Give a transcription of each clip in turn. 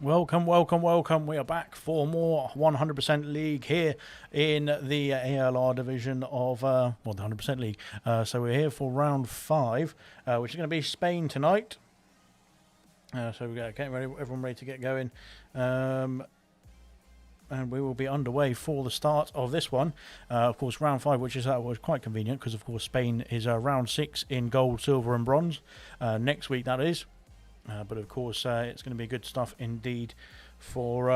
Welcome, welcome, welcome. We are back for more 100% League here in the ALR division of, the 100% League. So we're here for round 5, which is going to be Spain tonight. So we're getting ready, everyone ready to get going. And we will be underway for the start of this one. Of course, round 5, which is was quite convenient because, of course, Spain is round 6 in gold, silver and bronze. Next week, that is. But of course, it's going to be good stuff indeed for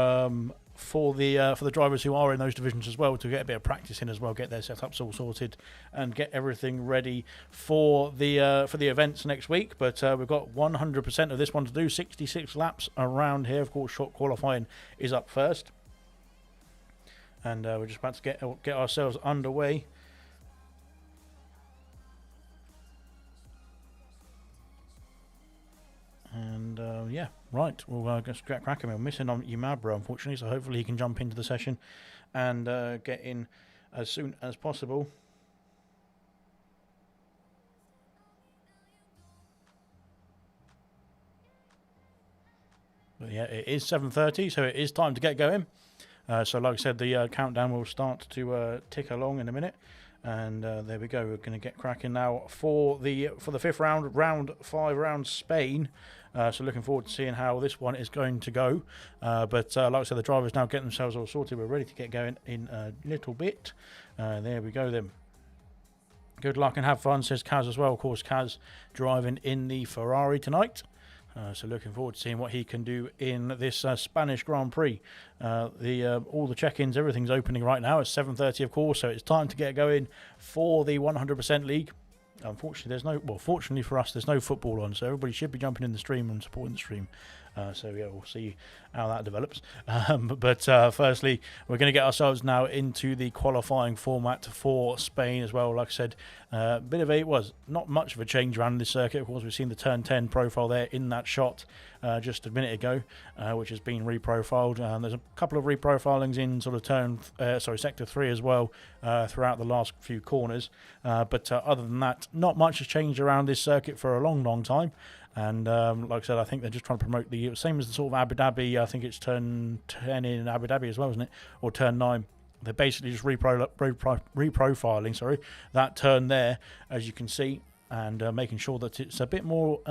the drivers who are in those divisions as well, to get a bit of practice in as well, get their setups all sorted, and get everything ready for the events next week. But we've got 100% of this one to do, 66 laps around here. Of course, short qualifying is up first, and we're just about to get ourselves underway. And yeah, right, we'll just get cracking. We're missing on Yamabra, unfortunately, so hopefully he can jump into the session and get in as soon as possible. But yeah, it is 7:30, so it is time to get going. So like I said, the countdown will start to tick along in a minute. And there we go. We're going to get cracking now for the 5th round, round 5, round Spain. So looking forward to seeing how this one is going to go. But like I said, the drivers now getting themselves all sorted. We're ready to get going in a little bit. There we go then. Good luck and have fun, says Kaz as well. Of course, Kaz driving in the Ferrari tonight. So looking forward to seeing what he can do in this Spanish Grand Prix. All the check-ins, everything's opening right now. It's 7:30, of course, so it's time to get going for the 100% League. Unfortunately, fortunately for us, there's no football on, so everybody should be jumping in the stream and supporting the stream. So yeah, we'll see how that develops. But firstly, we're going to get ourselves now into the qualifying format for Spain as well. Like I said, not much of a change around this circuit. Of course, we've seen the turn 10 profile there in that shot just a minute ago, which has been reprofiled. There's a couple of reprofilings in sort of sector 3 as well throughout the last few corners. But other than that, not much has changed around this circuit for a long, long time. And like I said, I think they're just trying to promote the same as the sort of Abu Dhabi. I think it's turn 10 in Abu Dhabi as well, isn't it? Or turn 9. They're basically just reprofiling, that turn there, as you can see, and making sure that it's a bit more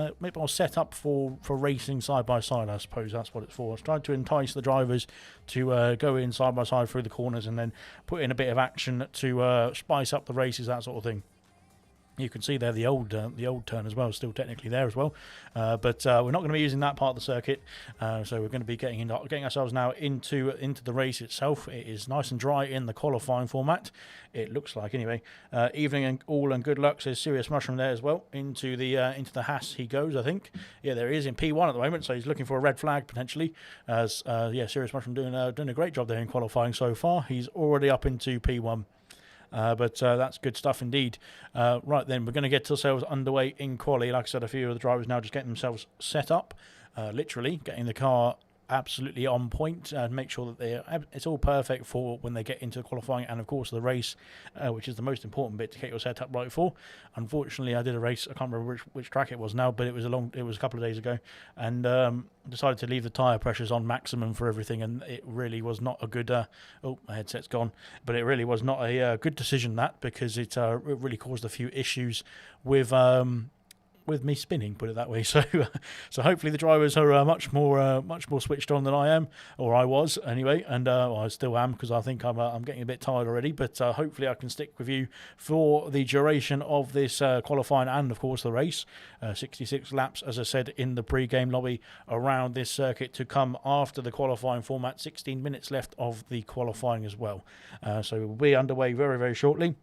set up for racing side by side. I suppose that's what it's for. It's trying to entice the drivers to go in side by side through the corners and then put in a bit of action to spice up the races, that sort of thing. You can see there the old turn as well, still technically there as well, but we're not going to be using that part of the circuit. So we're going to be getting ourselves now into the race itself. It is nice and dry in the qualifying format. It looks like anyway. Evening and all, and good luck, says Serious Mushroom there as well. Into the Haas he goes, I think. Yeah, there he is in P1 at the moment, so he's looking for a red flag potentially. As Serious Mushroom doing a great job there in qualifying so far. He's already up into P1. But that's good stuff indeed. Right then, we're going to get ourselves underway in quali. Like I said, a few of the drivers now just getting themselves set up, literally getting the car absolutely on point and make sure that it's all perfect for when they get into qualifying and of course the race, which is the most important bit to get your setup right for. Unfortunately, I did a race, I can't remember which track it was now, but it was a couple of days ago, and decided to leave the tyre pressures on maximum for everything, and it really was not a good oh, my headset's gone, but it really was not a good decision, that, because it really caused a few issues with me spinning, put it that way. So hopefully the drivers are much more switched on than I am, or I was anyway, and I still am, because I think I'm getting a bit tired already. But hopefully I can stick with you for the duration of this qualifying and of course the race. 66 laps, as I said, in the pre-game lobby around this circuit to come after the qualifying format. 16 minutes left of the qualifying as well. So we'll be underway very, very shortly.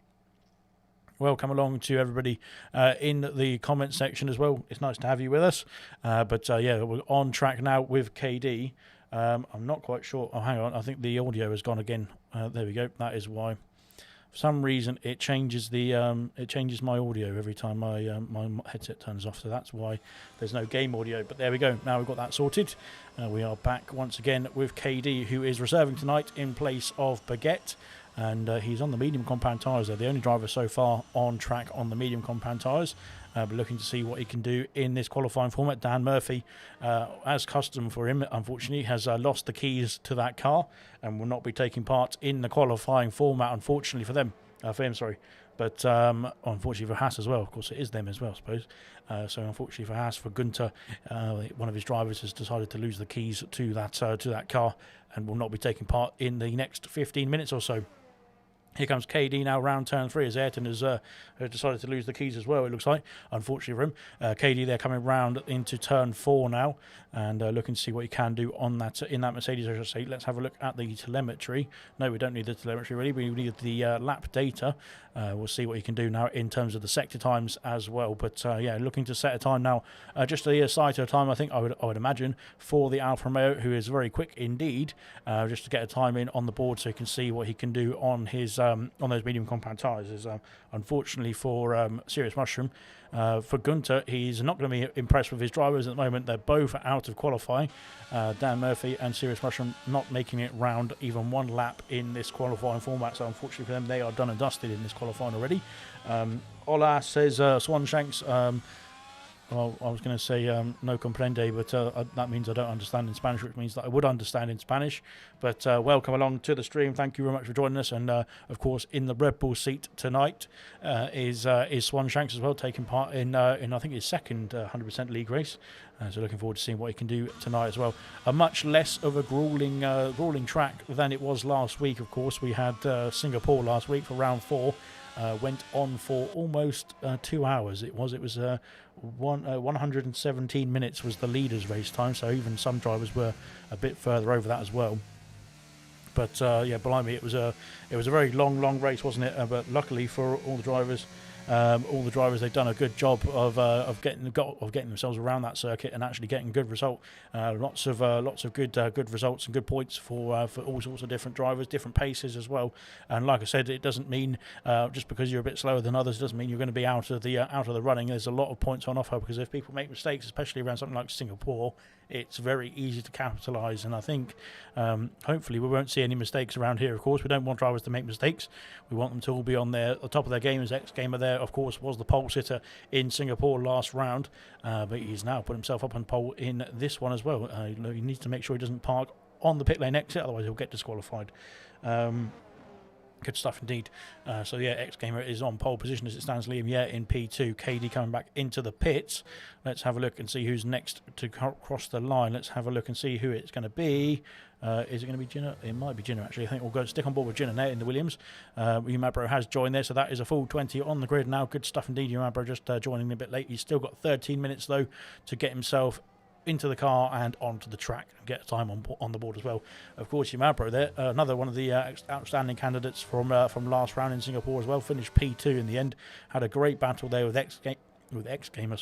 Welcome along to everybody in the comment section as well. It's nice to have you with us. But yeah, we're on track now with KD. I'm not quite sure. Oh, hang on. I think the audio has gone again. There we go. That is why. For some reason, it changes my audio every time my headset turns off. So that's why there's no game audio. But there we go. Now we've got that sorted. We are back once again with KD, who is reserving tonight in place of Baguette. and he's on the medium compound tyres. They're the only driver so far on track on the medium compound tyres. But looking to see what he can do in this qualifying format. Dan Murphy, as custom for him, unfortunately, has lost the keys to that car and will not be taking part in the qualifying format, unfortunately for them. For him, sorry. But unfortunately for Haas as well. Of course, it is them as well, I suppose. So unfortunately for Haas, for Gunter, one of his drivers has decided to lose the keys to that car and will not be taking part in the next 15 minutes or so. Here comes KD now, round turn 3, as Ayrton has decided to lose the keys as well, it looks like, unfortunately for him. KD there coming round into turn 4 now, and looking to see what he can do on that in that Mercedes, I should say. Let's have a look at the telemetry. No, we don't need the telemetry really, we need the lap data. We'll see what he can do now in terms of the sector times as well. But yeah, looking to set a time now, just a Saito time, I think I would imagine, for the Alfa Romeo, who is very quick indeed, just to get a time in on the board so he can see what he can do on his on those medium compound tyres. Is unfortunately for Serious Mushroom, for Gunter, he's not going to be impressed with his drivers at the moment. They're both out of qualifying. Dan Murphy and Serious Mushroom not making it round even one lap in this qualifying format. So unfortunately for them, they are done and dusted in this qualifying already. Ola says Swanshanks. Well, I was going to say no comprende, but that means I don't understand in Spanish, which means that I would understand in Spanish. But welcome along to the stream. Thank you very much for joining us. And of course, in the Red Bull seat tonight is Swanshanks as well, taking part in I think his second 100% league race. So looking forward to seeing what he can do tonight as well. A much less of a grueling track than it was last week. Of course, we had Singapore last week for round 4. Went on for almost 2 hours. It was 117 minutes was the leaders' race time, so even some drivers were a bit further over that as well. But yeah, blimey, it was a very long race, wasn't it? But luckily for all the drivers, they've done a good job of getting themselves around that circuit and actually getting a good result. Lots of good results and good points for all sorts of different drivers, different paces as well. And like I said, it doesn't mean just because you're a bit slower than others doesn't mean you're going to be out of the running. There's a lot of points on offer, because if people make mistakes, especially around something like Singapore, it's very easy to capitalise. And I think hopefully we won't see any mistakes around here. Of course, we don't want drivers to make mistakes. We want them to all be on the top of their game. As ex-gamer there, of course, was the pole sitter in Singapore last round, but he's now put himself up on pole in this one as well. He needs to make sure he doesn't park on the pit lane exit, otherwise he'll get disqualified. Good stuff indeed. So yeah, ex-gamer is on pole position as it stands. Liam in P2. KD coming back into the pits. Let's have a look and see who's next to cross the line. Let's have a look and see who it's going to be. Is it going to be Jinner? It might be Jinner, actually. I think we'll go stick on board with Jinner now in the Williams. Umabro has joined there, so that is a full 20 on the grid now. Good stuff indeed. Umabro just joining a bit late. He's still got 13 minutes, though, to get himself into the car and onto the track and get time on the board as well. Of course, Umabro there, another one of the outstanding candidates from last round in Singapore as well. Finished P2 in the end. Had a great battle there with ex-gamer,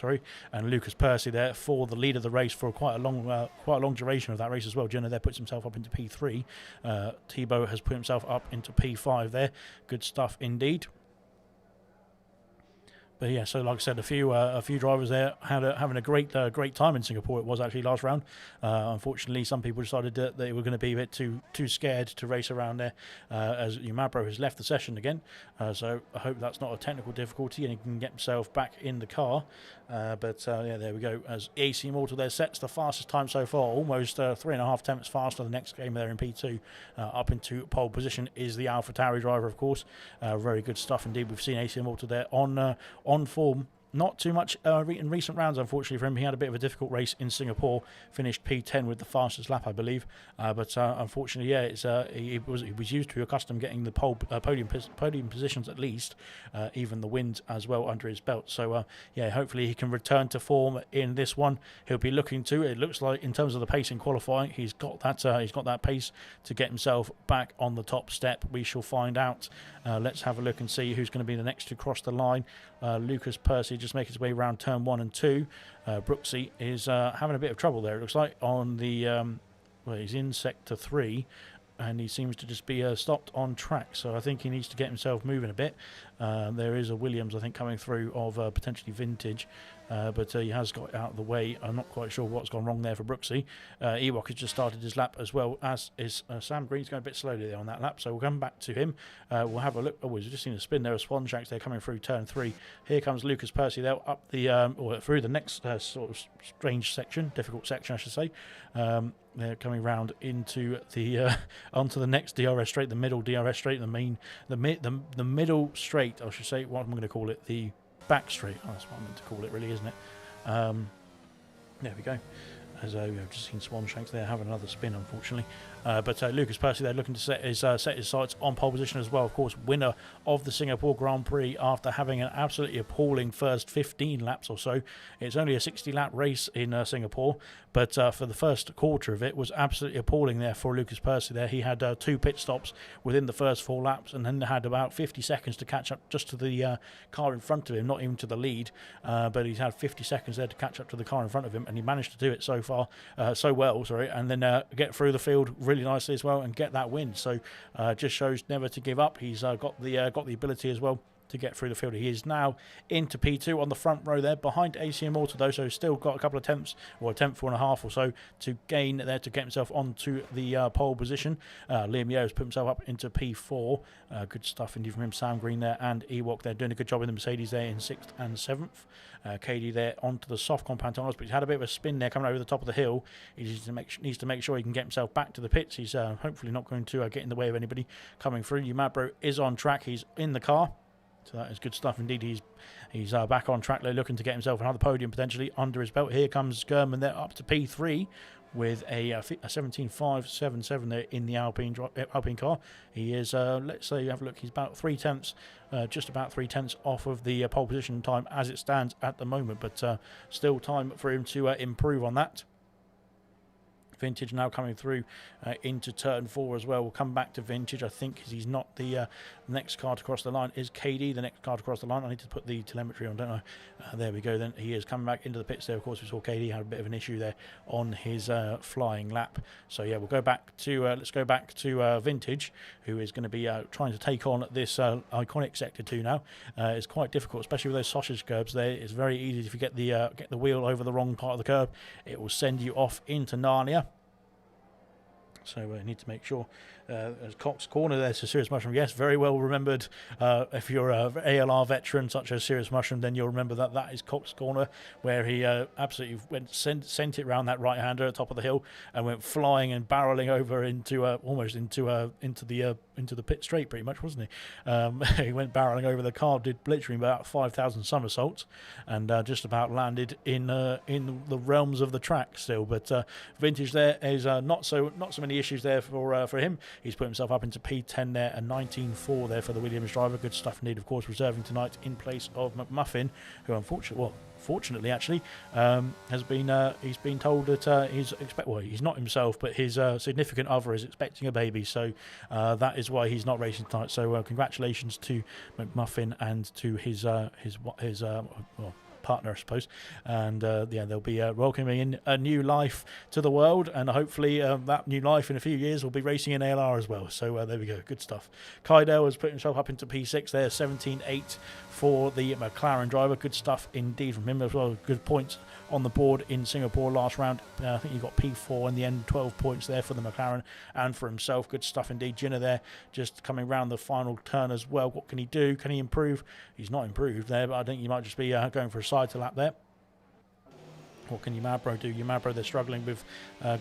and Lucas Percy there for the lead of the race for quite a long duration of that race as well. Jenner there puts himself up into P3. Thibaut has put himself up into P5 there. Good stuff indeed. But yeah, so like I said, a few drivers there having a great time in Singapore. It was actually last round. Unfortunately, some people decided that they were going to be a bit too scared to race around there, as Umabro has left the session again. So I hope that's not a technical difficulty and he can get himself back in the car. But yeah, there we go. As AC Immortal there sets the fastest time so far, almost 3.5 tenths faster than the next game there in P2. Up into pole position is the AlphaTauri driver, of course. Very good stuff indeed. We've seen AC Immortal there on form. Not too much in recent rounds, unfortunately for him. He had a bit of a difficult race in Singapore. Finished P10 with the fastest lap, I believe. But unfortunately, yeah, he was used to accustomed getting the podium positions at least, even the wins as well under his belt. So yeah, hopefully he can return to form in this one. He'll be looking to. It looks like in terms of the pace in qualifying, he's got that pace to get himself back on the top step. We shall find out. Let's have a look and see who's going to be the next to cross the line. Lucas Percy just making his way around turn 1 and 2. Brooksy is having a bit of trouble there, it looks like, on the well, he's in sector 3. and he seems to just be stopped on track. So I think he needs to get himself moving a bit. There is a Williams, I think, coming through of potentially Vintage, but he has got out of the way. I'm not quite sure what's gone wrong there for Brooksy. Ewok has just started his lap, as well as is Sam Green's going a bit slowly there on that lap, so we'll come back to him. We'll have a look. Oh, we've just seen a spin there of Swan Shanks. They're coming through turn 3. Here comes Lucas Percy there up the or through the next sort of strange section, difficult section I should say. They're coming round into the onto the next DRS straight, the middle DRS straight, the middle straight, I should say. What am I going to call it? The back straight. Oh, that's what I meant to call it, really, isn't it? There we go. As we've just seen Swan Shanks there having another spin, unfortunately. But Lucas Percy there looking to set his sights on pole position as well. Of course, winner of the Singapore Grand Prix after having an absolutely appalling first 15 laps or so. It's only a 60-lap race in Singapore, but for the first quarter of it was absolutely appalling there for Lucas Percy there. He had 2 pit stops within the first 4 laps, and then had about 50 seconds to catch up just to the car in front of him, not even to the lead, but he's had 50 seconds there to catch up to the car in front of him, and he managed to do it so well, and then get through the field really nicely as well and get that win. So just shows never to give up. He's got the ability as well to get through the field. He is now into P2 on the front row there, behind AC Immortal though, so he's still got a couple of tenths, or a tenth and a half or so to gain there to get himself onto the pole position. Liam Yeo has put himself up into P4. Good stuff indeed from him. Sam Green there and Ewok there doing a good job in the Mercedes there in 6th and 7th. KD there onto the soft compound tyres, but he's had a bit of a spin there coming over the top of the hill. He needs to make sure he can get himself back to the pits. He's hopefully not going to get in the way of anybody coming through. Umabro is on track. He's in the car. So that is good stuff indeed. He's back on track there, looking to get himself another podium potentially under his belt. Here comes German there up to P3 with a 17.577 there in the Alpine car. He is, let's say, have a look, he's about 3 tenths, just about 3 tenths off of the pole position time as it stands at the moment, but still time for him to improve on that. Vintage now coming through into turn 4 as well. We'll come back to Vintage. I think he's not the next car to cross the line is KD, the next car to cross the line. I need to put the telemetry on, don't I? There we go then. He is coming back into the pits there. Of course, we saw KD had a bit of an issue there on his flying lap. So yeah, we'll go back to let's go back to Vintage, who is going to be trying to take on this iconic Sector 2 now. It's quite difficult, especially with those sausage curbs there. It's very easy if you get the wheel over the wrong part of the curb. It will send you off into Narnia. So we need to make sure there's Cox Corner there to Serious Mushroom. Yes, very well remembered. If you're a ALR veteran such as Serious Mushroom, then you'll remember that is Cox Corner, where he absolutely sent it round that right-hander at the top of the hill and went flying and barreling over into almost into the pit straight, pretty much, wasn't he? He went barreling over the car, did literally about 5,000 somersaults, and just about landed in the realms of the track still. But Vintage there is not so many issues there for him. He's put himself up into P10 there, and 19.4 there for the Williams driver. Good stuff indeed, of course, reserving tonight in place of McMuffin, who fortunately actually has been he's been told that he's not himself, but his significant other is expecting a baby, so that is why he's not racing tonight. So congratulations to McMuffin and to his partner, I suppose, and yeah, they'll be welcoming in a new life to the world, and hopefully that new life in a few years will be racing in ALR as well. So there we go, good stuff. Kydale has put himself up into P6 there, 17.8 for the McLaren driver. Good stuff indeed from him as well. Good points on the board in Singapore last round. I think he got P4 in the end, 12 points there for the McLaren and for himself. Good stuff indeed. Jenner there just coming round the final turn as well. What can he do? Can he improve? He's not improved there, but I think he might just be going for a side to lap there. What can Umabro do? Umabro, they're struggling with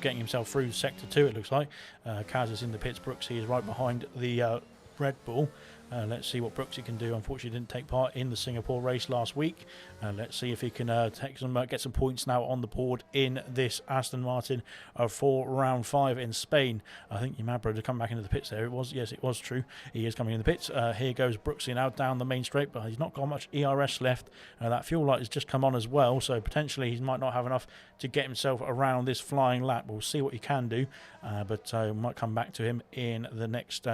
getting himself through Sector 2, it looks like. Kaz is in the pits. Brooksy is right behind the Red Bull. Let's see what Brooksy can do. Unfortunately, didn't take part in the Singapore race last week. Let's see if he can get some points now on the board in this Aston Martin for round 5 in Spain. I think Umabro to come back into the pits there. Yes, it was true. He is coming in the pits. Here goes Brooksy now down the main straight, but he's not got much ERS left. That fuel light has just come on as well, so potentially he might not have enough to get himself around this flying lap. We'll see what he can do, but might come back to him in the next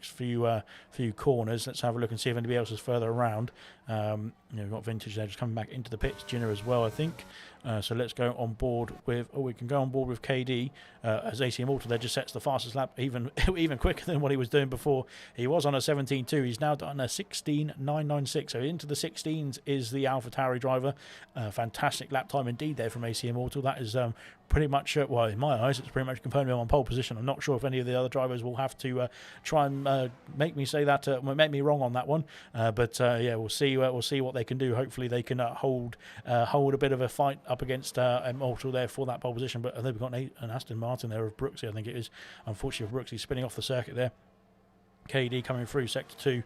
few corners. Let's have a look and see if anybody else is further around. We've got Vintage there just coming back into the pits. Ginner as well, I think. So let's go on board with. Oh, we can go on board with KD as AC Immortal there just sets the fastest lap, even quicker than what he was doing before. He was on a 17.2. He's now done a 16.996. So into the 16s is the AlphaTauri driver. Fantastic lap time indeed there from AC Immortal. That is pretty much, well, in my eyes, it's pretty much confirmed him on pole position. I'm not sure if any of the other drivers will have to try and make me say that, make me wrong on that one. But yeah, we'll see what they can do. Hopefully, they can hold a bit of a fight up against Immortal there for that pole position. But I think we've got an Aston Martin there of Brooksy. I think it is. Unfortunately, for Brooksy spinning off the circuit there. KD coming through sector 2,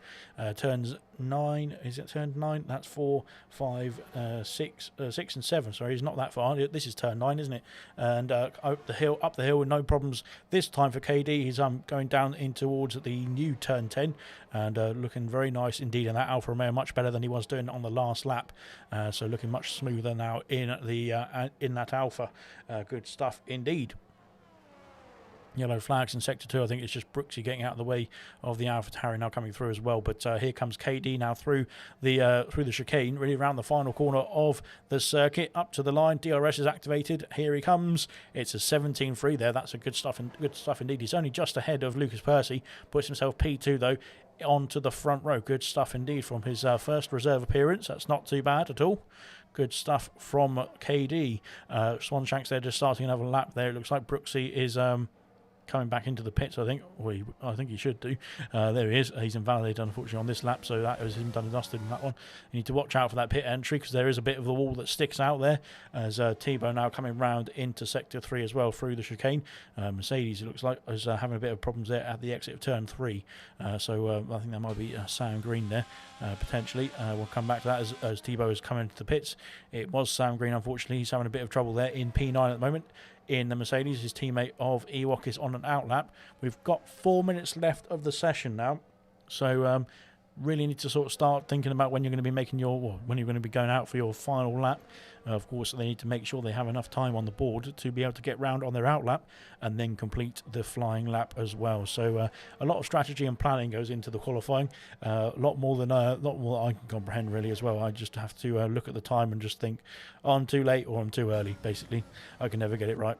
turns 9. Is it turn 9? That's 4, 5, 6, 6 and 7. Sorry, he's not that far. This is turn 9, isn't it? And up the hill with no problems this time for KD. He's going down in towards the new turn 10 and looking very nice indeed. And that Alfa Romeo much better than he was doing on the last lap. So looking much smoother now in that Alfa. Good stuff indeed. Yellow flags in sector 2. I think it's just Brooksy getting out of the way of the AlphaTauri now coming through as well. But here comes KD now through the chicane, really around the final corner of the circuit, up to the line. DRS is activated. Here he comes. It's a 17.3 there. That's a good stuff indeed. He's only just ahead of Lucas Percy. Puts himself P2 though onto the front row. Good stuff indeed from his first reserve appearance. That's not too bad at all. Good stuff from KD. Swanshanks there just starting another lap there. It looks like Brooksy is coming back into the pits, I think. I think he should do. There he is. He's invalidated, unfortunately, on this lap, so that was him done and dusted in that one. You need to watch out for that pit entry because there is a bit of the wall that sticks out there as Thibaut now coming round into sector 3 as well through the chicane. Mercedes, it looks like, is having a bit of problems there at the exit of turn 3. So I think that might be Sam Green there, potentially. We'll come back to that as Thibaut is coming into the pits. It was Sam Green, unfortunately. He's having a bit of trouble there in P9 at the moment. In the Mercedes, his teammate of Ewok is on an outlap. We've got 4 minutes left of the session now, so really need to sort of start thinking about when you're going to be making when you're going to be going out for your final lap. Of course, they need to make sure they have enough time on the board to be able to get round on their outlap and then complete the flying lap as well. So a lot of strategy and planning goes into the qualifying. A lot more than I can comprehend really as well. I just have to look at the time and just think, oh, I'm too late or I'm too early. Basically, I can never get it right.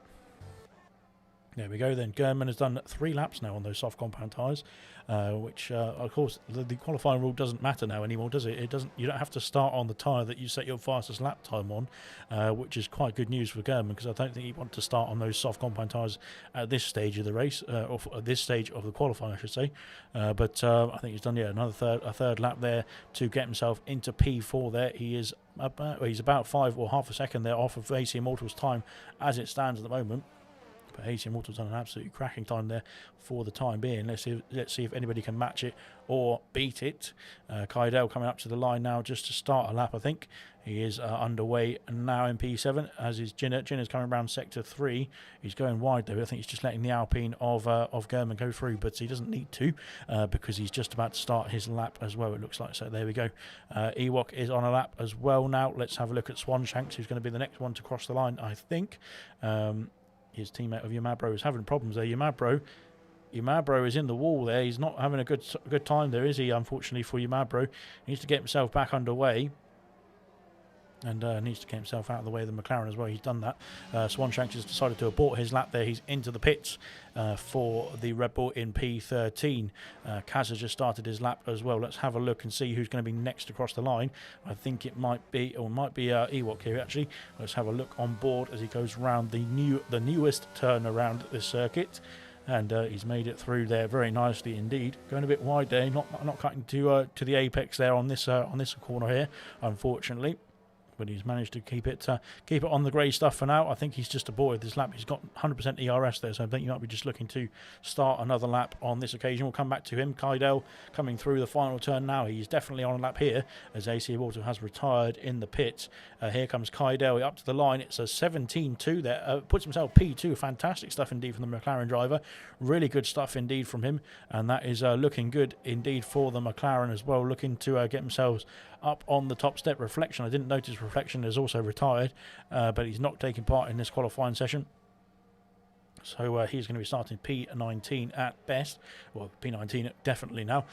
There we go then. German has done 3 laps now on those soft compound tyres, which of course the qualifying rule doesn't matter now anymore, does it? It doesn't. You don't have to start on the tyre that you set your fastest lap time on, which is quite good news for German because I don't think he wants to start on those soft compound tyres at this stage of the race, or at this stage of the qualifying, I should say. But I think he's done a third lap there to get himself into P4. There he is. He's about 5 or half a second there off of AC Immortal's time as it stands at the moment. But AC Immortal's done an absolutely cracking time there for the time being. Let's see if anybody can match it or beat it. Kaidel coming up to the line now just to start a lap, I think. He is underway now in P7 as is Ginner. Ginner's coming around sector 3. He's going wide though. I think he's just letting the Alpine of German go through, but he doesn't need to because he's just about to start his lap as well, it looks like. So there we go. Ewok is on a lap as well now. Let's have a look at Swanshanks, who's going to be the next one to cross the line, I think. His teammate of Yamabro is having problems there. Yamabro is in the wall there. He's not having a good time there, is he? Unfortunately for Yamabro, he needs to get himself back underway. And needs to get himself out of the way of the McLaren as well. He's done that. Swanshanks has decided to abort his lap there. He's into the pits for the Red Bull in P13. Kaz has just started his lap as well. Let's have a look and see who's going to be next across the line. I think it might be Ewok here actually. Let's have a look on board as he goes round the newest turn around this circuit. And he's made it through there very nicely indeed. Going a bit wide there, not cutting to the apex there on this corner here, unfortunately. But he's managed to keep it on the grey stuff for now. I think he's just aborted this lap. He's got 100% ERS there, so I think he might be just looking to start another lap on this occasion. We'll come back to him. Kaidel coming through the final turn now. He's definitely on a lap here as AC Immortal has retired in the pits. Here comes Kaidel up to the line. It's a 17.2 there. Puts himself P2. Fantastic stuff indeed from the McLaren driver. Really good stuff indeed from him. And that is looking good indeed for the McLaren as well. Looking to get themselves up on the top step. Reflection, I didn't notice Reflection is also retired, but he's not taking part in this qualifying session. So he's going to be starting P19 at best. Well, P19 definitely now.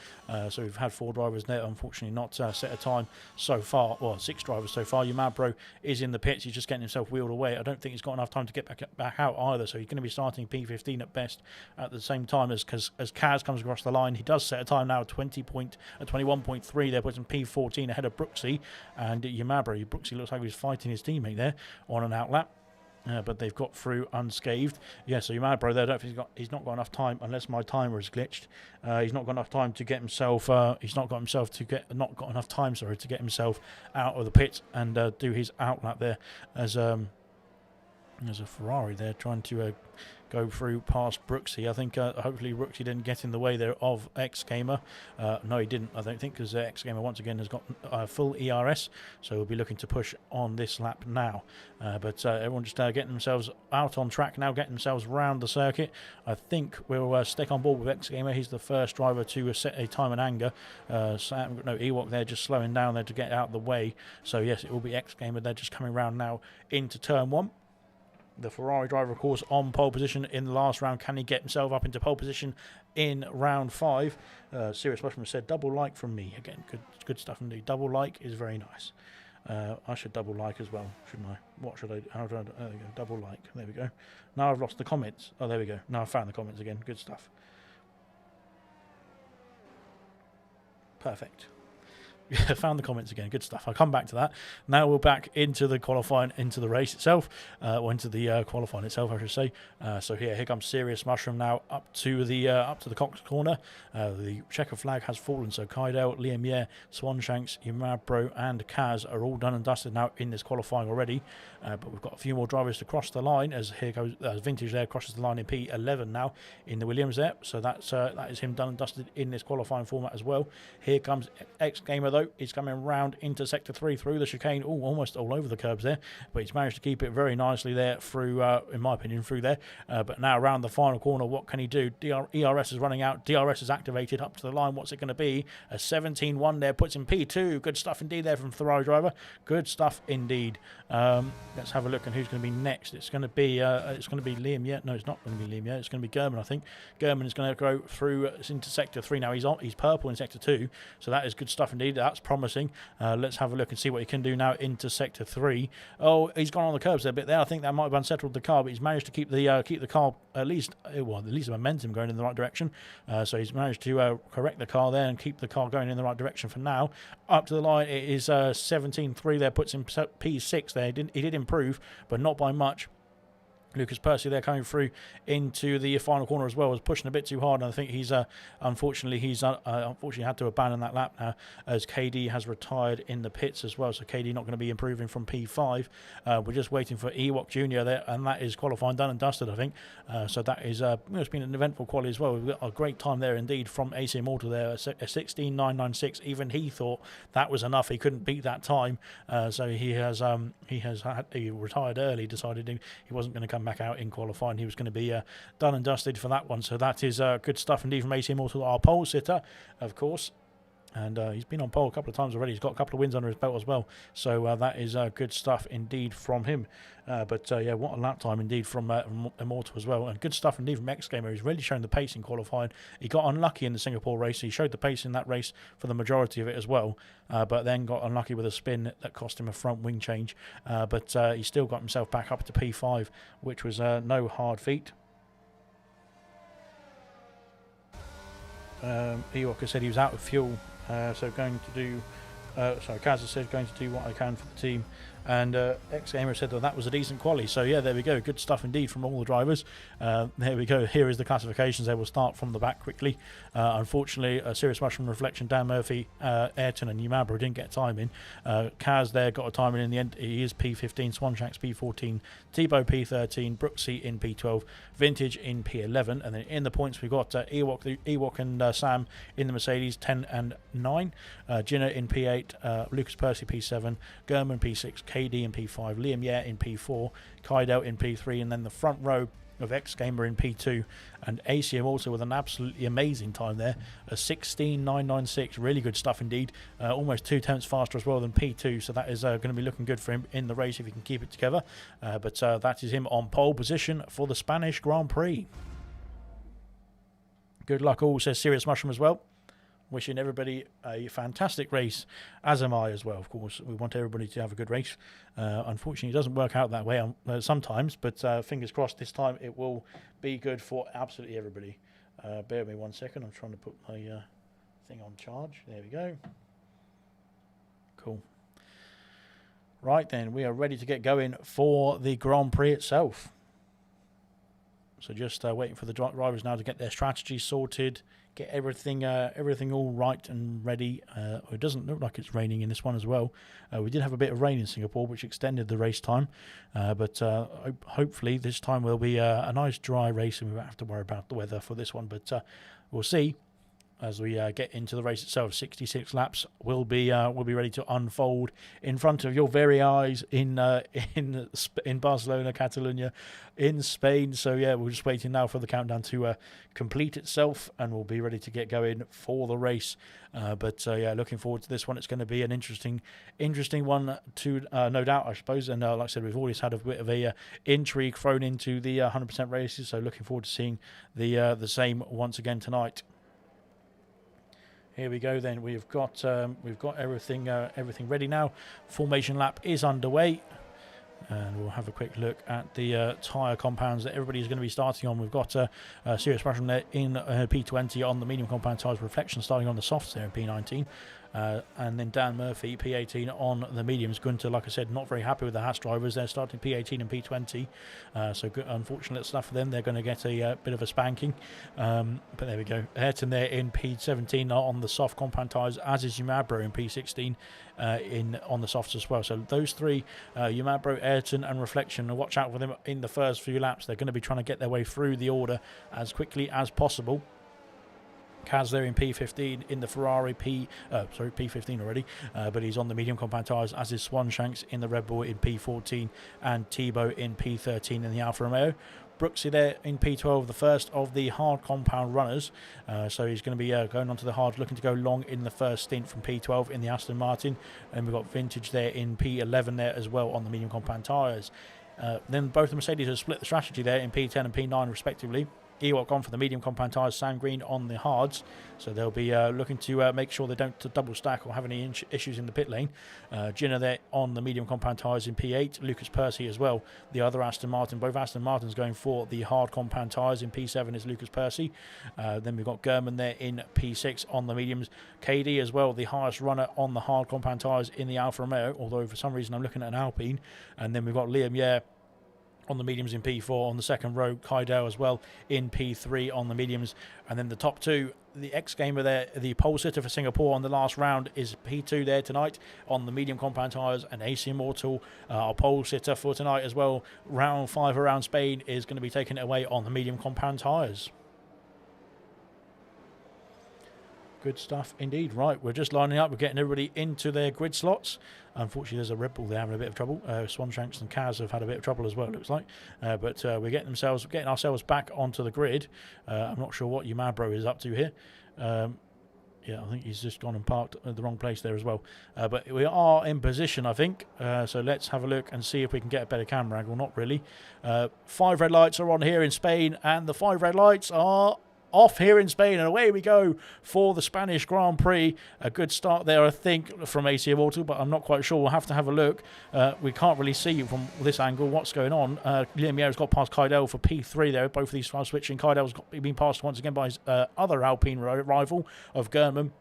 So we've had 4 drivers there, unfortunately not set a time so far. Well, 6 drivers so far. Yamabro is in the pits. He's just getting himself wheeled away. I don't think he's got enough time to get back out either. So he's going to be starting P15 at best at the same time as Kaz comes across the line. He does set a time now, 21.3. They're putting P14 ahead of Brooksy and Yamabro. Brooksy looks like he's fighting his teammate there on an outlap. But they've got through unscathed. Yeah, so Yamabro there, I don't think he's not got enough time, unless my timer is glitched. He's not got enough time to get himself. Not got enough time. Sorry, to get himself out of the pit and do his outlap there. As a Ferrari there trying to go through past Brooksy. I think hopefully Brooksy didn't get in the way there of X-Gamer. No, he didn't, I don't think, because X-Gamer once again has got full ERS, so we'll be looking to push on this lap now. But everyone just getting themselves out on track now, getting themselves round the circuit. I think we'll stick on board with X-Gamer. He's the first driver to set a time and anger. Sam, no, Ewok there just slowing down there to get out of the way. So yes, it will be X-Gamer. They're just coming round now into turn 1. The Ferrari driver, of course, on pole position in the last round. Can he get himself up into pole position in round 5? Serious Mushroom said, double like from me. Again, good stuff indeed. Double like is very nice. I should double like as well, shouldn't I? What should I do? How do I do? There we go. Double like. There we go. Now I've lost the comments. Oh, there we go. Now I've found the comments again. Good stuff. Perfect. Found the comments again. Good stuff. I'll come back to that. Now we're back into the qualifying, into the race itself, or into the qualifying itself, I should say. So here comes Serious Mushroom now up to the Cox corner. The checker flag has fallen. So Kaidel, Liam Yer, Swanshanks, Yamabro, and Kaz are all done and dusted now in this qualifying already. But we've got a few more drivers to cross the line. As here goes Vintage there crosses the line in P11 now in the Williams there. So that is him done and dusted in this qualifying format as well. Here comes X-Gamer though. He's coming round into sector 3 through the chicane. Oh, almost all over the curbs there, but he's managed to keep it very nicely there through, in my opinion, through there. But now around the final corner, what can he do? ERS is running out. DRS is activated up to the line. What's it going to be? A 17-1 there puts in P2. Good stuff indeed there from Ferrari driver. Good stuff indeed. Let's have a look at who's going to be next. It's going to be Liam Yet. No, it's not going to be Liam Yet. It's going to be German, I think. German is going to go through into sector 3 now. He's purple in sector 2, so that is good stuff indeed. That's promising. Let's have a look and see what he can do now into sector 3. Oh, he's gone on the curbs a bit there. I think that might have unsettled the car, but he's managed to keep the car at least the momentum going in the right direction. So he's managed to correct the car there and keep the car going in the right direction for now. Up to the line, it is 17.3 there, puts him P6 there. He did improve, but not by much. Lucas Percy there coming through into the final corner as well, was pushing a bit too hard, and I think he's unfortunately had to abandon that lap now as KD has retired in the pits as well. So KD not going to be improving from P5. We're just waiting for Ewok Jr. there, and that is qualifying done and dusted, I think. So that is it's been an eventful quali as well. We've got a great time there indeed from AC Immortal there, a 16.996. Even he thought that was enough. He couldn't beat that time, so he retired early, decided he wasn't going to come back out in qualifying. He was going to be done and dusted for that one. So that is good stuff indeed from AC Immortal, our pole sitter, of course. And he's been on pole a couple of times already. He's got a couple of wins under his belt as well. So that is good stuff indeed from him. Yeah, what a lap time indeed from Immortal as well. And good stuff indeed from X-Gamer. He's really shown the pace in qualifying. He got unlucky in the Singapore race. He showed the pace in that race for the majority of it as well. But then got unlucky with a spin that cost him a front wing change. But he still got himself back up to P5, which was no hard feat. Ewok said he was out of fuel. So going to do, Kaz said going to do what I can for the team, and X-Gamer said that was a decent quali. So yeah, there we go, good stuff indeed from all the drivers. There we go, here is the classifications. They will start from the back quickly. Unfortunately, Serious Mushroom, Reflection, Dan Murphy, Ayrton and Yamabro didn't get time in. Kaz there got a time in the end. He is P15, Swanshanks P14, Tebow P13, Brooksy in P12, Vintage in P11, and then in the points we've got Ewok and Sam in the Mercedes 10 and 9, Jinner in P8, Lucas Percy P7, German P6, KD in P5, Liam Yer in P4, Kaidel in P3, and then the front row of X Gamer in P2 and ACM also with an absolutely amazing time there, a 16.996. Really good stuff indeed. Almost 2 tenths faster as well than P2, so that is going to be looking good for him in the race if he can keep it together. But that is him on pole position for the Spanish Grand Prix. Good luck all, says Serious Mushroom as well. Wishing everybody a fantastic race, as am I as well. Of course, we want everybody to have a good race. Unfortunately, it doesn't work out that way sometimes, but fingers crossed this time it will be good for absolutely everybody. Bear with me 1 second. I'm trying to put my thing on charge. There we go. Cool. Right then, we are ready to get going for the Grand Prix itself. So just waiting for the drivers now to get their strategy sorted, get everything all right and ready. It doesn't look like it's raining in this one as well. We did have a bit of rain in Singapore, which extended the race time. But hopefully this time will be a nice dry race and we won't have to worry about the weather for this one. But we'll see as we get into the race itself. 66 laps will be ready to unfold in front of your very eyes in Barcelona, Catalonia, in Spain. So yeah, we're just waiting now for the countdown to complete itself, and we'll be ready to get going for the race. But yeah, looking forward to this one. It's going to be an interesting one to no doubt, I suppose. And like I said, we've always had a bit of a intrigue thrown into the 100% races. So looking forward to seeing the same once again tonight. Here we go then. We've got everything ready now. Formation lap is underway. And we'll have a quick look at the tyre compounds that everybody's going to be starting on. We've got Serious Mushroom there in P20 on the medium compound tyres, Reflection starting on the softs there in P19. And then Dan Murphy, P18 on the mediums. Gunter, like I said, not very happy with the Haas drivers. They're starting P18 and P20. So good, unfortunate stuff for them. They're going to get a bit of a spanking. But there we go. Ayrton there in P17 on the soft compound tyres, as is Yumabro in P16 on the softs as well. So those three, Yumabro, Ayrton and Reflection, watch out for them in the first few laps. They're going to be trying to get their way through the order as quickly as possible. Kaz there in P15 in the Ferrari P15 already, but he's on the medium compound tyres, as is Swanshanks in the Red Bull in P14 and Thibaut in P13 in the Alfa Romeo. Brooksy there in P12, the first of the hard compound runners. So he's going to be going on to the hard, looking to go long in the first stint from P12 in the Aston Martin. And we've got Vintage there in P11 there as well on the medium compound tyres. Then both the Mercedes have split the strategy there in P10 and P9 respectively. Ewok gone for the medium compound tyres, Sam Green on the hards, so they'll be looking to make sure they don't double stack or have any issues in the pit lane. Ginner there on the medium compound tyres in P8, Lucas Percy as well, the other Aston Martin. Both Aston Martins going for the hard compound tyres. In P7 is Lucas Percy. Then we've got German there in P6 on the mediums. KD as well, the highest runner on the hard compound tyres in the Alfa Romeo, although for some reason I'm looking at an Alpine. And then we've got Liam Yare on the mediums in P4 on the second row, Kaidao as well in P3 on the mediums. And then the top two, the X-Gamer there, the pole sitter for Singapore on the last round, is P2 there tonight on the medium compound tyres, and AC Immortal, our pole sitter for tonight as well, round 5 around Spain, is going to be taking it away on the medium compound tyres. Good stuff indeed. Right, we're just lining up. We're getting everybody into their grid slots. Unfortunately, there's a Red Bull there having a bit of trouble. Swanshanks and Kaz have had a bit of trouble as well, it looks like. But we're getting ourselves back onto the grid. I'm not sure what Yumabro is up to here. Yeah, I think he's just gone and parked at the wrong place there as well. But we are in position, I think. So let's have a look and see if we can get a better camera angle. Not really. 5 red lights are on here in Spain, and the 5 red lights are off here in Spain, and away we go for the Spanish Grand Prix. A good start there, I think, from AC Immortal, but I'm not quite sure. We'll have to have a look. We can't really see from this angle what's going on. Liam Yare's got past Kaidel for P3 there. Both of these are switching. Kaidel's been passed once again by his other Alpine rival of German.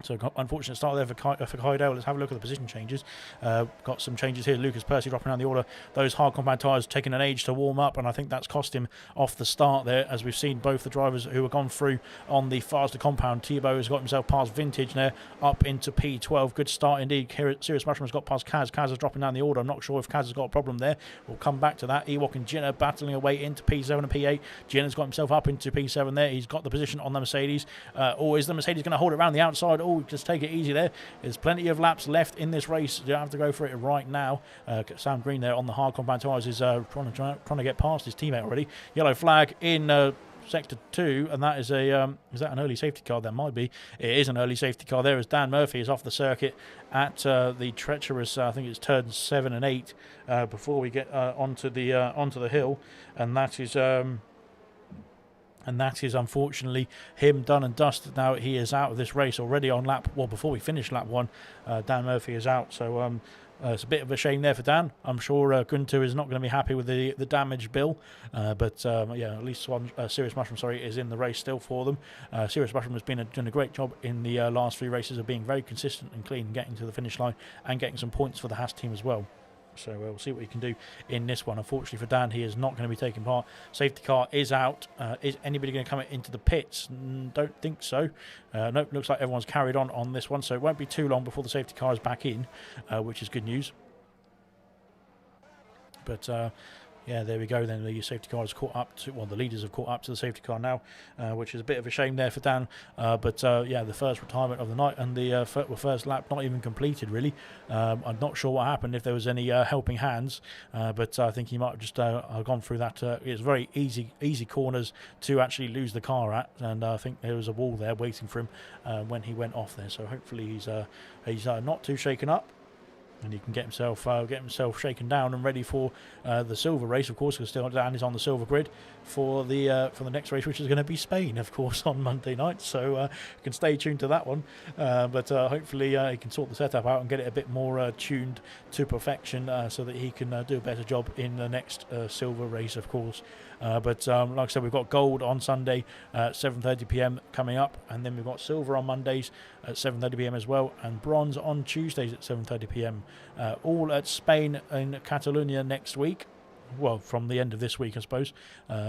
So unfortunate start there for Kaidel. Let's have a look at the position changes. Got some changes here. Lucas Percy dropping down the order. Those hard compound tyres taking an age to warm up, and I think that's cost him off the start there, as we've seen both the drivers who have gone through on the faster compound. Thibaut has got himself past Vintage there, up into P12. Good start indeed. Here at Serious Mushroom has got past Kaz. Kaz is dropping down the order. I'm not sure if Kaz has got a problem there. We'll come back to that. Ewok and Ginner battling away into P7 and P8. Ginner's got himself up into P7 there. He's got the position on the Mercedes. Or is the Mercedes going to hold it around the outside? all. Just take it easy there. There's plenty of laps left in this race. You don't have to go for it right now. Sam Green there on the hard compound tyres is trying to get past his teammate already. Yellow flag in sector 2, and that is is that an early safety car? There might be. It is an early safety car there, as Dan Murphy is off the circuit at the treacherous, I think it's turns 7 and 8 before we get onto the hill, and that is unfortunately him done and dusted. Now he is out of this race already on before we finish lap 1. Dan Murphy is out, so it's a bit of a shame there for Dan. I'm sure Gunter is not going to be happy with the damage bill, but yeah, at least Serious Mushroom, is in the race still for them. Serious Mushroom has been doing a great job in the last 3 races of being very consistent and clean, getting to the finish line and getting some points for the Haas team as well. So we'll see what he can do in this one. Unfortunately for Dan, he is not going to be taking part. Safety car is out. Is anybody going to come into the pits? Don't think so. Nope, looks like everyone's carried on this one, so it won't be too long before the safety car is back in, which is good news. But yeah, there we go then. The safety car has caught up to, the leaders have caught up to the safety car now, which is a bit of a shame there for Dan. But yeah, the first retirement of the night, and the first lap not even completed, really. I'm not sure what happened, if there was any helping hands, but I think he might have just gone through that. It's very easy corners to actually lose the car at, and I think there was a wall there waiting for him when he went off there. So hopefully he's not too shaken up, and he can get himself shaken down and ready for the silver race, of course, because still Dan is on the silver grid for the next race, which is going to be Spain, of course, on Monday night. So you can stay tuned to that one. But hopefully he can sort the setup out and get it a bit more tuned to perfection, so that he can do a better job in the next silver race, of course. But like I said, we've got gold on Sunday at 7:30 p.m. coming up, and then we've got silver on Mondays at 7:30 p.m. as well, and bronze on Tuesdays at 7:30 p.m. All at Spain in Catalonia next week. Well, from the end of this week, I suppose,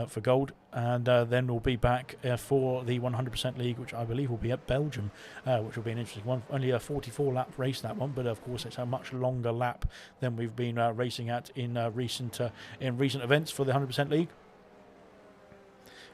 for gold. And then we'll be back for the 100% League, which I believe will be at Belgium, which will be an interesting one. Only a 44-lap race, that one, but of course it's a much longer lap than we've been racing at in recent events for the 100% League.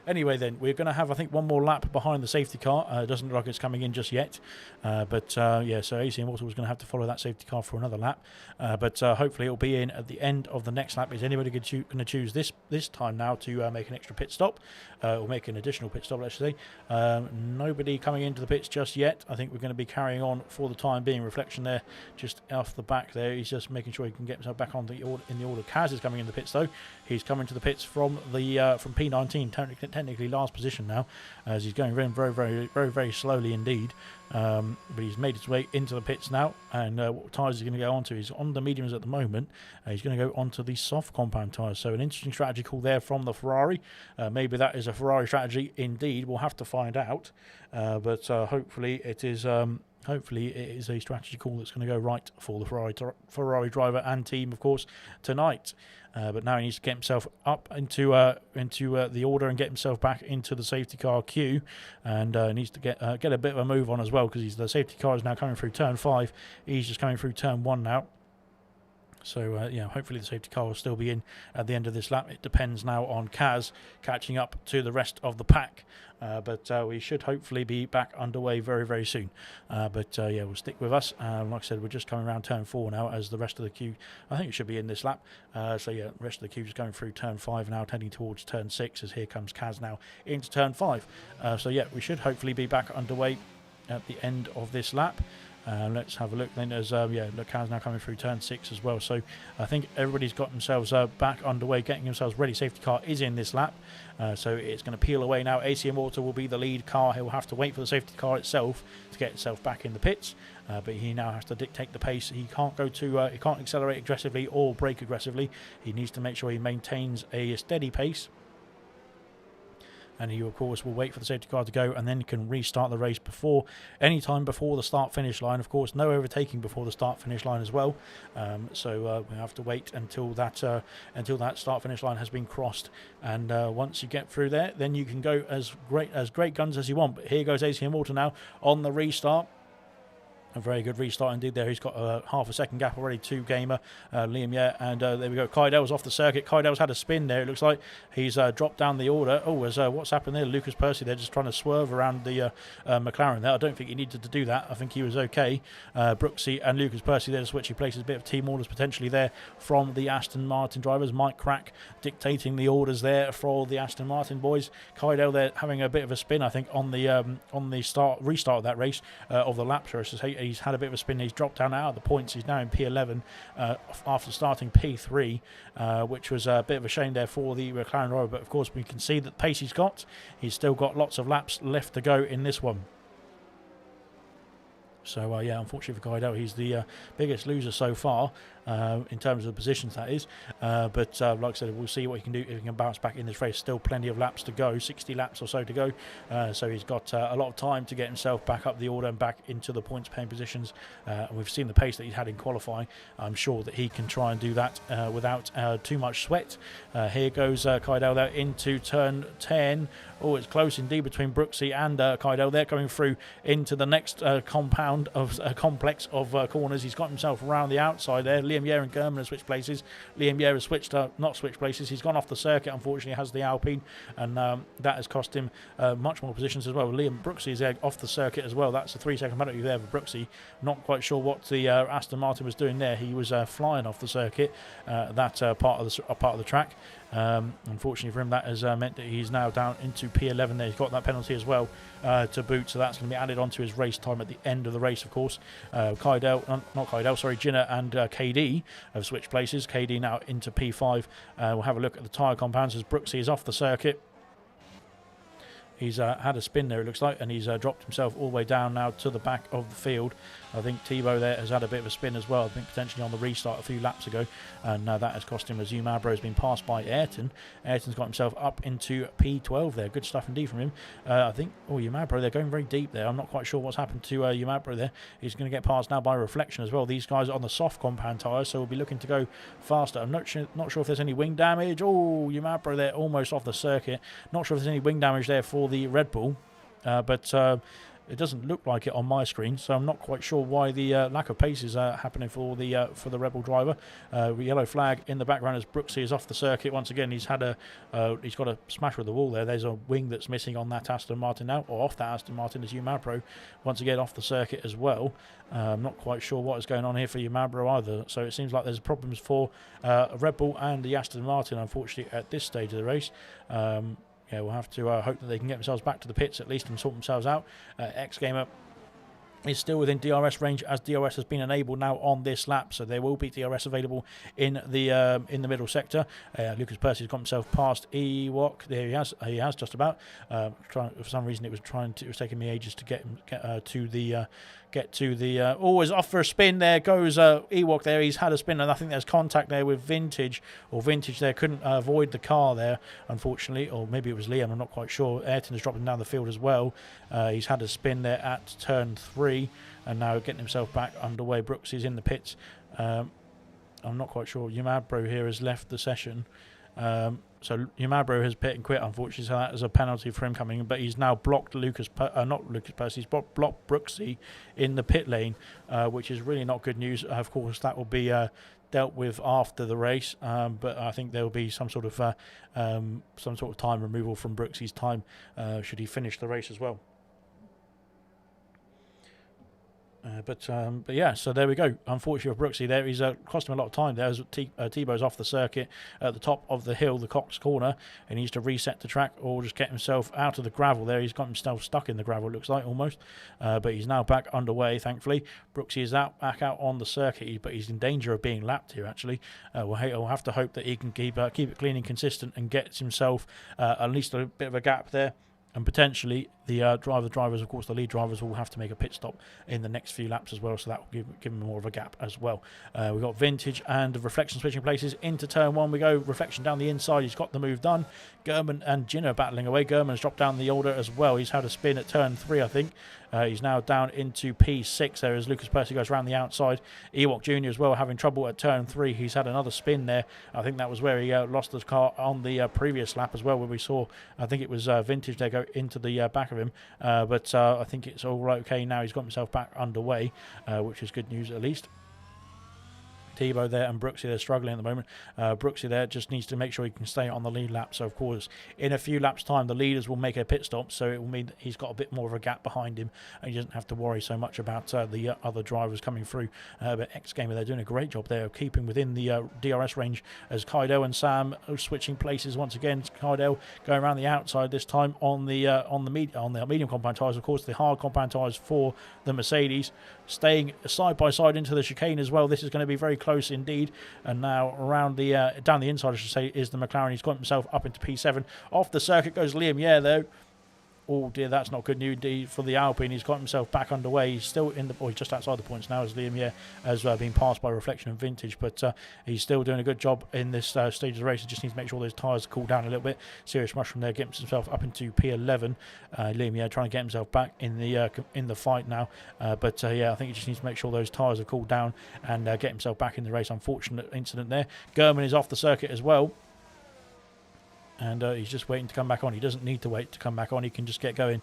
Anyway, then, we're going to have, I think, one more lap behind the safety car. It doesn't look like it's coming in just yet. But yeah, so AC Immortal was going to have to follow that safety car for another lap. But hopefully it'll be in at the end of the next lap. Is anybody going to choose this time now to make an extra pit stop? Or make an additional pit stop, let's say. Nobody coming into the pits just yet. I think we're going to be carrying on for the time being. Reflection there, just off the back there. He's just making sure he can get himself back on in the order. Kaz is coming in the pits, though. He's coming to the pits from P19, technically last position now, as he's going very slowly indeed. But he's made his way into the pits now, and what tyres he's going to go onto? He's on the mediums at the moment. He's going to go onto the soft compound tyres. So an interesting strategy call there from the Ferrari. Maybe that is a Ferrari strategy indeed. We'll have to find out. But hopefully it is. Hopefully it is a strategy call that's going to go right for the Ferrari driver and team, of course, tonight. But now he needs to get himself up into the order and get himself back into the safety car queue, and needs to get a bit of a move on as well, because the safety car is now coming through turn 5. He's just coming through turn 1 now. So, yeah, hopefully the safety car will still be in at the end of this lap. It depends now on Kaz catching up to the rest of the pack. But we should hopefully be back underway very soon. But yeah, we'll stick with us. Like I said, we're just coming around turn 4 now, as the rest of the queue, I think it should be in this lap. So yeah, the rest of the queue is going through turn 5 now, heading towards turn 6, as here comes Kaz now into turn 5. So yeah, we should hopefully be back underway at the end of this lap. Let's have a look then, as yeah, look, Kaz now coming through turn 6 as well. So I think everybody's got themselves back underway, getting themselves ready. Safety car is in this lap, so it's going to peel away now. AC Immortal will be the lead car. He'll have to wait for the safety car itself to get itself back in the pits, but he now has to dictate the pace. He can't go to he can't accelerate aggressively or brake aggressively. He needs to make sure he maintains a steady pace. And he, of course, will wait for the safety car to go, and then can restart the race any time before the start-finish line. Of course, no overtaking before the start-finish line as well. So we have to wait until that start-finish line has been crossed. And once you get through there, then you can go as great guns as you want. But here goes AC Immortal now on the restart. A very good restart indeed there. He's got half a second gap already to Gamer, Liam, and there we go. Kydell's off the circuit. Kydell's had a spin there. It looks like he's dropped down the order. Oh, what's happened there? Lucas Percy, they're just trying to swerve around the McLaren there. I don't think he needed to do that. I think he was okay. Brooksy and Lucas Percy there switching places. A bit of team orders potentially there from the Aston Martin drivers. Mike Crack dictating the orders there for the Aston Martin boys. Kydell there having a bit of a spin, I think, on the restart of that race of the lap. He's had a bit of a spin. He's dropped down out of the points. He's now in P11 after starting P3, which was a bit of a shame there for the McLaren driver. But of course, we can see that the pace he's got. He's still got lots of laps left to go in this one. So, yeah, unfortunately for Kydell, he's the biggest loser so far in terms of the positions, that is. But like I said, we'll see what he can do if he can bounce back in this race. Still plenty of laps to go, 60 laps or so to go. So he's got a lot of time to get himself back up the order and back into the points-paying positions. We've seen the pace that he's had in qualifying. I'm sure that he can try and do that without too much sweat. Here goes Kydell there into turn 10. Oh, it's close indeed between Brooksy and Kydell. They're coming through into the next complex of corners. He's got himself around the outside there. Liam Yare and German have switched places. Liam Yare has not switched places. He's gone off the circuit, unfortunately, has the Alpine, and that has cost him much more positions as well. Liam Brooksy is off the circuit as well. That's a 3-second penalty there for Brooksy. Not quite sure what the Aston Martin was doing there. He was flying off the circuit, that part of the track. Unfortunately for him, that has meant that he's now down into P11 there. He's got that penalty as well to boot, so that's going to be added onto his race time at the end of the race, of course. Ginner and KD have switched places. KD now into P5. We'll have a look at the tyre compounds as Brooksy is off the circuit. He's had a spin there, it looks like, and he's dropped himself all the way down now to the back of the field. I think Thibaut there has had a bit of a spin as well, I think potentially on the restart a few laps ago, and that has cost him as Umabro has been passed by Ayrton. Ayrton's got himself up into P12 there. Good stuff indeed from him. I think, Umabro, they're going very deep there. I'm not quite sure what's happened to Umabro there. He's going to get passed now by Reflection as well. These guys are on the soft compound tyres, so we'll be looking to go faster. I'm not sure if there's any wing damage. Oh, Umabro there almost off the circuit. Not sure if there's any wing damage there for the Red Bull, but it doesn't look like it on my screen, so I'm not quite sure why the lack of pace is happening for the Rebel driver. Yellow flag in the background as Brooksy is off the circuit once again. He's got a smash with the wall there. There's a wing that's missing on that Aston Martin now, or off that Aston Martin as Umabro once again off the circuit as well. I'm not quite sure what is going on here for Umabro either. So it seems like there's problems for Red Bull and the Aston Martin, unfortunately, at this stage of the race. Yeah, we'll have to hope that they can get themselves back to the pits at least and sort themselves out. X-Gamer is still within DRS range as DRS has been enabled now on this lap, so there will be DRS available in the middle sector. Lucas Percy's got himself past Ewok. There he has just about. For some reason it was taking me ages to get to the is off for a spin. There goes Ewok there. He's had a spin, and I think there's contact there with Vintage there couldn't avoid the car there, unfortunately, or maybe it was Liam, I'm not quite sure. Ayrton is dropping down the field as well. He's had a spin there at turn 3 and now getting himself back underway. Brooks is in the pits. I'm not quite sure. Umabro here has left the session. So Umabro has pit and quit, unfortunately, so that is a penalty for him coming in, but he's now blocked not Lucas Percy, he's blocked Brooksy in the pit lane, which is really not good news. Of course, that will be dealt with after the race, but I think there will be some sort of time removal from Brooksy's time should he finish the race as well. But yeah, so there we go. Unfortunately for Brooksy there, he's cost him a lot of time there as Thibaut's off the circuit at the top of the hill, the Cox Corner, and he needs to reset the track or just get himself out of the gravel there. He's got himself stuck in the gravel, it looks like, almost. But he's now back underway, thankfully. Brooksy is back out on the circuit, but he's in danger of being lapped here, actually. We'll have to hope that he can keep it clean and consistent and gets himself at least a bit of a gap there. And potentially the drivers, of course, the lead drivers will have to make a pit stop in the next few laps as well, so that will give him more of a gap as well. We've got Vintage and Reflection switching places into turn 1. We go Reflection down the inside. He's got the move done. German and Ginner battling away. German has dropped down the order as well. He's had a spin at turn 3, I think. He's now down into P6 there as Lucas Percy goes around the outside. Ewok Jr. as well having trouble at turn 3. He's had another spin there. I think that was where he lost his car on the previous lap as well, where we saw, I think it was Vintage there go into the back of him, but I think it's all okay now. He's got himself back underway, which is good news at least. Tebow there and Brooksy, they're struggling at the moment. Brooksy there just needs to make sure he can stay on the lead lap. So, of course, in a few laps' time, the leaders will make a pit stop. So it will mean that he's got a bit more of a gap behind him, and he doesn't have to worry so much about the other drivers coming through. But X Gamer, they're doing a great job there of keeping within the DRS range as Kaido and Sam are switching places once again. Kaido going around the outside this time on the medium compound tyres. Of course, the hard compound tyres for the Mercedes, staying side by side into the chicane as well. This is going to be very close indeed. And now around the down the inside, I should say, is the McLaren. He's got himself up into P7. Off the circuit goes Liam Yeh though. Oh dear, that's not good news indeed for the Alpine. He's got himself back underway. He's still in the, he's just outside the points now as Liam Yeh has been passed by Reflection and Vintage, but he's still doing a good job in this stage of the race. He just needs to make sure those tyres cool down a little bit. Serious Mushroom there gets himself up into P11. Liam Yeh trying to get himself back in the fight now, but yeah, I think he just needs to make sure those tyres are cooled down and get himself back in the race. Unfortunate incident there. Gurman is off the circuit as well. And he's just waiting to come back on. He doesn't need to wait to come back on. He can just get going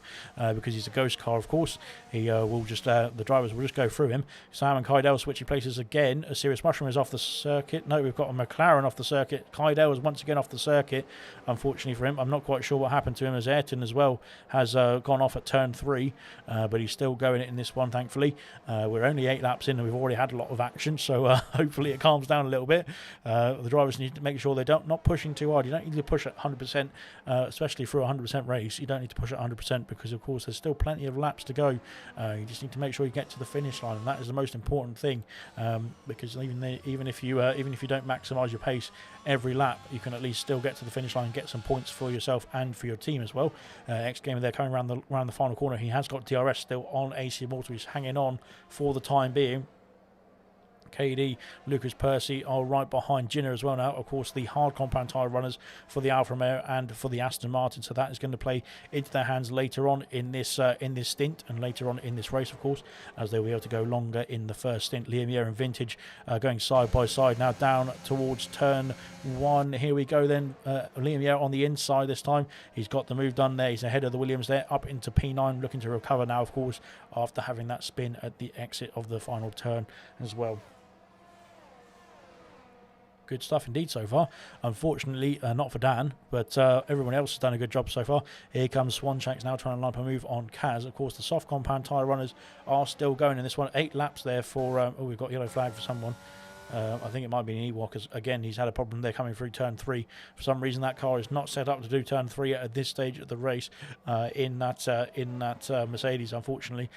because he's a ghost car, of course. He will just the drivers will just go through him. Sam and Kydell switching places again. A Serious Mushroom is off the circuit. No, we've got a McLaren off the circuit. Kydell is once again off the circuit, unfortunately for him. I'm not quite sure what happened to him, as Ayrton as well has gone off at turn 3, but he's still going in this one, thankfully. We're only 8 laps in and we've already had a lot of action, so hopefully it calms down a little bit. The drivers need to make sure they're not pushing too hard. You don't need to push at 100%, especially through a 100% race. You don't need to push at 100% because, of course, there's still plenty of laps to go. You just need to make sure you get to the finish line, and that is the most important thing. Because even if you don't maximise your pace every lap, you can at least still get to the finish line and get some points for yourself and for your team as well. X Gamer there coming around the final corner. He has got DRS still on AC Immortal. He's hanging on for the time being. KD, Lucas Percy are right behind Ginner as well now. Of course, the hard compound tyre runners for the Alfa Romeo and for the Aston Martin. So that is going to play into their hands later on in this stint and later on in this race, of course, as they'll be able to go longer in the first stint. Liam Yeh and Vintage going side by side now down towards turn 1. Here we go then. Liam Yeh on the inside this time. He's got the move done there. He's ahead of the Williams there, up into P9, looking to recover now, of course, after having that spin at the exit of the final turn as well. Good stuff indeed so far. Unfortunately, not for Dan, but everyone else has done a good job so far. Here comes Swanshanks now trying to line up a move on Kaz. Of course, the soft compound tyre runners are still going in this one. 8 laps there for... oh, we've got yellow flag for someone. I think it might be an Ewok, as again he's had a problem there coming through turn 3. For some reason that car is not set up to do turn 3 at this stage of the race in that Mercedes, unfortunately.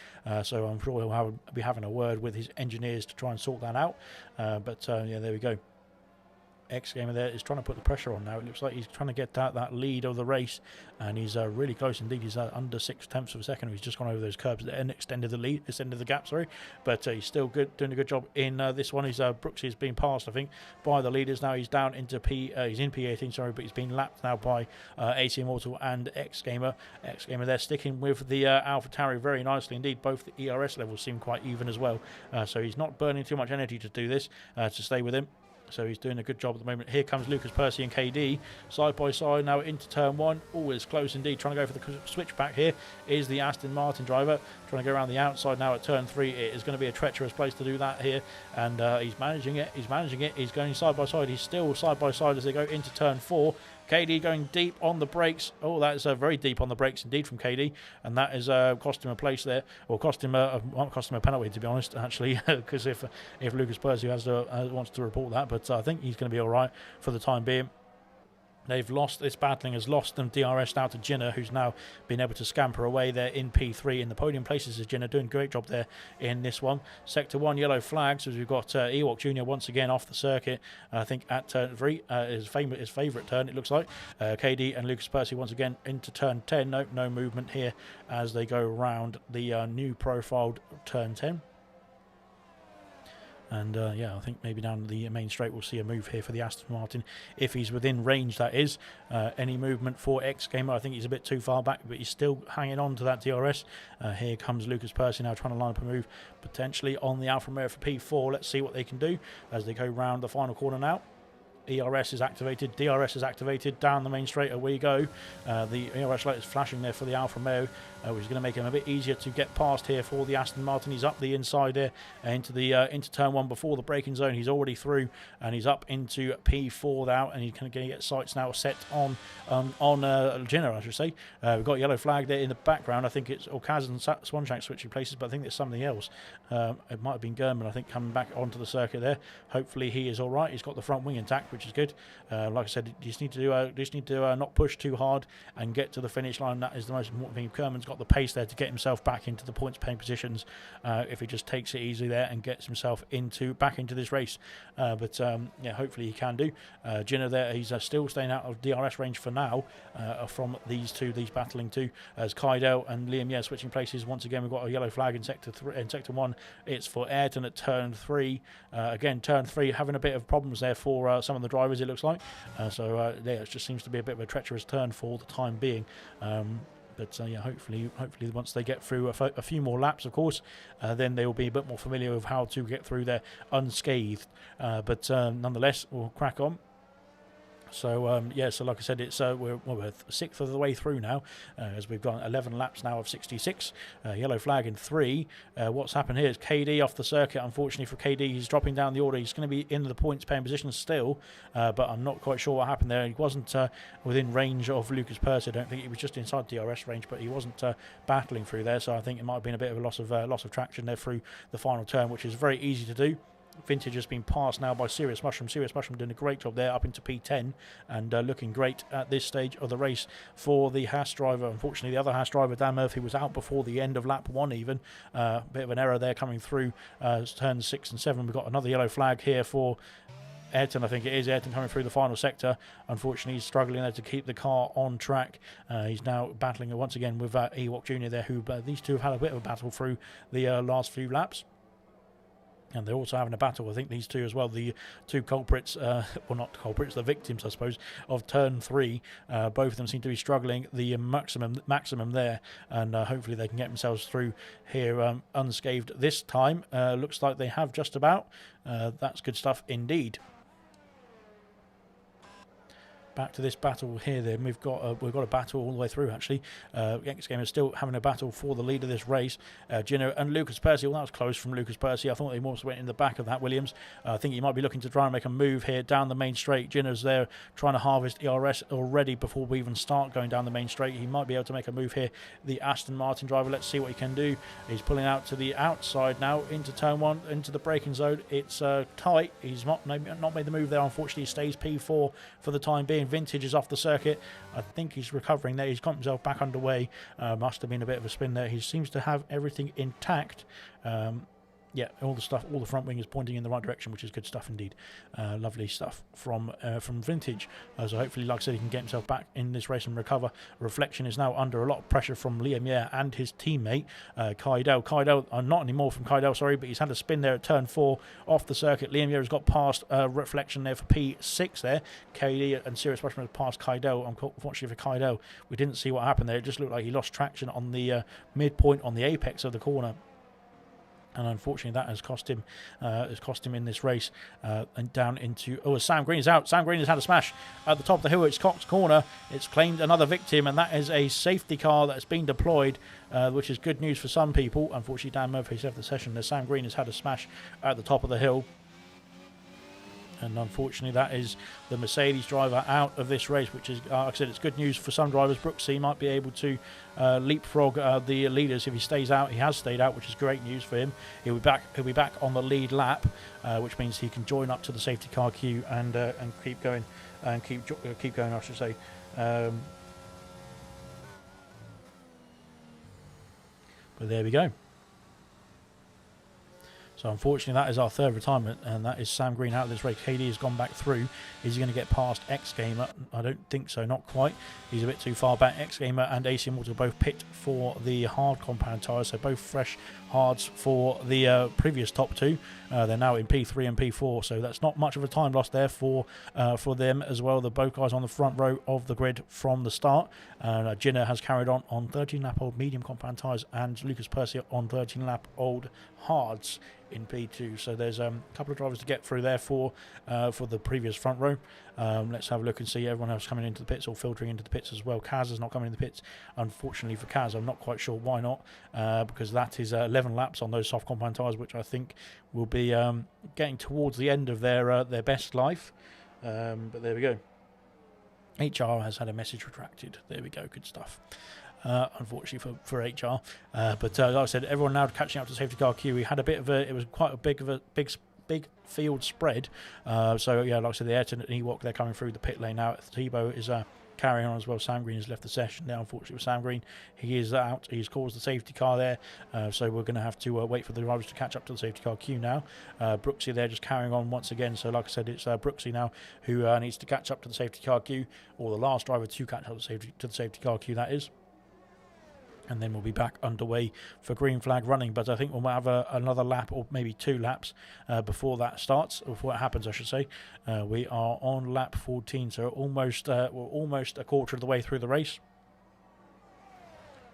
So I'm sure he'll be having a word with his engineers to try and sort that out. But yeah, there we go. X Gamer there is trying to put the pressure on now. It looks like he's trying to get that lead of the race, and he's really close indeed. He's under 6/10 of a second. He's just gone over those curbs and extended the gap, sorry. But he's still doing a good job in this one. Brooks is being passed, I think, by the leaders now. He's down into he's in P18, sorry, but he's been lapped now by AC Immortal and X Gamer. X Gamer there sticking with the AlphaTauri very nicely indeed. Both the ERS levels seem quite even as well, so he's not burning too much energy to do this, to stay with him. So he's doing a good job at the moment. Here comes Lucas Percy and KD side by side now into turn 1. Oh, it's close indeed. Trying to go for the switchback here is the Aston Martin driver. Trying to go around the outside now at turn 3. It is going to be a treacherous place to do that here. And he's managing it. He's managing it. He's going side by side. He's still side by side as they go into turn 4. KD going deep on the brakes. Oh, that is very deep on the brakes indeed from KD, and that is cost him a place there, or cost him a penalty, to be honest, actually, because if Lucas Percy wants to report that, but I think he's going to be all right for the time being. They've lost, this battling has lost them DRS out to Ginner, who's now been able to scamper away there in P3 in the podium places. As Ginner doing a great job there in this one. Sector 1 yellow flags, as we've got Ewok Jr. once again off the circuit, I think at turn 3, his favourite turn, it looks like. KD and Lucas Percy once again into turn 10. No movement here as they go around the new profiled turn 10. And yeah, I think maybe down the main straight we'll see a move here for the Aston Martin, if he's within range, that is. Any movement for X Gamer, I think he's a bit too far back, but he's still hanging on to that DRS. Here comes Lucas Percy now trying to line up a move potentially on the Alfa Romeo for P4. Let's see what they can do as they go round the final corner now. ERS is activated, DRS is activated, down the main straight, away we go. The ERS light is flashing there for the Alfa Romeo, which is going to make him a bit easier to get past here for the Aston Martin. He's up the inside there into turn 1 before the braking zone. He's already through, and he's up into P4 now, and he's going to get sights now set on Jenner, I should say. We've got yellow flag there in the background. I think it's Kaz and Swanshank switching places, but I think it's something else. It might have been Gurman, I think, coming back onto the circuit there. Hopefully he is all right. He's got the front wing intact, which is good. Like I said, you just need to not push too hard and get to the finish line. That is the most important thing. Kerman's got the pace there to get himself back into the points paying positions if he just takes it easily there and gets himself back into this race. Yeah, hopefully he can do. Jenner there, he's still staying out of DRS range for now from these battling two, as Kydell and Liam switching places. Once again, we've got a yellow flag in sector 1. It's for Ayrton at turn 3. Again, turn 3 having a bit of problems there for some of the drivers, it looks like. Yeah, it just seems to be a bit of a treacherous turn for the time being. Yeah, hopefully once they get through a few more laps, of course, then they will be a bit more familiar with how to get through there unscathed. Nonetheless, we'll crack on. So yeah, so like I said, it's we're 6th of the way through now, as we've got 11 laps now of 66. Yellow flag in 3. What's happened here is KD off the circuit. Unfortunately for KD, he's dropping down the order. He's going to be in the points paying position still, but I'm not quite sure what happened there. He wasn't within range of Lucas Percy. I don't think he was just inside DRS range, but he wasn't battling through there. So I think it might have been a bit of a loss of traction there through the final turn, which is very easy to do. Vintage has been passed now by Serious Mushroom. Serious Mushroom doing a great job there up into P10 and looking great at this stage of the race for the Haas driver. Unfortunately, the other Haas driver, Dan Murphy, was out before the end of lap 1 even. Bit of an error there coming through turns 6 and 7. We've got another yellow flag here for Ayrton. I think it is Ayrton coming through the final sector. Unfortunately, he's struggling there to keep the car on track. He's now battling once again with Ewok Jr. there, who these two have had a bit of a battle through the last few laps. And they're also having a battle, I think, these two as well. The two culprits, well, not culprits, the victims, I suppose, of turn 3. Both of them seem to be struggling the maximum there. And hopefully they can get themselves through here unscathed this time. Looks like they have just about. That's good stuff indeed. Back to this battle here then. We've got a battle all the way through, actually. X Gamer is still having a battle for the lead of this race. Gino and Lucas Percy. Well, that was close from Lucas Percy. I thought they almost went in the back of that Williams. I think he might be looking to try and make a move here down the main straight. Gino's there trying to harvest ERS already before we even start going down the main straight. He might be able to make a move here. The Aston Martin driver, let's see what he can do. He's pulling out to the outside now into turn 1, into the braking zone. It's tight. He's not made the move there. Unfortunately, he stays P4 for the time being. Vintage is off the circuit. I think he's recovering there. He's got himself back underway. Must have been a bit of a spin there. He seems to have everything intact. Yeah, all the front wing is pointing in the right direction, which is good stuff indeed. Lovely stuff from Vintage. So hopefully, like I said, he can get himself back in this race and recover. Reflection is now under a lot of pressure from Liam and his teammate Kydell. Not anymore from Kydell, sorry, but he's had a spin there at turn 4 off the circuit. Liam has got past Reflection there for P6 there. KD and Serious Mushroom has passed Kydell. Unfortunately for Kydell, we didn't see what happened there. It just looked like he lost traction on the midpoint on the apex of the corner. And unfortunately, that has cost him in this race. And down into Sam Green is out. Sam Green has had a smash at the top of the hill. It's Cox Corner. It's claimed another victim, and that is a safety car that's been deployed, which is good news for some people. Unfortunately, Dan Murphy's left the session. There, Sam Green has had a smash at the top of the hill. And unfortunately, that is the Mercedes driver out of this race, which is, like I said, it's good news for some drivers. Brooksy might be able to leapfrog the leaders if he stays out. He has stayed out, which is great news for him. He'll be back on the lead lap, which means he can join up to the safety car queue and keep going keep going. I should say. But there we go. So unfortunately, that is our third retirement, and that is Sam Green out of this race. KD has gone back through. Is he going to get past X Gamer? I don't think so, not quite. He's a bit too far back. X Gamer and AC Immortal both pit for the hard compound tyres, so both fresh hards for the previous top two. They're now in P3 and P4, so that's not much of a time loss there for them as well. The both guys on the front row of the grid from the start. Jinner has carried on 13 lap old medium compound tyres, and Lucas Percy on 13 lap old hards in P2. So there's a couple of drivers to get through there for the previous front row. Let's have a look and see everyone else coming into the pits or filtering into the pits as well. Kaz is not coming in the pits, unfortunately for Kaz. I'm not quite sure why not, because that is 11 laps on those soft compound tyres, which I think will be getting towards the end of their best life. But there we go. HR has had a message retracted. There we go. Good stuff. Unfortunately for HR, but like I said, everyone now catching up to the safety car queue. We had a bit of it was quite a big field spread. So yeah, like I said, the Ayrton and Ewok, they're coming through the pit lane now. Tebow is carrying on as well. Sam Green has left the session now. Unfortunately for Sam Green, he is out. He's caused the safety car there, so we're going to have to wait for the drivers to catch up to the safety car queue now. Brooksy there just carrying on once again. So like I said, it's Brooksy now who needs to catch up to the safety car queue, or the last driver to catch up to the safety car queue, that is. And then we'll be back underway for green flag running. But I think we'll have another lap, or maybe 2 laps, before that starts, or before it happens, I should say. We are on lap 14, so we're almost a quarter of the way through the race.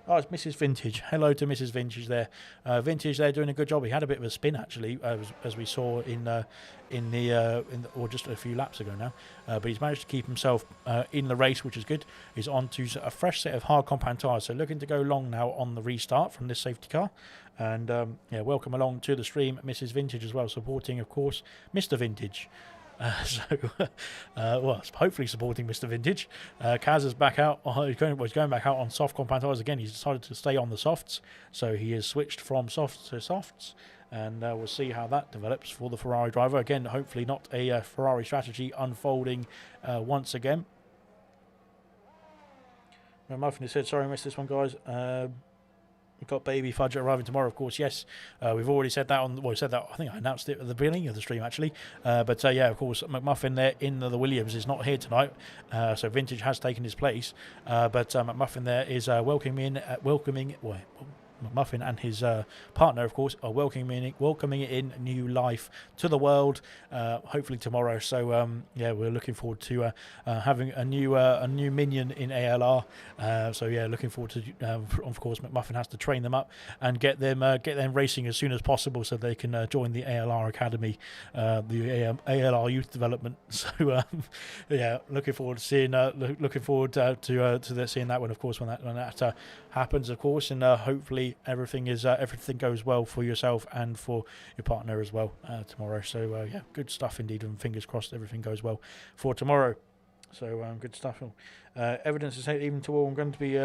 Oh, it's Mrs. Vintage. Hello to Mrs. Vintage there. Vintage there doing a good job. He had a bit of a spin actually, as we saw or just a few laps ago now. But he's managed to keep himself in the race, which is good. He's on to a fresh set of hard compound tyres, so looking to go long now on the restart from this safety car. And yeah, welcome along to the stream, Mrs. Vintage as well, supporting, of course, Mr. Vintage. Well, hopefully supporting Mr. Vintage. Kaz is back out. He's going back out on soft compound tyres again. He's decided to stay on the softs, so he has switched from softs to softs, and we'll see how that develops for the Ferrari driver. Again, hopefully not a Ferrari strategy unfolding once again. Muffin has said, sorry I missed this one, guys. We've got Baby Fudge arriving tomorrow, of course. Yes, we've already said that on. Well, we said that. I think I announced it at the beginning of the stream, actually. But yeah, of course, McMuffin there in the Williams is not here tonight, so Vintage has taken his place. But McMuffin there is welcoming. McMuffin and his partner, of course, are welcoming in new life to the world, hopefully tomorrow. So yeah, we're looking forward to having a new minion in ALR. So yeah, looking forward to. Of course, McMuffin has to train them up and get them racing as soon as possible, so they can join the ALR Academy, the ALR Youth Development. So yeah, looking forward to seeing. Looking forward to seeing that one, of course, when that happens, of course, and hopefully everything goes well for yourself and for your partner as well tomorrow. So yeah, good stuff indeed, and fingers crossed everything goes well for tomorrow. So good stuff. Evidence is even to all. I'm going to be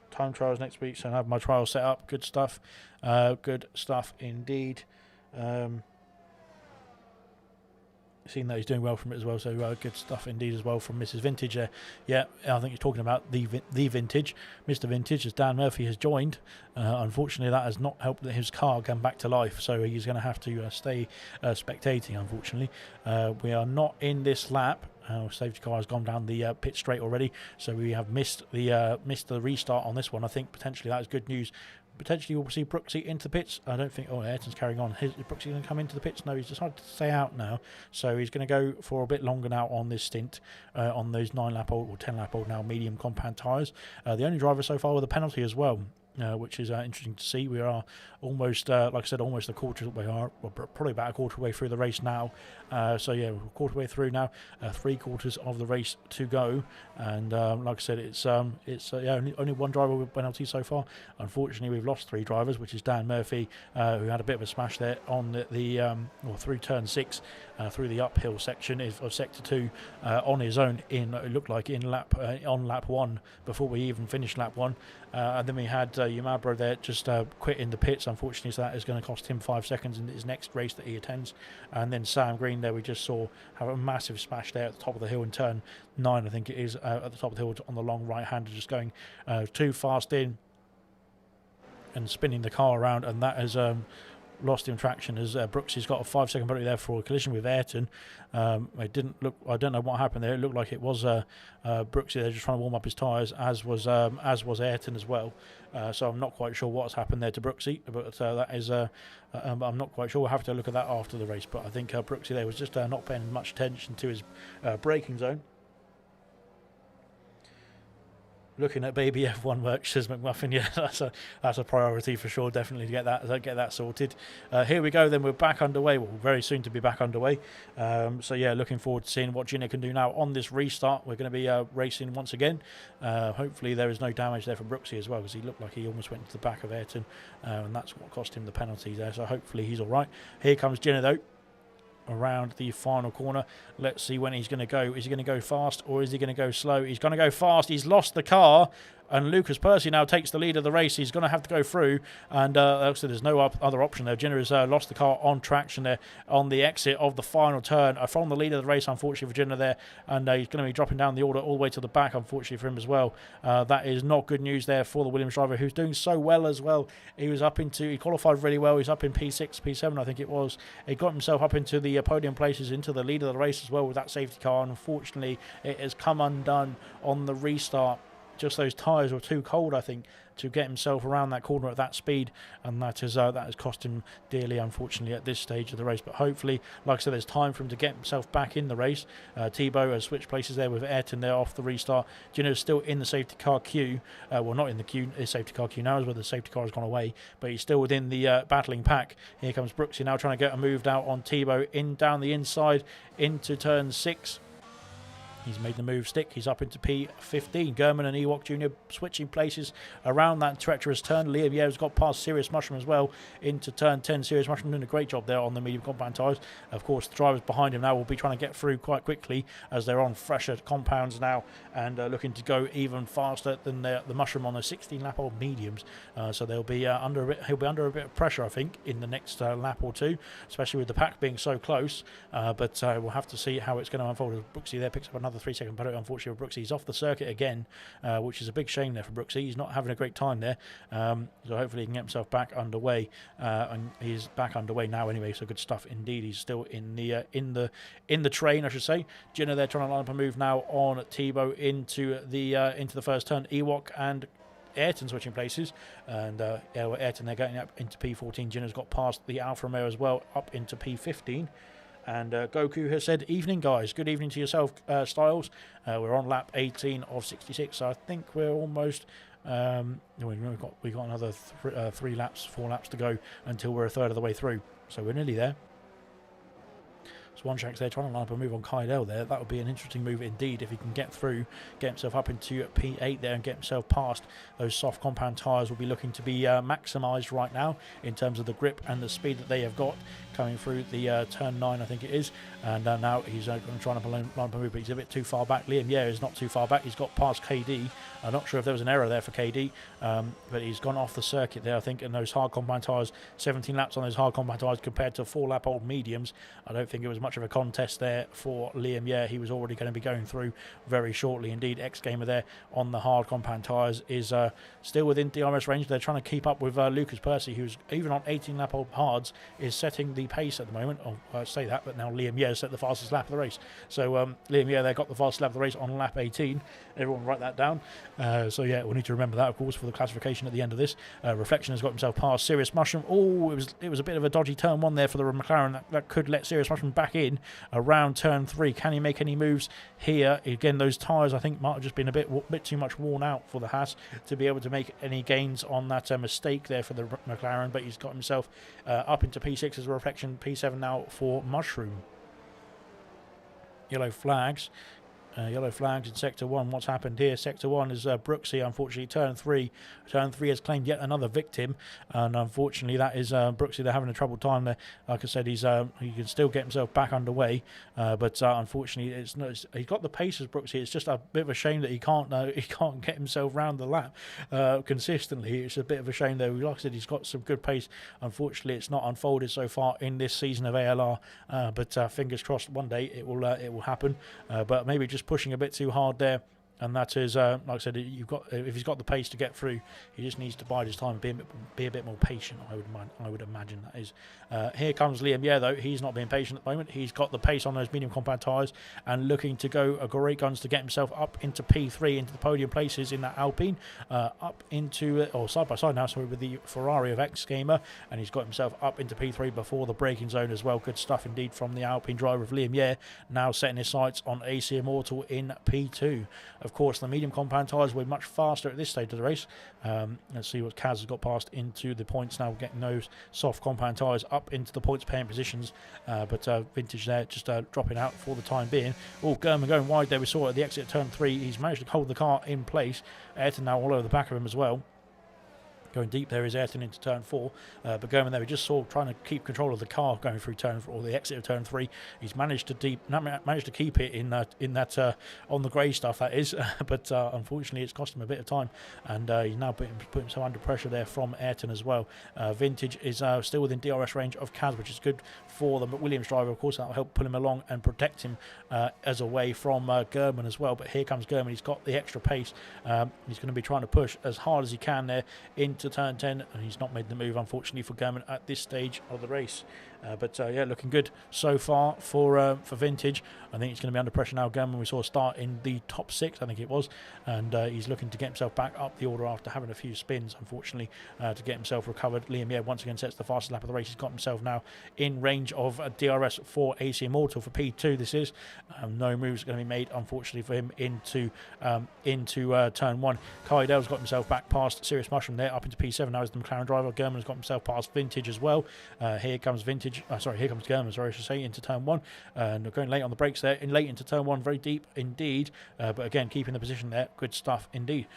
time trials next week, so I have my trial set up. Good stuff. Good stuff indeed. Seen that he's doing well from it as well, so good stuff indeed as well from Mrs. Vintage. Yeah, I think he's talking about the Vintage, Mr. Vintage, as Dan Murphy has joined. Unfortunately, that has not helped his car come back to life, so he's going to have to stay spectating. Unfortunately, we are not in this lap. Safety car has gone down the pit straight already, so we have missed the restart on this one. I think potentially that is good news. Potentially we'll see Brooksy into the pits. I don't think. Oh, Ayrton's carrying on. Is Brooksy going to come into the pits? No, he's decided to stay out now. So he's going to go for a bit longer now on this stint on those 9-lap-old or 10-lap-old now medium compound tyres. The only driver so far with a penalty as well. Which is interesting to see. We are almost, like I said, almost a quarter. We're probably about a quarter way through the race now. So yeah, we're a quarter way through now. 3/4 of the race to go, and like I said, it's yeah, only one driver with penalty so far. Unfortunately, we've lost 3 drivers, which is Dan Murphy, who had a bit of a smash there on or through turn 6, through the uphill section of sector 2 on his own. It looked like on lap 1 before we even finished lap 1. And then we had Yumabro there just quit in the pits, unfortunately, so that is going to cost him 5 seconds in his next race that he attends. And then Sam Green there, we just saw have a massive smash there at the top of the hill in turn 9, I think it is, at the top of the hill on the long right hander, just going too fast in and spinning the car around, and that has lost him traction as Brooksy's got a 5-second penalty there for a collision with Ayrton. It didn't look. I don't know what happened there. It looked like it was Brooksy there just trying to warm up his tyres, as was Ayrton as well. So I'm not quite sure what's happened there to Brooksy, but that is. I'm not quite sure. We'll have to look at that after the race. But I think Brooksy there was just not paying much attention to his braking zone. looking at baby F1 work, says McMuffin. Yeah, that's a priority for sure. Definitely to get that sorted. Here we go. Then we're back underway. Well, very soon to be back underway. So yeah, looking forward to seeing what Ginner can do now on this restart. We're going to be racing once again. Hopefully there is no damage there for Brooksy as well, because he looked like he almost went into the back of Ayrton, and that's what cost him the penalty there. So hopefully he's all right. Here comes Ginner though, around the final corner. Let's see when he's going to go. Is he going to go fast or is he going to go slow? He's going to go fast. He's lost the car, and Lucas Percy now takes the lead of the race. He's going to have to go through, and so there's no other option there. Ginner has lost the car on traction there on the exit of the final turn from the lead of the race, unfortunately for Ginner there, and he's going to be dropping down the order all the way to the back, unfortunately for him as well. That is not good news there for the Williams driver, who's doing so well as well. He qualified really well. He's up in P6, P7 I think it was. He got himself up into the podium places, into the lead of the race as well with that safety car, and unfortunately it has come undone on the restart. Just those tyres were too cold, I think, to get himself around that corner at that speed, and that has cost him dearly, unfortunately, at this stage of the race. But hopefully, like I said, there's time for him to get himself back in the race. Thibaut has switched places there with Ayrton there off the restart. Ginner is still in the safety car queue. Well, not in the queue, his safety car queue now, is where the safety car has gone away, but he's still within the battling pack. Here comes Brooksy now trying to get a move out on Thibaut down the inside into turn 6. He's made the move stick. He's up into P15. Gurman and Ewok Jr. switching places around that treacherous turn. Liam Yeo's got past Serious Mushroom as well into turn 10. Serious Mushroom doing a great job there on the medium compound tyres. Of course, the drivers behind him now will be trying to get through quite quickly, as they're on fresher compounds now and looking to go even faster than the Mushroom on the 16-lap-old mediums. So he'll be under a bit of pressure, I think, in the next lap or two, especially with the pack being so close. But we'll have to see how it's going to unfold. Brooksy there picks up another 3-second penalty, unfortunately for Brooksy. He's off the circuit again, which is a big shame there for Brooksy. He's not having a great time there, so hopefully he can get himself back underway, and he's back underway now anyway, so good stuff indeed. He's still in the train, I should say. Ginner there trying to line up a move now on Thibaut into the first turn. Ewok and Ayrton switching places, and Ayrton they're getting up into P14. Ginner's got past the Alfa Romeo as well, up into P15. And Goku has said, "Evening, guys. Good evening to yourself, Styles. We're on lap 18 of 66, so I think we're almost. We got another 4 laps to go until we're a third of the way through. So we're nearly there." So one track's there trying to line up a move on Kydell there. That would be an interesting move indeed if he can get through, get himself up into P8 there and get himself past those soft compound tyres. Will be looking to be maximised right now in terms of the grip and the speed that they have got coming through the turn 9, I think it is. And now he's going to try and line up a move, but he's a bit too far back. Liam Yeo is not too far back. He's got past KD. I'm not sure if there was an error there for KD, but he's gone off the circuit there, I think, and those hard compound tyres, 17 laps on those hard compound tyres compared to 4-lap-old mediums. I don't think it was much of a contest there for Liam Yeo. He was already going to be going through very shortly. Indeed, X-Gamer there on the hard compound tyres is still within DRS range. They're trying to keep up with Lucas Percy, who's even on 18-lap-old hards, is setting the pace at the moment. I say that, but now Liam Yeo set the fastest lap of the race. So Liam Yeo there got the fastest lap of the race on lap 18. Everyone write that down. So yeah, we'll need to remember that, of course, for the classification at the end of this. Reflection has got himself past Serious Mushroom. Oh, it was a bit of a dodgy turn 1 there for the McLaren. That could let Serious Mushroom back in around turn 3. Can he make any moves here? Again, those tyres I think might have just been a bit too much worn out for the Haas to be able to make any gains on that mistake there for the McLaren, but he's got himself up into P6 as a Reflection, P7 now for Mushroom. Yellow flags. Yellow flags in Sector 1. What's happened here? Sector 1 is Brooksy, unfortunately. Turn 3 has claimed yet another victim, and unfortunately that is Brooksy. They're having a troubled time there. Like I said, he can still get himself back underway, but unfortunately he's got the pace as Brooksy. It's just a bit of a shame that he can't get himself round the lap consistently. It's a bit of a shame though. Like I said, he's got some good pace. Unfortunately, it's not unfolded so far in this season of ALR, but fingers crossed one day it will happen. But maybe just pushing a bit too hard there, and that is like I said, if he's got the pace to get through, he just needs to bide his time and be a bit more patient. I would imagine that is. Here comes Liam Yeo though. He's not being patient at the moment. He's got the pace on those medium compound tyres and looking to go a great guns to get himself up into P3, into the podium places in that Alpine, up into or side by side now, sorry, with the Ferrari of X-Gamer, and he's got himself up into P3 before the braking zone as well. Good stuff indeed from the Alpine driver of Liam Yeo, now setting his sights on AC Immortal in P2. Of Of course, the medium compound tyres were much faster at this stage of the race. Let's see what Kaz has got past into the points now, getting those soft compound tyres up into the points paying positions. But Vintage there just dropping out for the time being. Oh, German going wide there. We saw at the exit of turn 3. He's managed to hold the car in place. Ayrton now all over the back of him as well. Going deep there is Ayrton into turn 4, but German there we just saw trying to keep control of the car going through turn 4, or the exit of turn 3. He's managed to keep it in that on the grey stuff, that is, but unfortunately it's cost him a bit of time, and he's now put himself under pressure there from Ayrton as well. Vintage is still within DRS range of Kaz, which is good for the Williams driver. Of course, that will help pull him along and protect him as away from German as well. But here comes German. He's got the extra pace. He's going to be trying to push as hard as he can there into turn 10, and he's not made the move, unfortunately, for German at this stage of the race. But yeah, looking good so far for Vintage. I think he's going to be under pressure now. German we saw start in the top 6, I think it was, and he's looking to get himself back up the order after having a few spins, unfortunately, to get himself recovered. Liam once again sets the fastest lap of the race. He's got himself now in range of DRS for AC Immortal for P2. This is no moves going to be made, unfortunately, for him into turn 1. Kai Dale's got himself back past Serious Mushroom there, up into P7 now as the McLaren driver. German has got himself past Vintage as well. Here comes German, I should say, into turn 1, and going late on the brakes there, late into turn 1, very deep indeed, but again keeping the position there. Good stuff indeed.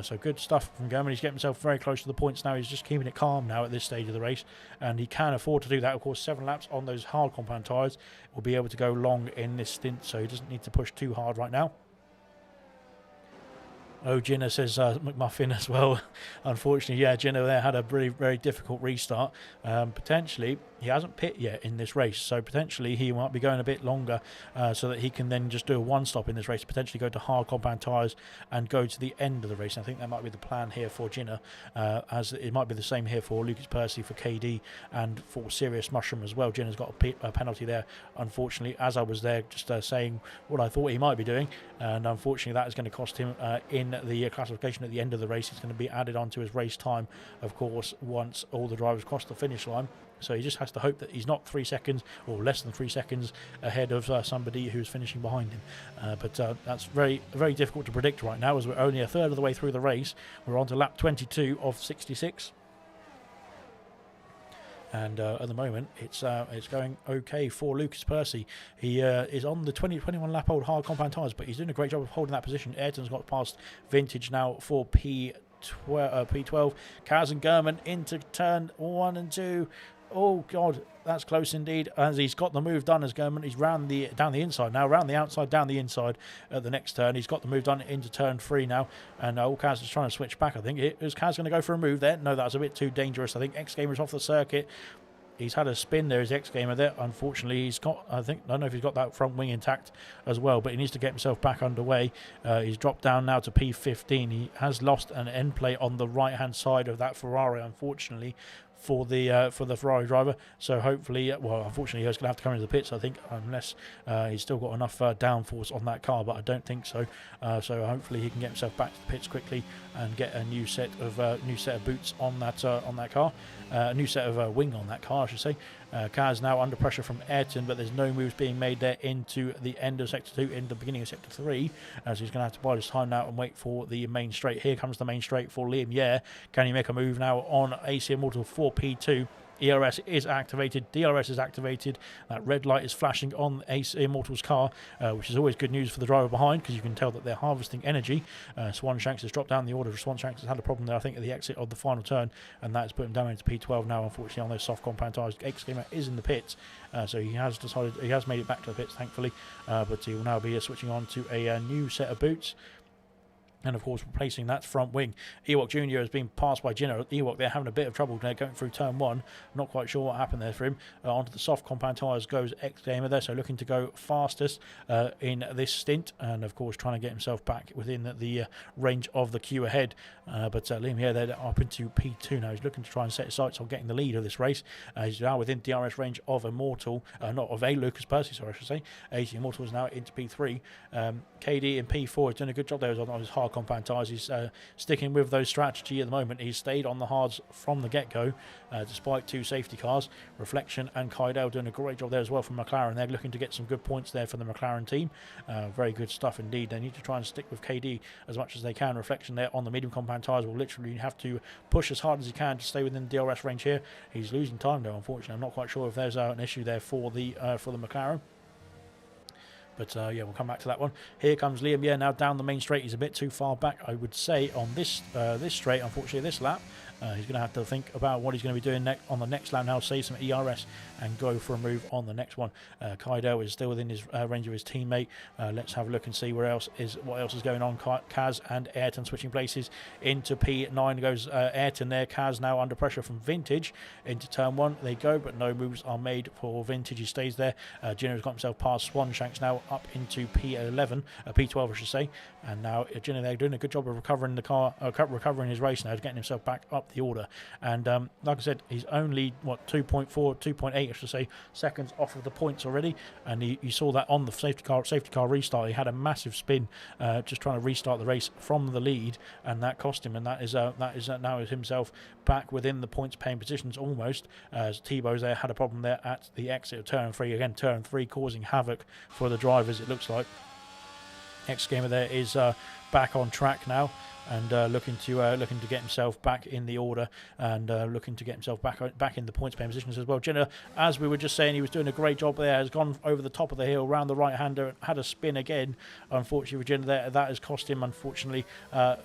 So good stuff from German. He's getting himself very close to the points now. He's just keeping it calm now at this stage of the race, and he can afford to do that. Of course, 7 laps on those hard compound tyres will be able to go long in this stint, so he doesn't need to push too hard right now. Oh, Jinner, says McMuffin as well. Unfortunately, yeah, Jinner there had a really very difficult restart. Potentially, he hasn't pit yet in this race, so potentially he might be going a bit longer so that he can then just do a one-stop in this race, potentially go to hard compound tyres and go to the end of the race. I think that might be the plan here for Jinner, as it might be the same here for Lucas Percy, for KD, and for Serious Mushroom as well. Jinner's got a penalty there, unfortunately, as I was there just saying what I thought he might be doing, and unfortunately that is going to cost him in the classification at the end of the race. It's going to be added onto his race time, of course, once all the drivers cross the finish line. So he just has to hope that he's not 3 seconds or less than 3 seconds ahead of somebody who's finishing behind him. But that's very, very difficult to predict right now, as we're only a third of the way through the race. We're on to lap 22 of 66. And at the moment, it's going okay for Lucas Percy. He is on the 21 lap old hard compound tyres, but he's doing a great job of holding that position. Ayrton's got past Vintage now for P12. Kaz and German into turn 1 and 2. Oh God, that's close indeed, as he's got the move done as German. He's down the inside now, round the outside, down the inside at the next turn. He's got the move done into turn 3 now, and Kaz is trying to switch back, I think. Is Kaz going to go for a move there? No, that's a bit too dangerous. I think X-Gamer's off the circuit. He's had a spin there, his X-Gamer there. Unfortunately, he's got, I don't know if he's got that front wing intact as well, but he needs to get himself back underway. He's dropped down now to P15. He has lost an end plate on the right-hand side of that Ferrari, unfortunately, for the Ferrari driver. So hopefully, well, unfortunately, he's going to have to come into the pits, I think, unless he's still got enough downforce on that car, but I don't think so. So hopefully he can get himself back to the pits quickly and get a new set of boots on that car, a new set of wing on that car, I should say. Kaz now under pressure from Ayrton, but there's no moves being made there into the end of Sector 2, in the beginning of Sector 3, as he's going to have to bide his time now and wait for the main straight. Here comes the main straight for Liam. Yeah, can he make a move now on AC Immortal for P2? ERS is activated, DRS is activated, that red light is flashing on AC Immortal's car, which is always good news for the driver behind, because you can tell that they're harvesting energy. Swanshanks has dropped down the order. Swanshanks has had a problem there, I think, at the exit of the final turn, and that has put him down into P12 now, unfortunately, on those soft compound tyres. X-Gamer is in the pits, so he has made it back to the pits, thankfully, but he will now be switching on to a new set of boots. And, of course, replacing that front wing. Ewok Jr. has been passed by Jinner. Ewok, they're having a bit of trouble there going through turn 1. Not quite sure what happened there for him. Onto the soft compound tyres goes X-Gamer there, so looking to go fastest in this stint. And, of course, trying to get himself back within the range of the queue ahead. But Liam here, they're up into P2 now. He's looking to try and set his sights on getting the lead of this race. He's now within DRS range of Lucas Percy, sorry, I should say. AC Immortal is now into P3. KD in P4 is doing a good job there on his hard compound tyres. He's sticking with those strategy at the moment. He's stayed on the hards from the get-go, despite 2 safety cars. Reflection and Kydell doing a great job there as well from McLaren. They're looking to get some good points there for the McLaren team. Very good stuff indeed. They need to try and stick with KD as much as they can. Reflection there on the medium compound tyres will literally have to push as hard as he can to stay within the DRS range here. He's losing time though, unfortunately. I'm not quite sure if there's an issue there for the McLaren. But yeah, we'll come back to that one. Here comes Liam Yeh now down the main straight. He's a bit too far back, I would say, on this straight, unfortunately, this lap. He's going to have to think about what he's going to be doing on the next lap now, save some ERS and go for a move on the next one. Kydell is still within his range of his teammate. Let's have a look and see what else is going on. Kaz and Ayrton switching places into P9 goes Ayrton there. Kaz now under pressure from Vintage into turn 1. They go, but no moves are made for Vintage. He stays there. Gino has got himself past Swanshanks now up into P11, P12 I should say. And now Gino there doing a good job of recovering the car, recovering his race now, getting himself back up the order. And like I said, he's only 2.8 I should say seconds off of the points already. And you saw that on the safety car restart. He had a massive spin just trying to restart the race from the lead, and that cost him. And that is now himself back within the points paying positions almost, as Thibaut's there had a problem there at the exit of turn 3. Again, turn 3 causing havoc for the drivers, it looks like. X-Gamer there is back on track now, and looking to get himself back in the order, and looking to get himself back in the points paying positions as well. Jenner, as we were just saying, he was doing a great job there, has gone over the top of the hill, round the right hander, had a spin again. Unfortunately, Virginia there, that has cost him, unfortunately,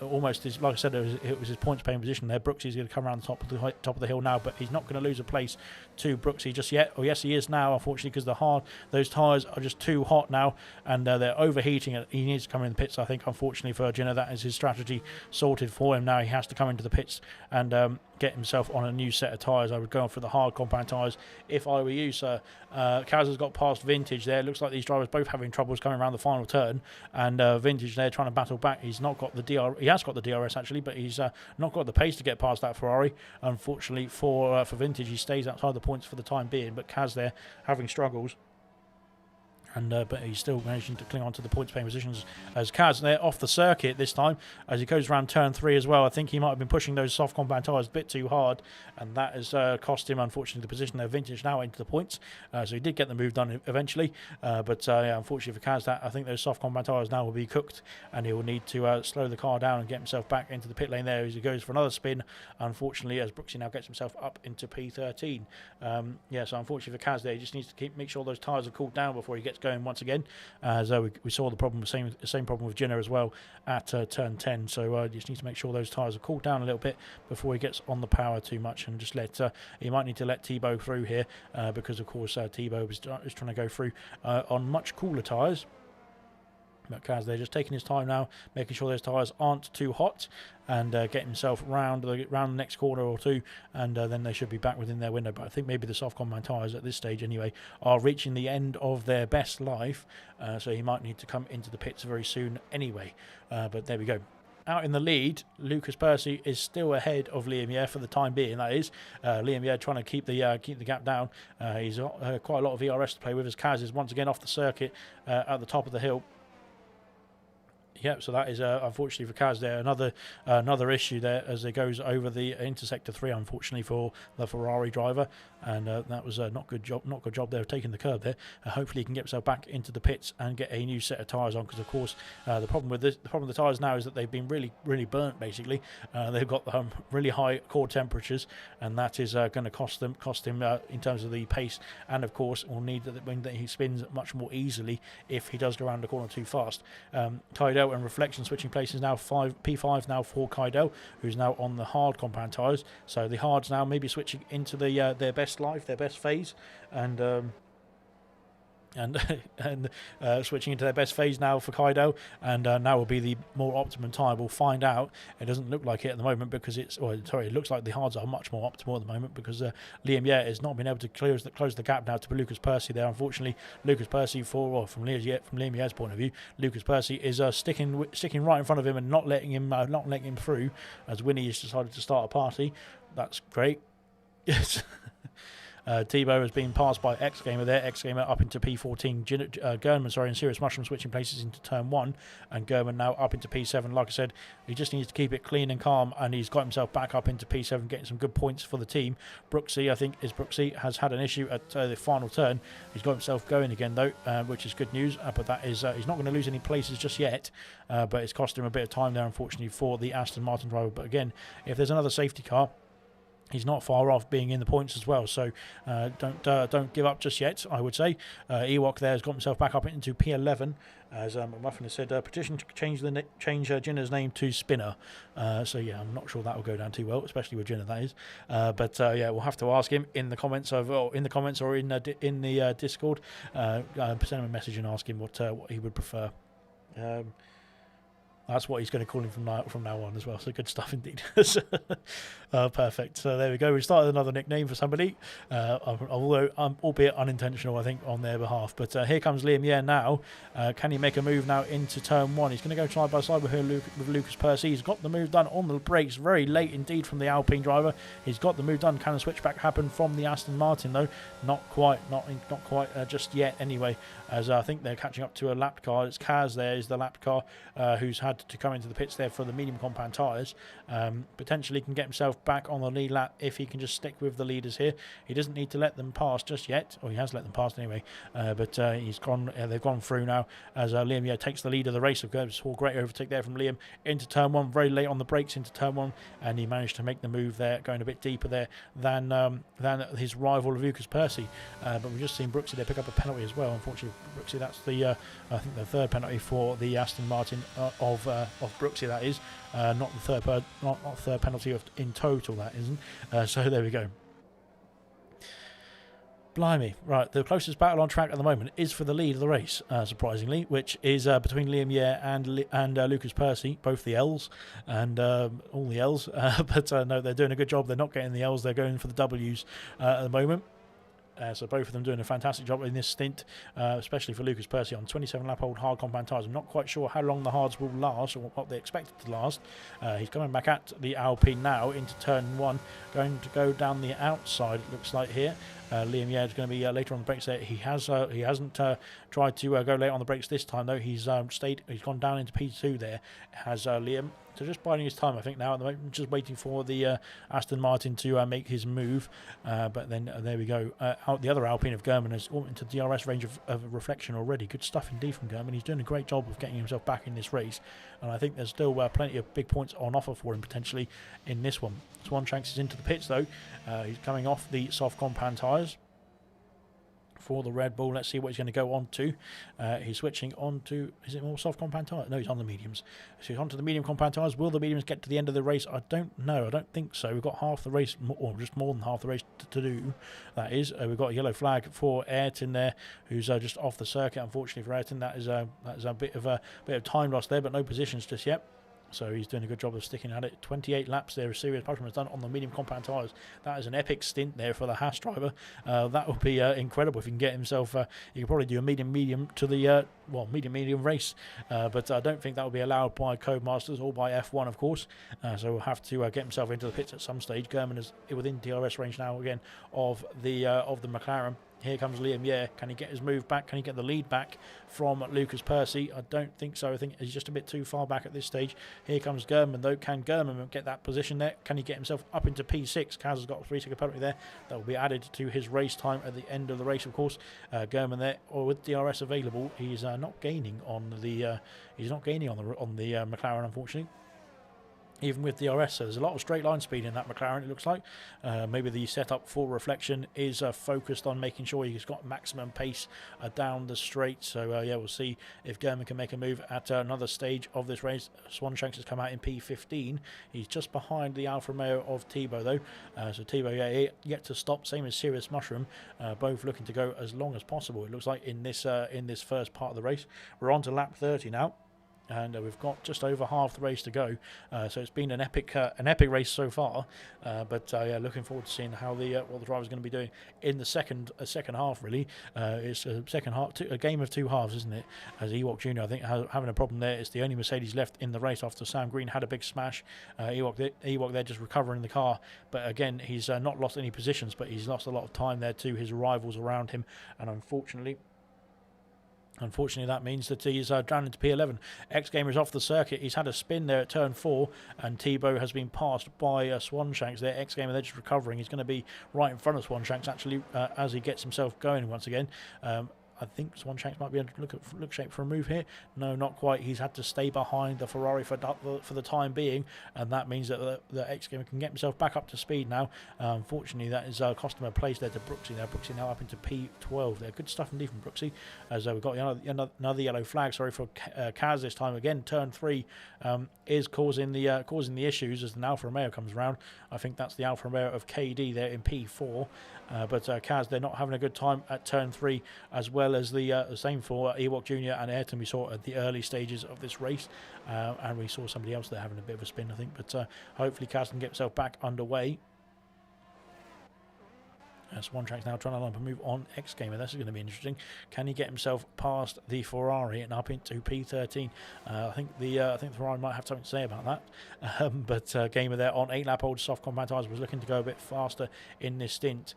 almost his, like I said, it was his points paying position there. Brooksy's going to come around the top of the hill now, but he's not going to lose a place to Brooksy just yet. Oh yes, he is now, unfortunately, because those tyres are just too hot now, and they're overheating. He needs to come in the pits, I think, unfortunately for Jenner. That is his strategy sorted for him now. He has to come into the pits and get himself on a new set of tyres. I would go for the hard compound tyres if I were you, sir. Kaz has got past Vintage there. Looks like these drivers both having troubles coming around the final turn, and Vintage there trying to battle back. He's not got the he has got the DRS actually, but he's not got the pace to get past that Ferrari. Unfortunately for Vintage, he stays outside the points for the time being, but Kaz there having struggles. And but he's still managing to cling on to the points paying positions as Kaz there off the circuit this time as he goes around turn 3 as well. I think he might have been pushing those soft compound tyres a bit too hard, and that has cost him, unfortunately, the position there. Vintage now into the points, so he did get the move done eventually, but yeah, unfortunately for Kaz, that I think those soft compound tyres now will be cooked, and he will need to slow the car down and get himself back into the pit lane there as he goes for another spin, unfortunately, as Brooksy now gets himself up into P13. Yeah, so unfortunately for Kaz there, he just needs to make sure those tyres are cooled down before he gets going once again, as we saw the problem, same problem with Jenner as well at turn 10. So just need to make sure those tyres are cooled down a little bit before he gets on the power too much, and just let he might need to let Thibaut through here, because of course Thibaut is trying to go through on much cooler tyres. But Kaz they're just taking his time now, making sure those tyres aren't too hot, and get himself round the next corner or two, and then they should be back within their window. But I think maybe the soft compound tyres at this stage anyway are reaching the end of their best life, so he might need to come into the pits very soon anyway. But there we go. Out in the lead, Lucas Percy is still ahead of Liam Yeh for the time being. That is, Liam Yeh trying to keep the gap down. He's got quite a lot of ERS to play with, as Kaz is once again off the circuit at the top of the hill. Yep, so that is unfortunately for Kaz there another issue there as it goes over the intersector 3, unfortunately for the Ferrari driver, and that was not good job there of taking the curb there. Hopefully he can get himself back into the pits and get a new set of tyres on, because of course the problem with the tyres now is that they've been really burnt basically. They've got really high core temperatures, and that is going to cost him in terms of the pace, and of course will need that he spins much more easily if he does go around the corner too fast. Kydell and Reflection switching places now. P5 now for Kydell, who's now on the hard compound tyres. So the hards now maybe switching into the their best life, their best phase, and switching into their best phase now for Kydell, and now will be the more optimum tyre. We'll find out. It doesn't look like it at the moment because it looks like the hards are much more optimal at the moment, because Liam Yeh has not been able to close the gap now to Lucas Percy there. Unfortunately, Lucas Percy from Liam Yeh's point of view, Lucas Percy is sticking right in front of him and not letting him through, as Winnie has decided to start a party. That's great. Yes. Tebow has been passed by X Gamer there. X Gamer up into P14. Gurman, sorry, and Serious Mushroom switching places into turn 1, and Gurman now up into P7. Like I said, he just needs to keep it clean and calm, and he's got himself back up into P7, getting some good points for the team. Brooksy, I think, has had an issue at the final turn. He's got himself going again though, which is good news. But that is he's not going to lose any places just yet. But it's cost him a bit of time there, unfortunately, for the Aston Martin driver. But again, if there's another safety car, he's not far off being in the points as well, so don't give up just yet, I would say. Ewok there has got himself back up into P11, as Muffin has said, petition to change Jinner's name to Spinner. So yeah, I'm not sure that will go down too well, especially with Jinner, that is. But yeah, we'll have to ask him in the comments or in the Discord. Send him a message and ask him what he would prefer. That's what he's going to call him from now on as well. So good stuff indeed. Perfect. So there we go. We started another nickname for somebody, although albeit unintentional, I think, on their behalf. But here comes Liam Yare now. Can he make a move now into turn 1? He's going to go side by side with Lucas Percy. He's got the move done on the brakes very late indeed from the Alpine driver. He's got the move done. Can a switchback happen from the Aston Martin though? Not quite just yet anyway, as I think they're catching up to a lapped car. It's Kaz there is the lapped car who's had to come into the pits there for the medium compound tyres. Potentially can get himself back on the lead lap if he can just stick with the leaders here. He doesn't need to let them pass just yet, or he has let them pass anyway, but he's gone. They've gone through now as Liam Yare takes the lead of the race. Of course, a great overtake there from Liam into turn 1, very late on the brakes into turn 1, and he managed to make the move there, going a bit deeper there than his rival Lucas Percy. But we've just seen Brooksy there pick up a penalty as well. Unfortunately, Brooksy, that's the I think the third penalty for the Aston Martin of Brooksy, that is. Not the third penalty in total, that isn't. So there we go. Blimey. Right, the closest battle on track at the moment is for the lead of the race, surprisingly, which is between Liam Yare and Lucas Percy, both the L's, and all the L's. But no, they're doing a good job. They're not getting the L's, they're going for the W's at the moment. So both of them doing a fantastic job in this stint, especially for Lucas Percy on 27-lap-old hard compound tyres. I'm not quite sure how long the hards will last or what they expect it to last. He's coming back at the Alpine now into turn 1, going to go down the outside, it looks like here. Liam Yare is going to be later on the brakes there. He hasn't tried to go late on the brakes this time though. He's gone down into P2 there. Has Liam. So just biding his time, I think, now at the moment, just waiting for the Aston Martin to make his move. But then there we go. The other Alpine of Gurman has gone into DRS range of reflection already. Good stuff indeed from Gurman. He's doing a great job of getting himself back in this race. And I think there's still plenty of big points on offer for him potentially in this one. Swanshanks is into the pits though. He's coming off the soft compound tyres for the Red Bull. Let's see what he's going to go on to. He's switching on to, is it more soft compound tyres? No, he's on the mediums. So he's on to the medium compound tyres. Will the mediums get to the end of the race? I don't know. I don't think so. We've got half the race, or just more than half the race to do. That is, we've got a yellow flag for Ayrton there, who's just off the circuit. Unfortunately for Ayrton, that is a bit of time lost there, but no positions just yet. So he's doing a good job of sticking at it. 28 laps there, a serious Mushroom has done on the medium compound tyres. That is an epic stint there for the Haas driver. That would be incredible if he can get himself. He could probably do a medium to the medium race, but I don't think that will be allowed by Codemasters or by F1, of course. So we'll have to get himself into the pits at some stage. Gurman is within DRS range now again of the McLaren. Here comes Liam Yare. Can he get his move back? Can he get the lead back from Lucas Percy? I don't think so. I think he's just a bit too far back at this stage. Here comes Gurman, though. Can Gurman get that position there? Can he get himself up into P6? Kaz has got a 3-second penalty there. That will be added to his race time at the end of the race, of course. Gurman there, or with DRS available, he's not gaining on the McLaren, unfortunately. Even with DRS, so there's a lot of straight line speed in that McLaren, it looks like. Maybe the setup for reflection is focused on making sure he's got maximum pace down the straight. So yeah, we'll see if Gurman can make a move at another stage of this race. Swanshanks has come out in P15. He's just behind the Alfa Romeo of Tebow though. So Tebow, yeah, yet to stop, same as Serious Mushroom, both looking to go as long as possible. It looks like in this first part of the race. We're on to lap 30 now. And we've got just over half the race to go, so it's been an epic race so far. But yeah, looking forward to seeing how what the driver's going to be doing in the second half. Really, it's a second half, a game of two halves, isn't it? As Ewok Jr. I think having a problem there. It's the only Mercedes left in the race after Sam Green had a big smash. Ewok there just recovering the car, but again he's not lost any positions, but he's lost a lot of time there to his rivals around him, and unfortunately, that means that he's down into P11. X-Gamer is off the circuit. He's had a spin there at turn 4, and Tebow has been passed by Swanshanks there. X-Gamer, they're just recovering. He's going to be right in front of Swanshanks, actually, as he gets himself going once again. I think Swanshanks might be able to look shape for a move here. No, not quite. He's had to stay behind the Ferrari for the time being, and that means that the X-Gamer can get himself back up to speed now. Unfortunately, that is cost him a place there to Brooksy. Now Brooksy now up into P12 there. Good stuff indeed from Brooksy, as we've got another yellow flag. Sorry for Kaz this time again. Turn 3 is causing the issues as the Alfa Romeo comes around. I think that's the Alfa Romeo of KD there in P4. But Kaz, they're not having a good time at turn 3, as well as the same for Ewok Jr. and Ayrton we saw at the early stages of this race. And we saw somebody else there having a bit of a spin, I think. But hopefully Kaz can get himself back underway. Swanshanks now trying to lump a move on X-Gamer. This is going to be interesting. Can he get himself past the Ferrari and up into P13? I think the Ferrari might have something to say about that. But Gamer there on 8-lap-old soft compound tyres was looking to go a bit faster in this stint.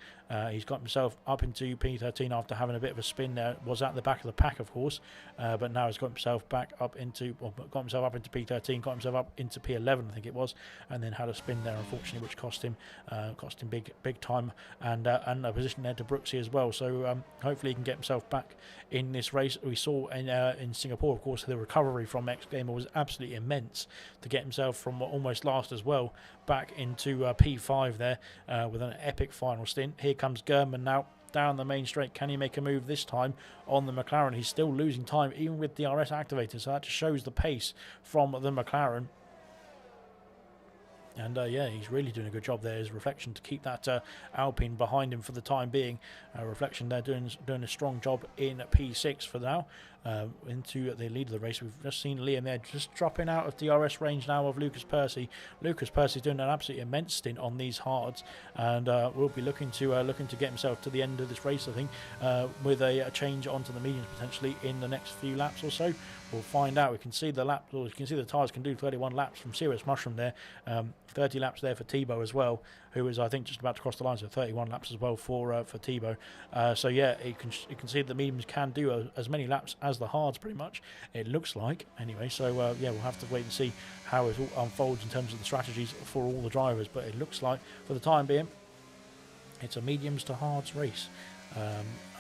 He's got himself up into P13 after having a bit of a spin there. Was at the back of the pack, of course, but now he's got himself back up into, got himself up into P13, got himself up into P11, I think it was, and then had a spin there, unfortunately, which cost him big time and a position there to Brooksy as well. So hopefully he can get himself back in this race. We saw in Singapore, of course, the recovery from X-Gamer was absolutely immense to get himself from almost last as well back into P5 there with an epic final stint. Here comes Gurman now down the main straight. Can he make a move this time on the McLaren? He's still losing time even with DRS activated, so that just shows the pace from the McLaren. And yeah, he's really doing a good job there. His Reflection to keep that Alpine behind him for the time being. Reflection there doing a strong job in P6 for now. Into the lead of the race, we've just seen Liam there just dropping out of DRS range now of Lucas Percy. Lucas Percy's doing an absolutely immense stint on these hards, and will be looking to get himself to the end of this race, I think, with a change onto the mediums potentially in the next few laps or so. We'll find out. We can see the lap, or you can see the tyres can do 31 laps from Serious Mushroom there. 30 laps there for Tebow as well, who is, I think, just about to cross the line, so 31 laps as well for Tebow. So yeah, you can see the mediums can do as many laps as the hards, pretty much, it looks like, anyway. So yeah, we'll have to wait and see how it all unfolds in terms of the strategies for all the drivers, but it looks like, for the time being, it's a mediums to hards race.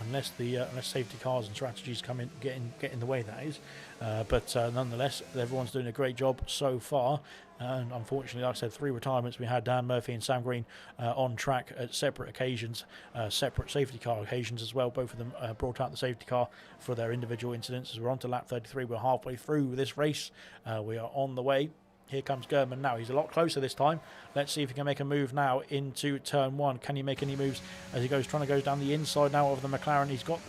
Unless safety cars and strategies come in, get in the way, that is. But nonetheless, everyone's doing a great job so far. And unfortunately, like I said, 3 retirements. We had Dan Murphy and Sam Green on track at separate occasions, separate safety car occasions as well. Both of them brought out the safety car for their individual incidents. As we're on to lap 33, we're halfway through this race. We are on the way. Here comes Gurman now. He's a lot closer this time. Let's see if he can make a move now into turn 1. Can he make any moves as he goes, trying to go down the inside now of the McLaren? He's got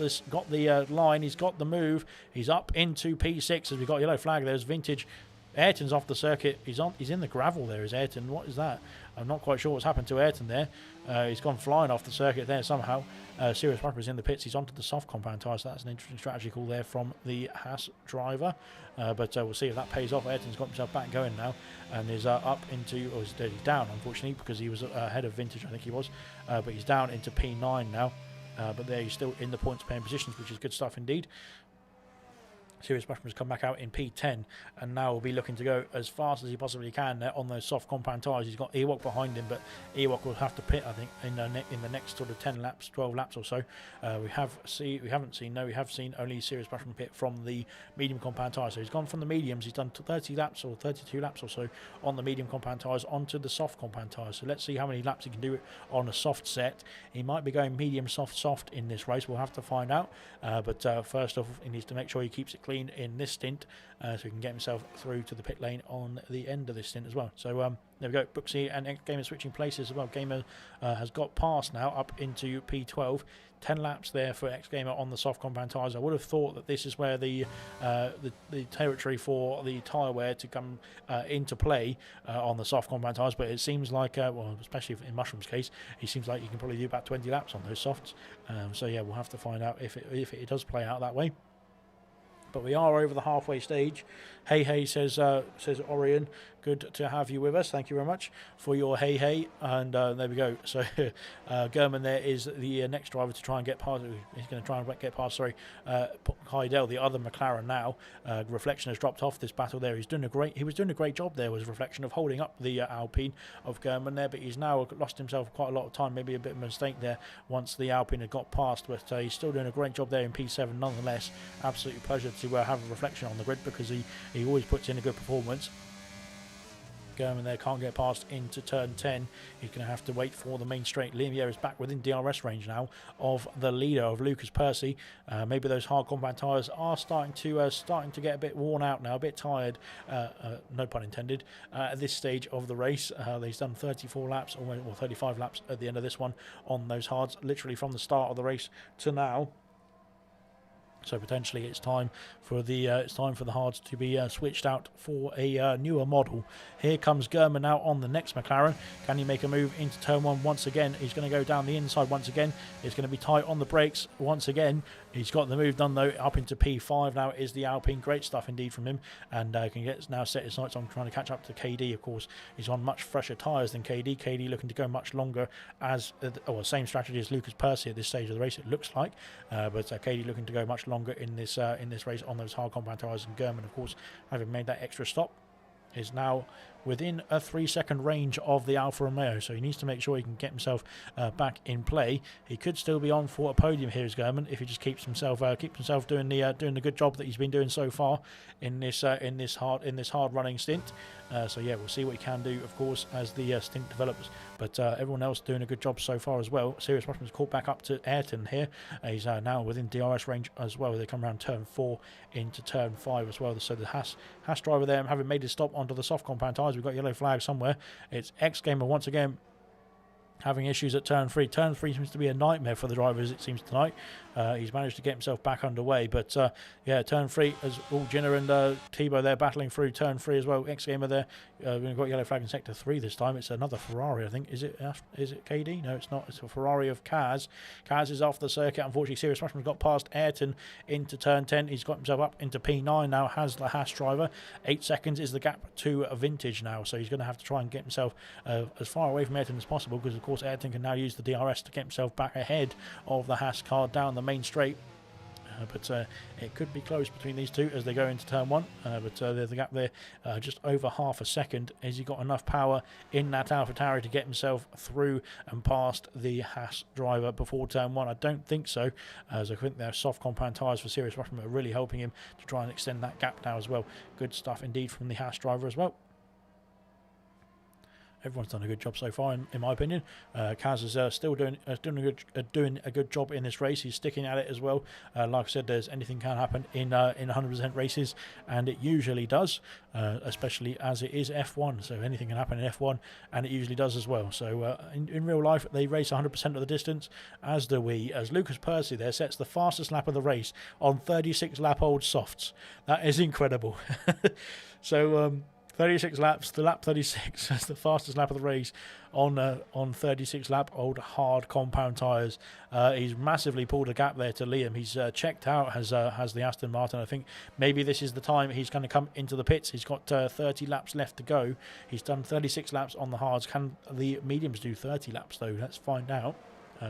the line. He's got the move. He's up into P6 as we've got yellow flag. There's Vintage. Ayrton's off the circuit. He's in the gravel there, is Ayrton. What is that? I'm not quite sure what's happened to Ayrton there. He's gone flying off the circuit there somehow. Sirius Piper is in the pits. He's onto the soft compound tyres, so that's an interesting strategy call there from the Haas driver. But we'll see if that pays off. Ayrton's got himself back going now and is up into, or he's down, unfortunately, because he was ahead of Vintage, I think he was. But he's down into P9 now. But there he's still in the points paying positions, which is good stuff indeed. Sirius Mushroom has come back out in P10 and now will be looking to go as fast as he possibly can on those soft compound tyres. He's got Ewok behind him, but Ewok will have to pit, I think, in the next sort of 10 laps, 12 laps or so. We have seen only Sirius Mushroom pit from the medium compound tyres. So he's gone from the mediums. He's done 30 laps or 32 laps or so on the medium compound tyres onto the soft compound tyres. So let's see how many laps he can do it on a soft set. He might be going medium, soft in this race. We'll have to find out. But first off, he needs to make sure he keeps it clean clean in this stint, so he can get himself through to the pit lane on the end of this stint as well. So there we go. Brooksy and Gamer switching places as well. Gamer has got past now up into P12. 10 laps there for X-Gamer on the soft compound tyres. I would have thought that this is where the territory for the tyre wear to come into play on the soft compound tyres, but it seems like, well, especially in Mushroom's case, it seems like you can probably do about 20 laps on those softs. So yeah, we'll have to find out if it does play out that way. But we are over the halfway stage. Hey, says Orion. Good to have you with us. Thank you very much for your hey. And there we go. So German there is the next driver to try and get past. He's going to try and get past, Heidel, the other McLaren now. Reflection has dropped off this battle there. He was doing a great job there, was Reflection, of holding up the Alpine of German there, but he's now lost himself quite a lot of time, maybe a bit of a mistake there once the Alpine had got past, but he's still doing a great job there in P7 nonetheless. Absolutely pleasure to have a Reflection on the grid, because he always puts in a good performance. German there can't get past into turn 10. He's going to have to wait for the main straight. Liam is back within DRS range now of the leader, of Lucas Percy. Maybe those hard compound tyres are starting to get a bit worn out now, a bit tired, no pun intended, at this stage of the race. He's done 34 laps, or 35 laps at the end of this one on those hards, literally from the start of the race to now. So potentially it's time for the hards to be switched out for a newer model. Here comes German now on the next McLaren. Can he make a move into turn 1 once again? He's going to go down the inside once again. It's going to be tight on the brakes once again. He's got the move done though, up into P5 now is the Alpine. Great stuff indeed from him, and can get now set his sights on trying to catch up to KD. Of course, he's on much fresher tyres than KD. KD looking to go much longer, as same strategy as Lucas Percy at this stage of the race, it looks like, but KD looking to go much longer in this race on those hard compound tyres. And German, of course, having made that extra stop, is now within a 3-second range of the Alfa Romeo, so he needs to make sure he can get himself back in play. He could still be on for a podium here as German if he just keeps himself doing the good job that he's been doing so far in this hard running stint. So yeah, we'll see what he can do, of course, as the stint develops. But everyone else doing a good job so far as well. Serious Rushman's caught back up to Ayrton here. He's now within DRS range as well. They come around turn 4 into turn 5 as well. So the Haas driver there, having made his stop onto the soft compound tyres, we've got yellow flag somewhere. It's X-Gamer once again having issues at turn 3. Turn 3 seems to be a nightmare for the drivers, it seems, tonight. He's managed to get himself back underway, but yeah, turn 3 as Jenner and Thibaut there battling through turn 3 as well. X-Gamer there. We've got yellow flag in sector 3 this time. It's another Ferrari, I think. Is it KD? No, it's not. It's a Ferrari of Kaz. Kaz is off the circuit. Unfortunately, Serious Rushman's got past Ayrton into turn 10. He's got himself up into P9 now, has the Haas driver. 8 seconds is the gap to a Vintage now, so he's going to have to try and get himself as far away from Ayrton as possible, because of course Ayrton can now use the DRS to get himself back ahead of the Haas car down the main straight. But it could be close between these two as they go into turn 1. But there's the gap there, just over half a second. Has he got enough power in that AlphaTauri to get himself through and past the Haas driver before turn 1? I don't think so, as I think their soft compound tyres for Serious Rushman are really helping him to try and extend that gap now as well. Good stuff indeed from the Haas driver as well. Everyone's done a good job so far, in my opinion. Kaz is still doing a good job in this race. He's sticking at it as well. Like I said, anything can happen in 100% races, and it usually does, especially as it is F1. So anything can happen in F1, and it usually does as well. So in real life, they race 100% of the distance, as do we. As Lucas Percy there sets the fastest lap of the race on 36-lap-old softs. That is incredible. So 36 laps, the lap 36 is the fastest lap of the race on 36-lap old hard compound tyres. He's massively pulled a gap there to Liam. He's checked out, has the Aston Martin. I think maybe this is the time he's going to come into the pits. He's got 30 laps left to go. He's done 36 laps on the hards. Can the mediums do 30 laps though? Let's find out.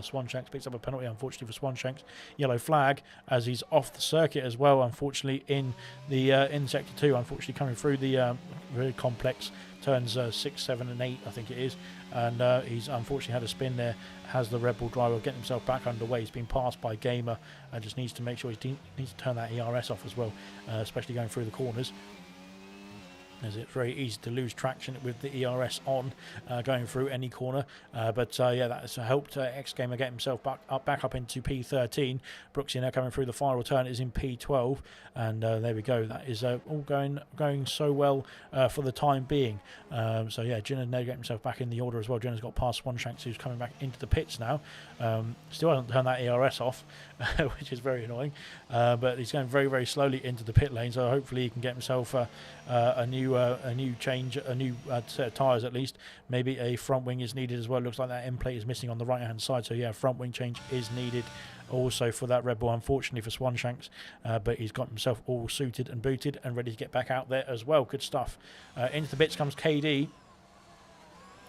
Swanshanks picks up a penalty, unfortunately, for Swanshanks. Yellow flag as he's off the circuit as well, unfortunately, in the in sector 2, unfortunately coming through the very complex turns 6, 7 and 8, I think it is, and he's unfortunately had a spin there. Has the Red Bull driver getting himself back underway. He's been passed by Gamer and just needs to make sure he needs to turn that ERS off as well, especially going through the corners. as it's very easy to lose traction with the ERS on going through any corner. But yeah, that has helped X Gamer get himself back up into P13. Brooksy now coming through the final turn is in P12, and there we go. That is all going so well for the time being. So yeah, Jenner now getting himself back in the order as well. Jenner's got past Swanshanks, who's coming back into the pits now. Still hasn't turned that ERS off, which is very annoying. But he's going very, very slowly into the pit lane. So hopefully he can get himself a new change, a new set of tyres at least. Maybe a front wing is needed as well. Looks like that end plate is missing on the right hand side, so yeah, front wing change is needed also for that Red Bull, unfortunately for Swanshanks. But he's got himself all suited and booted and ready to get back out there as well. Good stuff. Into the bits comes KD.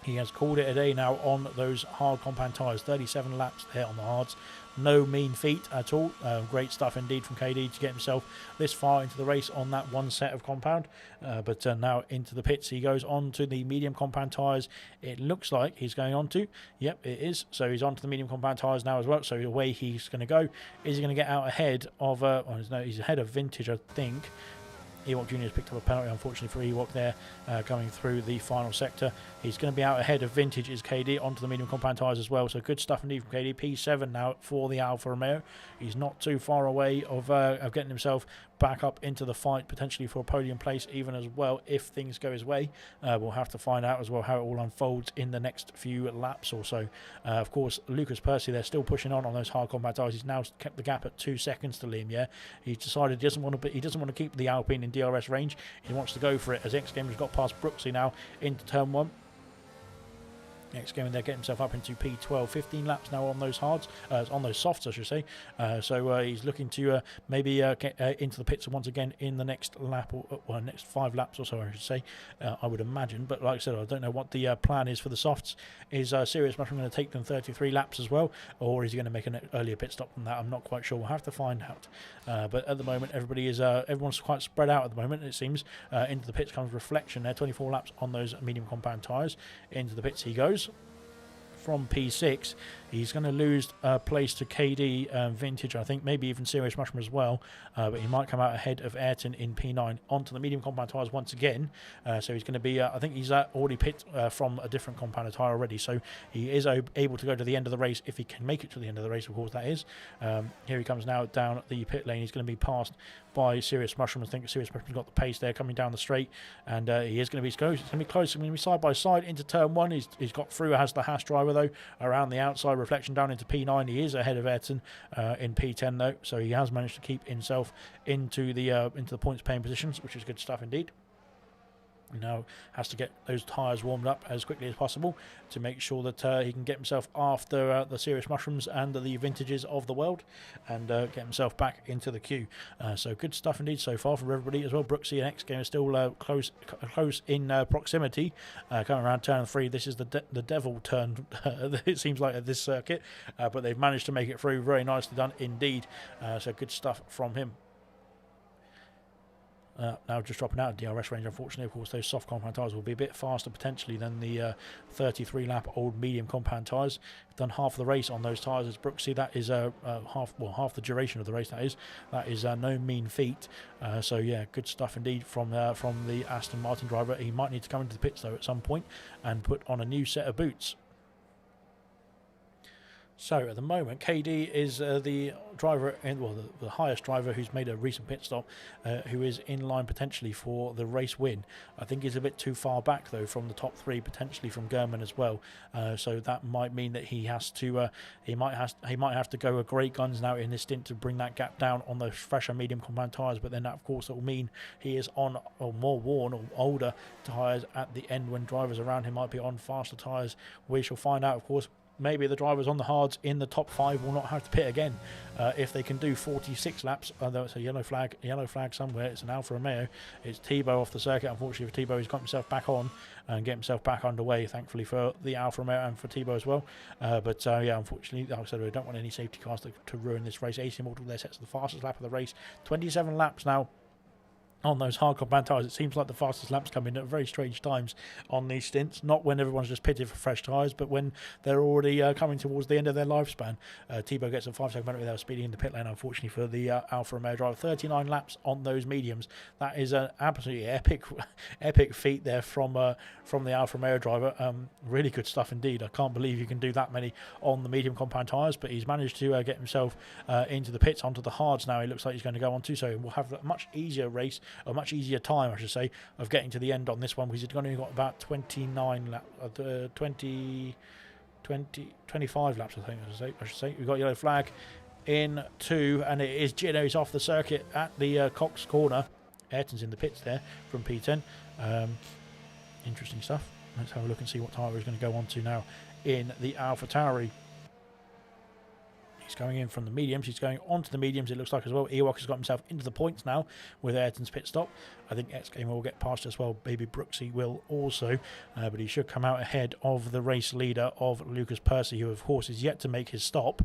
He has called it a day now on those hard compound tyres. 37 laps there on the hards. No mean feat at all. Great stuff indeed from KD to get himself this far into the race on that one set of compound. But now into the pits he goes on to the medium compound tyres. It looks like he's going on to. Yep, it is. So he's on to the medium compound tyres now as well. So away he's going to go. Is he going to get out ahead of... no, he's ahead of Vintage, I think. Ewok Jr. has picked up a penalty, unfortunately, for Ewok there, coming through the final sector. He's going to be out ahead of Vintage is KD onto the medium compound tyres as well. So good stuff indeed from KD. P7 now for the Alfa Romeo. He's not too far away of getting himself back up into the fight, potentially for a podium place even as well, if things go his way. We'll have to find out as well how it all unfolds in the next few laps or so. Of course, Lucas Percy, they're still pushing on those hard compound tyres. He's now kept the gap at 2 seconds to Liam. Yeah, he's decided he doesn't want to keep the Alpine in DRS range. He wants to go for it, as X Gamer's got past Brooksy now into turn 1. X Gamer there getting himself up into P12. 15 laps now on those hards, on those softs I should say. So he's looking to maybe get into the pits once again in the next lap, or next 5 laps or so I should say, I would imagine. But like I said, I don't know what the plan is for the softs. Is Serious Mushroom going to take them 33 laps as well, or is he going to make an earlier pit stop than that? I'm not quite sure. We'll have to find out. But at the moment everyone's quite spread out at the moment, it seems. Into the pits comes Reflection there. 24 laps on those medium compound tyres. Into the pits he goes from P6. He's going to lose place to KD, Vintage, I think, maybe even Serious Mushroom as well, but he might come out ahead of Ayrton in P9 onto the medium compound tyres once again. So he's going to be, I think he's already pit from a different compound tyre already, so he is able to go to the end of the race if he can make it to the end of the race, of course that is. Here he comes now down the pit lane. He's going to be passed by Serious Mushroom. I think Serious Mushroom's got the pace there coming down the straight, and he is going to be close. It's going to be close. It's going to be side by side into turn 1. He's got through, has the Haas driver though, around the outside. Reflection down into P9. He is ahead of Ayrton in P10 though, so he has managed to keep himself into the points paying positions, which is good stuff indeed. Now has to get those tyres warmed up as quickly as possible to make sure that he can get himself after the Serious Mushrooms and the Vintages of the world, and get himself back into the queue. So good stuff indeed so far for everybody as well. Brooksy and X Gamer still close in proximity, coming around turn 3. This is the devil turn it seems like at this circuit, but they've managed to make it through. Very nicely done indeed. So good stuff from him. Now just dropping out of DRS range, unfortunately. Of course, those soft compound tyres will be a bit faster potentially than the 33 lap old medium compound tyres. Done half the race on those tyres as Brooksy. That is half the duration of the race. That is no mean feat. So yeah, good stuff indeed from the Aston Martin driver. He might need to come into the pits though at some point and put on a new set of boots. So at the moment, KD is the driver, the highest driver who's made a recent pit stop, who is in line potentially for the race win. I think he's a bit too far back though from the top 3, potentially from Gurman as well. So that might mean that he has to, he might have to go a great guns now in this stint to bring that gap down on those fresher medium compound tyres. But then that, of course, it will mean he is on more worn or older tyres at the end when drivers around him might be on faster tyres. We shall find out, of course. Maybe the drivers on the hards in the top 5 will not have to pit again if they can do 46 laps. Although it's a yellow flag somewhere. It's an Alfa Romeo. It's Tebow off the circuit. Unfortunately for Tebow, he's got himself back on and get himself back underway. Thankfully for the Alfa Romeo and for Tebow as well. But yeah, unfortunately, like I said, we don't want any safety cars to ruin this race. AC Immortal there sets the fastest lap of the race. 27 laps now on those hard compound tyres. It seems like the fastest laps come in at very strange times on these stints, not when everyone's just pitted for fresh tyres, but when they're already coming towards the end of their lifespan. Thibaut gets a 5-second penalty there, speeding in the pit lane, unfortunately, for the Alfa Romeo driver. 39 laps on those mediums. That is an absolutely epic feat there from the Alfa Romeo driver. Really good stuff indeed. I can't believe you can do that many on the medium compound tyres, but he's managed to get himself into the pits, onto the hards now. He looks like he's going to go on to, so we'll have a much easier race, a much easier time, I should say, of getting to the end on this one, because he's only got about 29 laps, 25 laps, I should say. We've got yellow flag in 2, and it is Gino's off the circuit at the Cox corner. Ayrton's in the pits there from P10. Interesting stuff. Let's have a look and see what tyre he's going to go on to now in the AlphaTauri. He's going in from the mediums. He's going onto the mediums, it looks like, as well. Ewok has got himself into the points now with Ayrton's pit stop. I think X Gamer will get past as well. Baby Brooksy will also. But he should come out ahead of the race leader of Lucas Percy, who, of course, is yet to make his stop.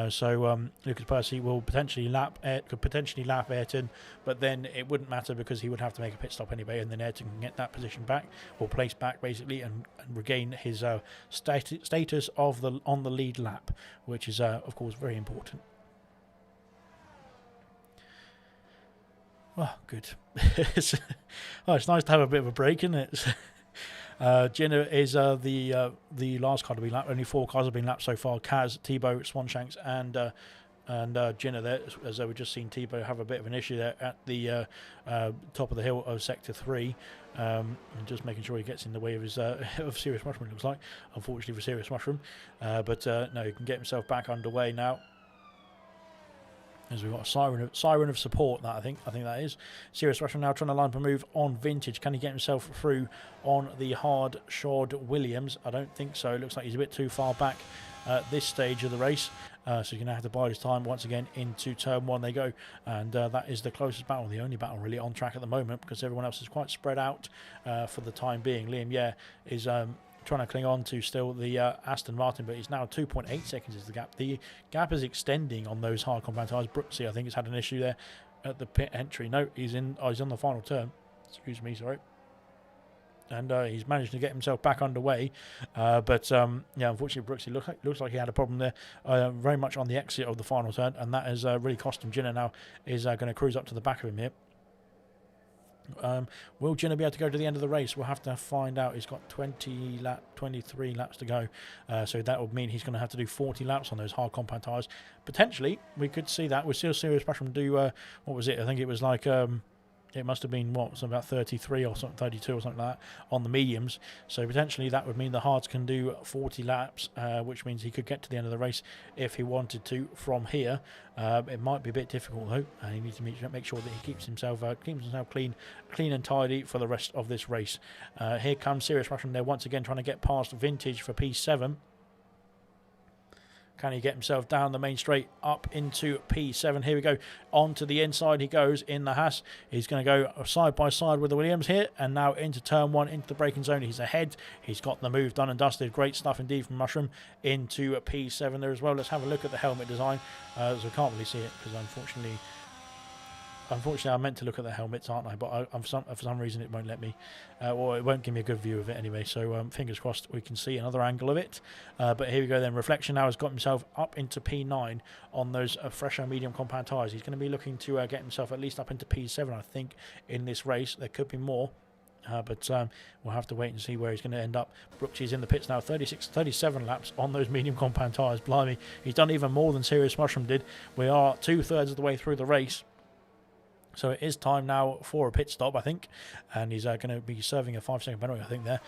So Lucas Percy will could potentially lap Ayrton, but then it wouldn't matter because he would have to make a pit stop anyway, and then Ayrton can get that position back, or place back, basically, and regain his status on the lead lap, which is, of course, very important. Oh, good. It's nice to have a bit of a break, isn't it? Gino is the last car to be lapped. Only 4 cars have been lapped so far. Kaz, Thibaut, Swanshanks, and Gino there. As we've just seen Thibaut have a bit of an issue there at the top of the hill of Sector 3. And just making sure he gets in the way of his of Serious Mushroom, it looks like. Unfortunately for Serious Mushroom. But no, he can get himself back underway now. As we've got a siren of support, that I think that is. Serious Mushroom now trying to line up a move on Vintage. Can he get himself through on the hard shod Williams? I don't think so. It looks like he's a bit too far back at this stage of the race. So you're going to have to bide his time once again. Into turn 1 they go, and that is the closest battle, the only battle really on track at the moment, because everyone else is quite spread out for the time being. Liam Yeh is trying to cling on to still the Aston Martin, but he's now 2.8 seconds is the gap. The gap is extending on those hard compound tyres. Brooksy, I think, has had an issue there at the pit entry. No, he's on the final turn. Excuse me, sorry. And he's managed to get himself back underway, but yeah, unfortunately Brooksy looks like he had a problem there, very much on the exit of the final turn, and that has really cost him. Gino now is going to cruise up to the back of him here. Will Gino be able to go to the end of the race? We'll have to find out. He's got 23 laps to go, so that would mean he's going to have to do 40 laps on those hard compound tyres. Potentially, we could see that. We'll see a Serious Mushroom do, what was it? I think it was like, it must have been, about 33 or something, 32 or something like that on the mediums. So potentially that would mean the hards can do 40 laps, which means he could get to the end of the race if he wanted to from here. It might be a bit difficult though, and he needs to make sure that he keeps himself clean and tidy for the rest of this race. Here comes Serious Mushroom there once again, trying to get past Vintage for P7. Can he get himself down the main straight up into P7? Here we go. On to the inside he goes in the Haas. He's going to go side by side with the Williams here. And now into turn 1, into the braking zone. He's ahead. He's got the move done and dusted. Great stuff indeed from Mushroom into P7 there as well. Let's have a look at the helmet design. So we can't really see it because unfortunately I meant to look at the helmets, aren't I? But for some reason it won't let me, or it won't give me a good view of it anyway. So fingers crossed we can see another angle of it. But here we go then. Reflection now has got himself up into P9 on those fresher medium compound tyres. He's going to be looking to get himself at least up into P7, I think, in this race. There could be more. But we'll have to wait and see where he's going to end up. Brooksy's in the pits now, 37 laps on those medium compound tyres. Blimey, he's done even more than Serious Mushroom did. We are 2/3 of the way through the race. So it is time now for a pit stop, I think, and he's going to be serving a 5-second penalty, I think, there.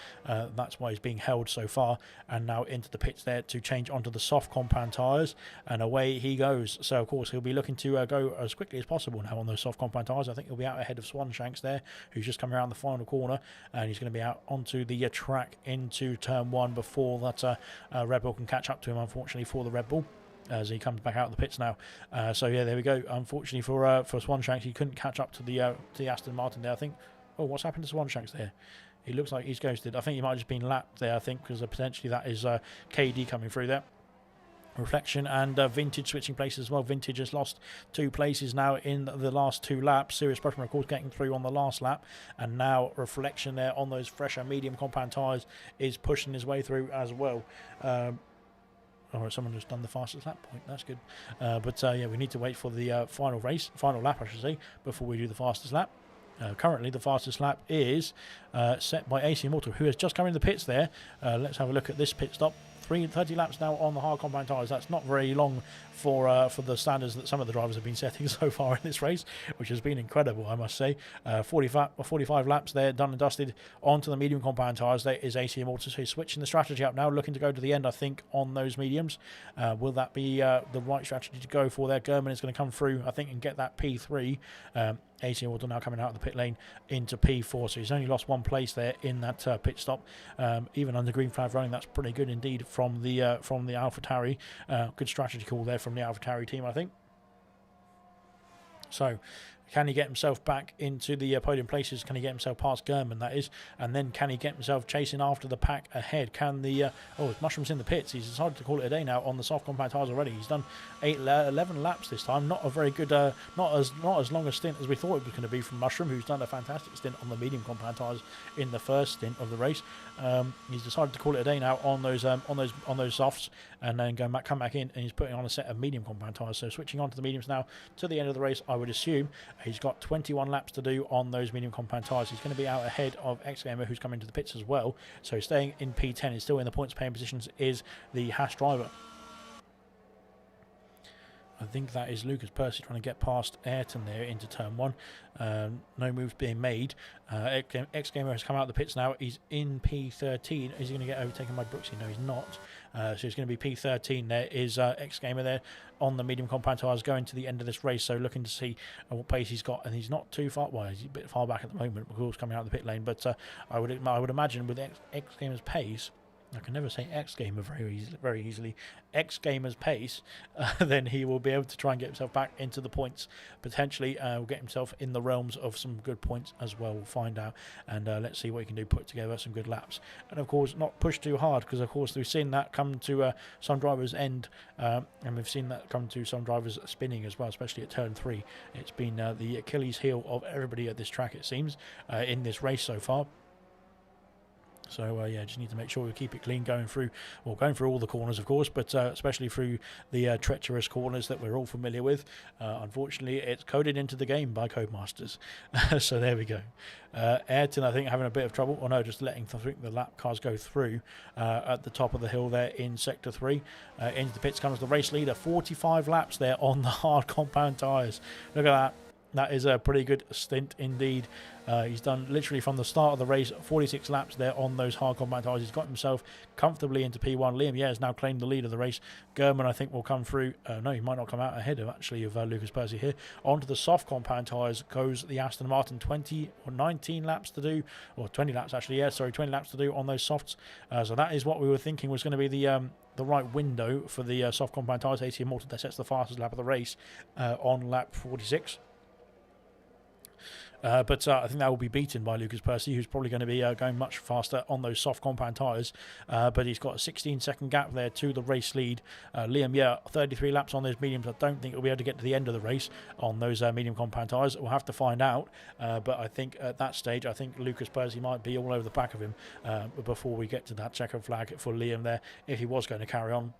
That's why he's being held so far, and now into the pits there to change onto the soft compound tyres, and away he goes. So, of course, he'll be looking to go as quickly as possible now on those soft compound tyres. I think he'll be out ahead of Swanshanks there, who's just coming around the final corner, and he's going to be out onto the track into turn 1 before that Red Bull can catch up to him, unfortunately, for the Red Bull, as he comes back out of the pits now. So yeah, there we go. Unfortunately for Swanshanks, he couldn't catch up to the Aston Martin there, I think. Oh, what's happened to Swanshanks there? He looks like he's ghosted. I think he might have just been lapped there, I think, because potentially that is KD coming through there. Reflection and Vintage switching places as well. Vintage has lost 2 places now in the last 2 laps. Serious Pressure, of course, getting through on the last lap. And now Reflection there on those fresher medium compound tyres is pushing his way through as well. Someone just done the fastest lap point. That's good. Yeah, we need to wait for the final lap, I should say, before we do the fastest lap. Currently, the fastest lap is set by AC Immortal, who has just come in the pits there. Let's have a look at this pit stop. 30 laps now on the hard compound tyres. That's not very long for the standards that some of the drivers have been setting so far in this race, which has been incredible, I must say. 45 laps there, done and dusted. Onto the medium compound tyres. There is AC Immortal, so he's switching the strategy up now, looking to go to the end, I think, on those mediums. Will that be the right strategy to go for there? German is going to come through, I think, and get that P3. AC Immortal now coming out of the pit lane into P4, so he's only lost 1 place there in that pit stop. Even under green flag running, that's pretty good indeed from the AlphaTauri. Good strategy call there from the AlphaTauri team, I think. So, can he get himself back into the podium places? Can he get himself past German, that is? And then can he get himself chasing after the pack ahead? Can the... Mushroom's in the pits. He's decided to call it a day now on the soft compact tyres already. He's done 11 laps this time. Not a very good... not as long a stint as we thought it was going to be from Mushroom, who's done a fantastic stint on the medium compact tyres in the first stint of the race. He's decided to call it a day now on those softs, and then come back in, and he's putting on a set of medium compound tyres. So switching on to the mediums now to the end of the race, I would assume. He's got 21 laps to do on those medium compound tyres. He's going to be out ahead of X-Gamer, who's coming to the pits as well. So staying in P10, is still in the points paying positions, is the Haas driver. I think that is Lucas Percy trying to get past Ayrton there into turn 1. No moves being made. X-Gamer has come out of the pits now. He's in P13. Is he going to get overtaken by Brooksy? No, he's not. So it's going to be P13. There is X-Gamer there on the medium compound tyres going to the end of this race. So looking to see what pace he's got. And he's not too far. Well, he's a bit far back at the moment, of course, coming out of the pit lane. But I would imagine with X-Gamer's pace... I can never say X-Gamer very easily. X-Gamer's pace, then he will be able to try and get himself back into the points. Potentially will get himself in the realms of some good points as well. We'll find out. And let's see what he can do, put together some good laps. And of course, not push too hard, because of course we've seen that come to some drivers' end. And we've seen that come to some drivers spinning as well, especially at turn 3. It's been the Achilles heel of everybody at this track, it seems, in this race so far. So, yeah, just need to make sure we keep it clean going through all the corners, of course, but especially through the treacherous corners that we're all familiar with. Unfortunately, it's coded into the game by Codemasters. So there we go. Ayrton, I think, having a bit of trouble. Or no, just letting the lap cars go through at the top of the hill there in Sector 3. Into the pits comes the race leader. 45 laps there on the hard compound tyres. Look at that. That is a pretty good stint indeed. He's done literally from the start of the race 46 laps there on those hard compound tyres. He's got himself comfortably into P1. Liam has now claimed the lead of the race. German, I think, will come through. No, he might not come out ahead of Lucas Percy here. Onto the soft compound tyres goes the Aston Martin. 19 laps to do, or 20 laps actually. 20 laps to do on those softs. So that is what we were thinking was going to be the right window for the soft compound tyres. AC Immortal that sets the fastest lap of the race on lap 46. But I think that will be beaten by Lucas Percy, who's probably going to be going much faster on those soft compound tyres. But he's got a 16-second gap there to the race lead. Liam, 33 laps on those mediums. I don't think he'll be able to get to the end of the race on those medium compound tyres. We'll have to find out. But I think at that stage, I think Lucas Percy might be all over the back of him before we get to that checkered flag for Liam there, if he was going to carry on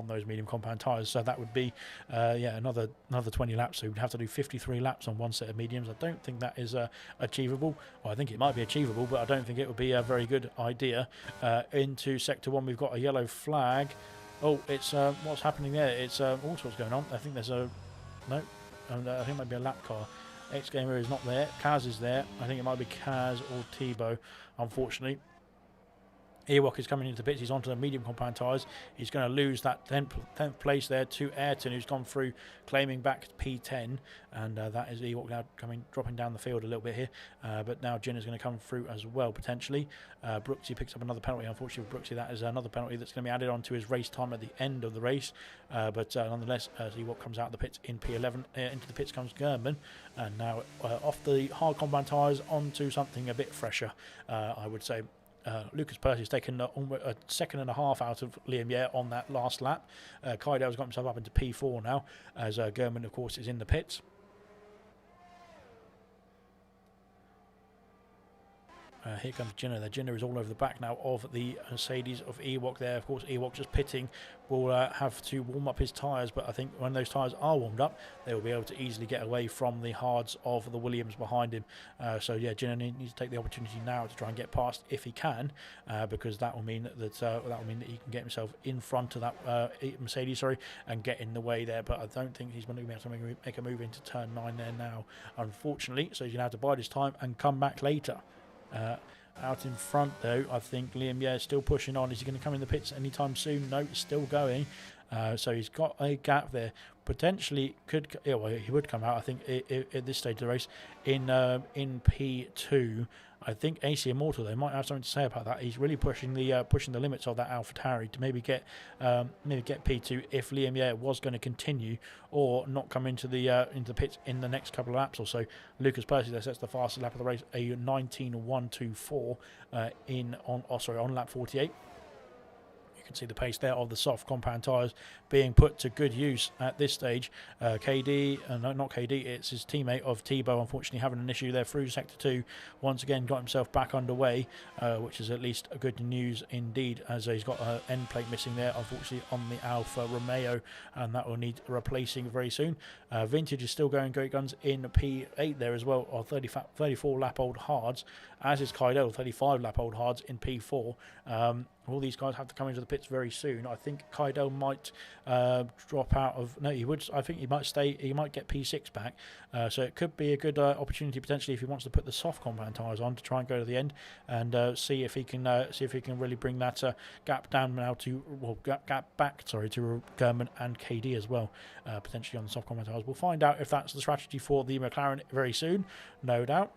those medium compound tyres. So that would be another 20 laps. So we'd have to do 53 laps on one set of mediums. I don't think that is achievable. Well, I think it might be achievable, but I don't think it would be a very good idea. Into Sector 1 we've got a yellow flag. Oh, it's what's happening there? It's all sorts going on. I think there's a no, I think it might be a lap car. X-Gamer is not there. Kaz is there. I think it might be Kaz or Tebow, unfortunately. Ewok is coming into the pits. He's onto the medium compound tyres. He's going to lose that 10th place there to Ayrton, who's gone through, claiming back P10. And that is Ewok now dropping down the field a little bit here. But now Jin is going to come through as well, potentially. Brooksy picks up another penalty. Unfortunately for Brooksy, that is another penalty that's going to be added on to his race time at the end of the race. But nonetheless, as Ewok comes out of the pits in P11, into the pits comes German. And now off the hard compound tyres onto something a bit fresher, I would say. Lucas Percy's taken almost a second and a half out of Liam Yeh on that last lap. Kydell's got himself up into P4 now, as German, of course, is in the pits. Here comes Jenner there. Jenner is all over the back now of the Mercedes of Ewok there. Of course, Ewok just pitting will have to warm up his tyres, but I think when those tyres are warmed up, they will be able to easily get away from the hards of the Williams behind him. So yeah, Jenner needs to take the opportunity now to try and get past if he can, because that will mean that he can get himself in front of that Mercedes, and get in the way there. But I don't think he's going to be able to make a move into turn 9 there now, unfortunately. So he's going to have to bide his time and come back later. Out in front, though, I think Liam Yeh is still pushing on. Is he going to come in the pits anytime soon? No, he's still going. So he's got a gap there. Potentially could, well, he would come out, I think, at this stage of the race in P2. I think AC Immortal, they might have something to say about that. He's really pushing the limits of that AlphaTauri to maybe get P2 if Liam Yeh was going to continue or not come into the pits in the next couple of laps or so. Lucas Percy there sets the fastest lap of the race, a 19.124 on lap 48. You can see the pace there of the soft compound tyres being put to good use at this stage. KD, no, not KD, it's his teammate of Tebow, unfortunately having an issue there through Sector 2. Once again got himself back underway, which is at least a good news indeed, as he's got an end plate missing there, unfortunately, on the Alfa Romeo, and that will need replacing very soon. Vintage is still going great guns in P8 there as well, or 34 lap old hards, as is Kydell, 35 lap old hards in P4. All these guys have to come into the pits very soon. I think Kydell might drop out of... No, he would. I think he might stay. He might get P6 back. So it could be a good opportunity potentially if he wants to put the soft compound tyres on to try and go to the end and see if he can really bring that gap down now to gap back. Sorry, to German and KD as well. Potentially on the soft compound tyres. We'll find out if that's the strategy for the McLaren very soon. No doubt.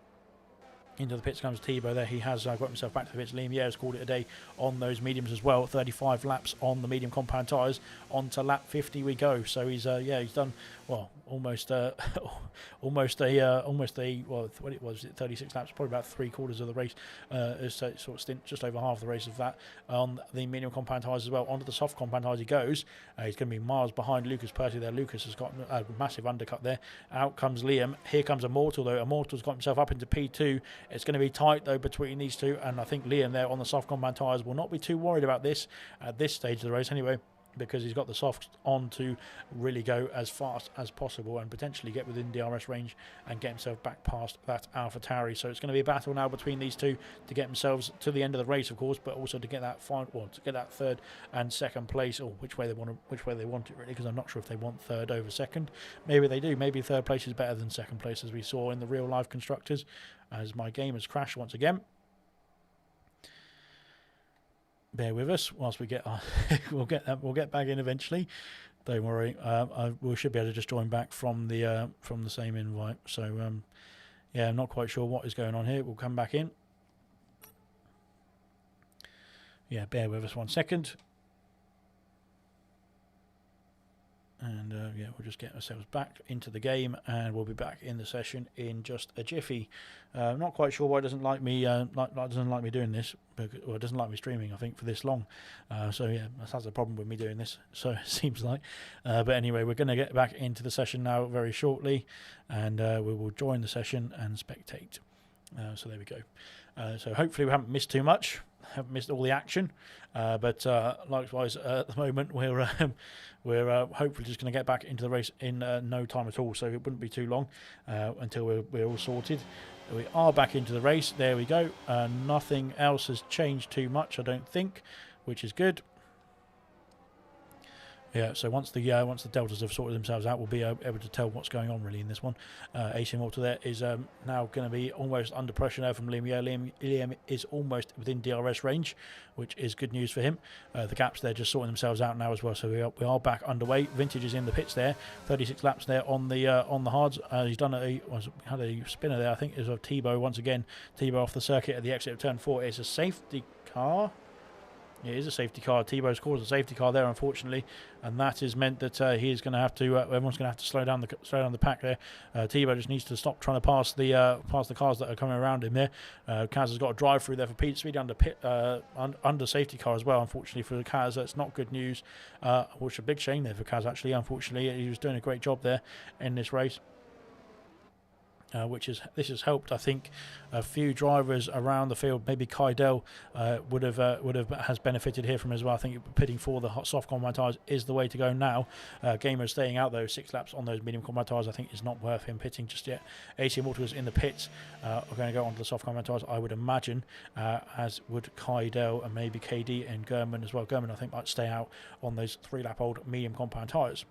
Into the pits comes Tebow there. He has got himself back to the pits. Liam Yeh has called it a day on those mediums as well. 35 laps on the medium compound tyres. On to lap 50 we go. So he's he's done almost what it was, 36 laps, probably about 3/4 of the race, sort of stint, just over half the race of that on the medium compound tyres as well. Onto the soft compound tyres he goes. He's going to be miles behind Lucas Percy there. Lucas has got a massive undercut there. Out comes Liam. Here comes Immortal though. Immortal's got himself up into P2. It's going to be tight though between these two, and I think Liam there on the soft compound tyres will not be too worried about this at this stage of the race anyway, because he's got the softs on to really go as fast as possible and potentially get within DRS range and get himself back past that AlphaTauri. So it's going to be a battle now between these two to get themselves to the end of the race, of course, but also to get that to get that third and second place, or which way they want it really, because I'm not sure if they want third over second. Maybe they do. Maybe third place is better than second place, as we saw in the real life constructors. As my game has crashed once again. Bear with us whilst we get we'll get back in eventually. Don't worry. We should be able to just join back from the same invite. So yeah, I'm not quite sure what is going on here. We'll come back in. Yeah, bear with us 1 second. And yeah, we'll just get ourselves back into the game, and we'll be back in the session in just a jiffy. Not quite sure why it doesn't like me doesn't like me doing this, or it doesn't like me streaming, I think, for this long. So yeah, that's a problem with me doing this. So it seems like. But anyway, we're going to get back into the session now very shortly, and we will join the session and spectate. So there we go. So hopefully we haven't missed too much, haven't missed all the action, but likewise at the moment we're hopefully just going to get back into the race in no time at all, so it wouldn't be too long until we're all sorted. We are back into the race. There we go. Nothing else has changed too much, I don't think, which is good. Yeah, so once the deltas have sorted themselves out, we'll be able to tell what's going on really in this one. AC Immortal there is now going to be almost under pressure now from Liam. Yeah, Liam is almost within DRS range, which is good news for him. The gaps there just sorting themselves out now as well, so we are back underway. Vintage is in the pits there, 36 laps there on the hards. He's done had a spinner there, I think, is of Tebow once again. Tebow off the circuit at the exit of turn 4. It's a safety car. It is a safety car. Tebow's caused a safety car there, unfortunately, and that has meant that he is going to have to. Everyone's going to have to slow down the pack there. Tebow just needs to stop trying to pass the cars that are coming around him there. Kaz has got a drive through there for Pete Speed under safety car as well. Unfortunately for Kaz, that's not good news. Which is a big shame there for Kaz. Actually, unfortunately, he was doing a great job there in this race. This has helped, I think, a few drivers around the field. Maybe Kydell has benefited here from as well. I think pitting for the soft compound tyres is the way to go now. Gamer's staying out those 6 laps on those medium compound tyres. I think it's not worth him pitting just yet. AC Immortals in the pits are going to go onto the soft compound tyres, I would imagine, as would Kydell and maybe KD and Gurman as well. Gurman, I think, might stay out on those 3-lap-old medium compound tyres.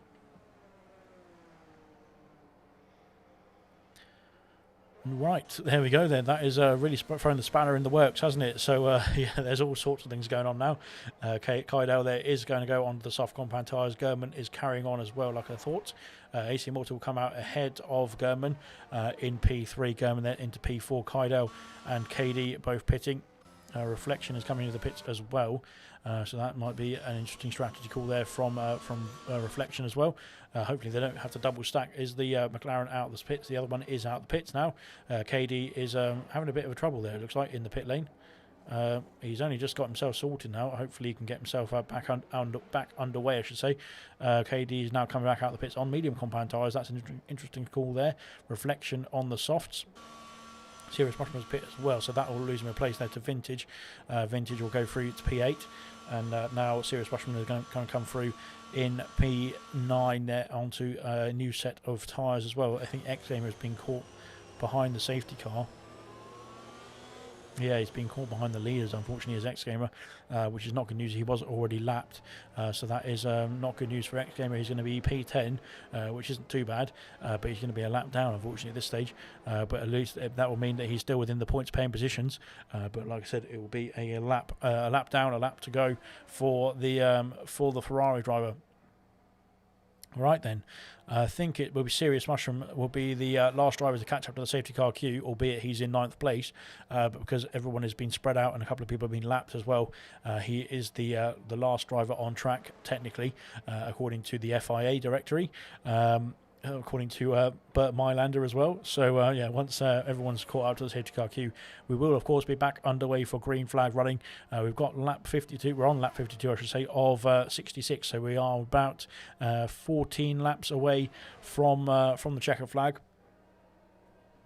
Right, there we go then. That is really throwing the spanner in the works, hasn't it? So, yeah, there's all sorts of things going on now. Kydell there is going to go on the soft compound tyres. Gurman is carrying on as well, like I thought. AC Immortal will come out ahead of Gurman in P3. Gurman then into P4. Kydell and KD both pitting. Reflection is coming into the pits as well. So that might be an interesting strategy call there from Reflection as well. Hopefully they don't have to double stack. Is the McLaren out of the pits? The other one is out of the pits now. KD is having a bit of a trouble there, it looks like, in the pit lane. He's only just got himself sorted now. Hopefully he can get himself back underway, I should say. KD is now coming back out of the pits on medium compound tyres. That's an interesting call there. Reflection on the softs. Serious Mushroom's pit as well, so that will lose him a place there to Vintage. Vintage will go through to P8, and now Serious Mushroom is going to come through in P9 there onto a new set of tyres as well. I think X Gamer has been caught behind the safety car. Yeah, he's been caught behind the leaders, unfortunately, as X Gamer, which is not good news. He was already lapped, so that is not good news for X Gamer. He's going to be P10, which isn't too bad, but he's going to be a lap down, unfortunately, at this stage. But at least that will mean that he's still within the points paying positions. But like I said, it will be a lap down, a lap to go for the Ferrari driver. Right then, I think it will be Serious Mushroom will be the last driver to catch up to the safety car queue, albeit he's in 9th place, but because everyone has been spread out and a couple of people have been lapped as well, he is the last driver on track, technically, according to the FIA directory. According to Bert Mylander as well. So yeah, once everyone's caught up to the safety car queue, we will of course be back underway for green flag running. We've got lap 52, we're on lap 52 I should say, of 66, so we are about 14 laps away from the checker flag.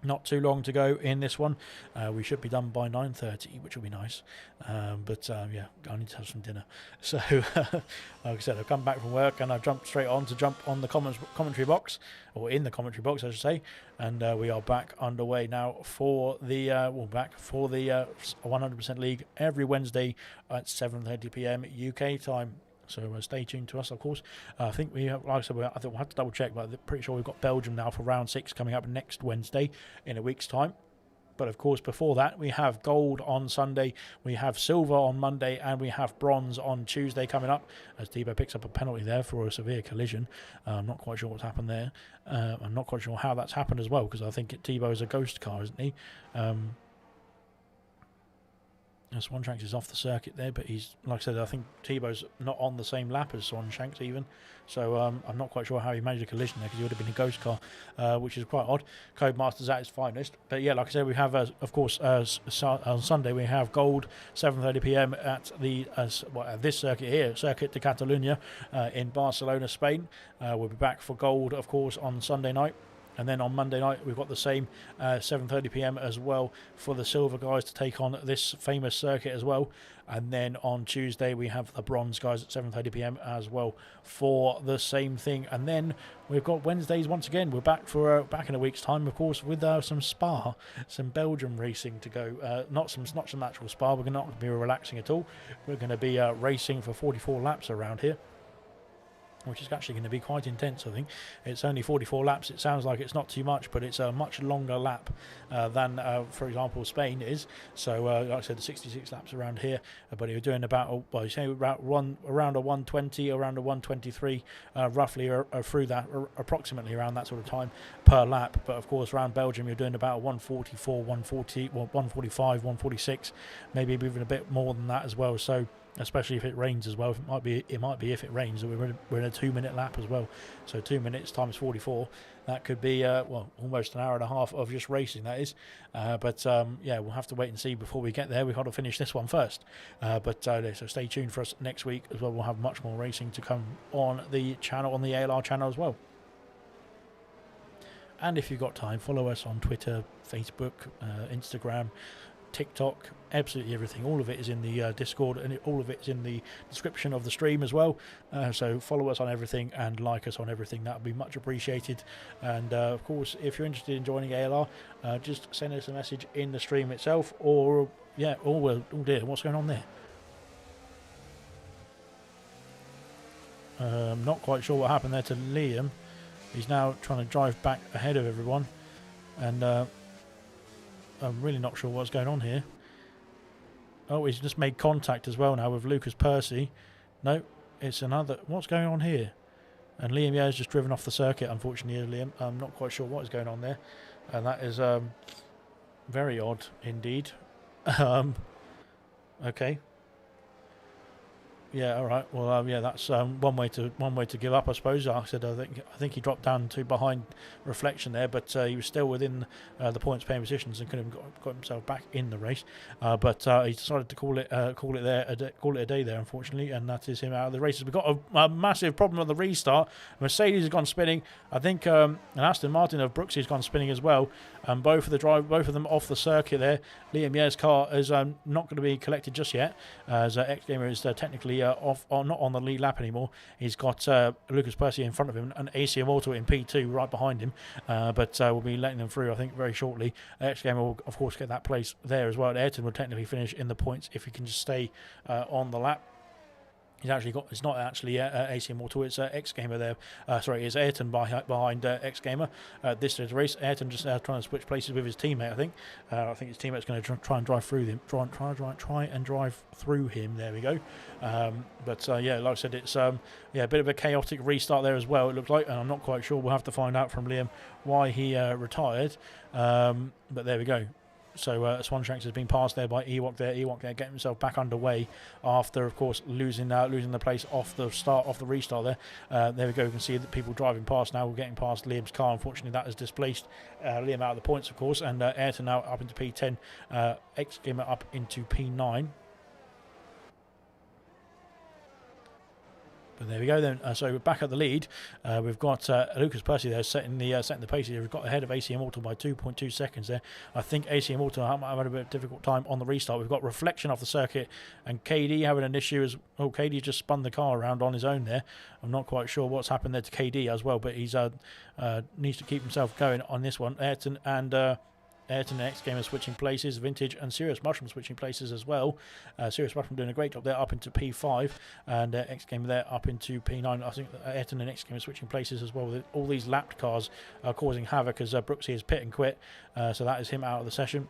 Not too long to go in this one. We should be done by 9:30, which will be nice. But yeah, I need to have some dinner. So, like I said, I've come back from work and I've jumped straight on to jump on the commentary box, or in the commentary box, I should say. And we are back underway now for the 100% League every Wednesday at 7:30 p.m. UK time. So stay tuned to us, of course. I think we have, like I said, I think we'll have to double check, but I'm pretty sure we've got Belgium now for round 6 coming up next Wednesday in a week's time. But of course, before that, we have gold on Sunday, we have silver on Monday, and we have bronze on Tuesday coming up, as Tebow picks up a penalty there for a severe collision. I'm not quite sure what's happened there. I'm not quite sure how that's happened as well, because I think Tebow is a ghost car, isn't he? Swanshanks is off the circuit there, but he's, like I said, I think Tebow's not on the same lap as Swanshanks even, so I'm not quite sure how he managed a collision there, because he would have been a ghost car, which is quite odd. Codemaster's at his finest, but yeah, like I said, we have, of course, on Sunday we have gold, 7:30 p.m. at the this circuit here, Circuit de Catalunya in Barcelona, Spain. We'll be back for gold, of course, on Sunday night. And then on Monday night, we've got the same 7:30 p.m. as well for the silver guys to take on this famous circuit as well. And then on Tuesday, we have the bronze guys at 7:30 p.m. as well for the same thing. And then we've got Wednesdays once again. We're back for back in a week's time, of course, with some Spa, some Belgium racing to go. Not some actual Spa. We're not going to be relaxing at all. We're going to be racing for 44 laps around here, which is actually going to be quite intense, I think. It's only 44 laps. It sounds like it's not too much, but it's a much longer lap than, for example, Spain is. So, like I said, 66 laps around here, but you're doing about, well, you say around a 120, around a 123, roughly through that, approximately around that sort of time per lap. But, of course, around Belgium, you're doing about 144, 140, well, 145, 146, maybe even a bit more than that as well. So, especially if it rains as well. It might be if it rains. We're in a 2-minute lap as well, so 2 minutes times 44. That could be well, almost an hour and a half of just racing. That is, but yeah, we'll have to wait and see before we get there. We've got to finish this one first. So stay tuned for us next week as well. We'll have much more racing to come on the channel, on the ALR channel as well. And if you've got time, follow us on Twitter, Facebook, Instagram, TikTok, absolutely everything. All of it is in the Discord, and all of it is in the description of the stream as well. So follow us on everything and like us on everything. That would be much appreciated. And of course, if you're interested in joining ALR, just send us a message in the stream itself, or yeah, oh dear, what's going on there? I'm not quite sure what happened there to Liam. He's now trying to drive back ahead of everyone, and I'm really not sure what's going on here. Oh, he's just made contact as well now with Lucas Percy. No, it's another. What's going on here? And Liam has just driven off the circuit, unfortunately, Liam. I'm not quite sure what is going on there. And that is very odd indeed. Okay. Yeah, all right. Well, yeah, that's one way to give up, I suppose. I said I think he dropped down to behind Reflection there, but he was still within the points paying positions and could have got himself back in the race. But he decided to call it a day there, unfortunately, and that is him out of the races. We've got a massive problem at the restart. Mercedes has gone spinning. I think an Aston Martin of Brooksy has gone spinning as well. Both of them off the circuit there. Liam Year's car is not going to be collected just yet, as X Gamer is technically not on the lead lap anymore. He's got Lucas Percy in front of him and AC Immortal in P2 right behind him, but we'll be letting them through, I think, very shortly. X Gamer will, of course, get that place there as well. Ayrton will technically finish in the points if he can just stay on the lap. It's not actually AC Immortal, it's X Gamer there. Sorry, it's Ayrton behind X Gamer. This is the race. Ayrton just trying to switch places with his teammate, I think. I think his teammate's going to try and drive through him. Try and drive through him. There we go. But yeah, like I said, it's yeah, a bit of a chaotic restart there as well, it looks like, and I'm not quite sure. We'll have to find out from Liam why he retired. But there we go. So Swanshanks has been passed there by Ewok there. Ewok there getting himself back underway after, of course, losing the place off the restart there. There we go. You can see that people driving past now. We're getting past Liam's car. Unfortunately, that has displaced Liam out of the points, of course, and Ayrton now up into P10. X Gamer up into P9. But there we go then. So we're back at the lead. We've got Lucas Percy there setting the pace here. We've got ahead of AC Immortal by 2.2 seconds there. I think AC Immortal might have had a bit of a difficult time on the restart. We've got Reflection off the circuit and KD having an issue as well. KD just spun the car around on his own there. I'm not quite sure what's happened there to KD as well, but he's needs to keep himself going on this one. Ayrton and X Gamer switching places, Vintage and Serious Mushroom switching places as well. Serious Mushroom doing a great job there, up into P5, and X Gamer there up into P9. I think Ayrton and X Gamer switching places as well. All these lapped cars are causing havoc as Brooksy is pit and quit, so that is him out of the session.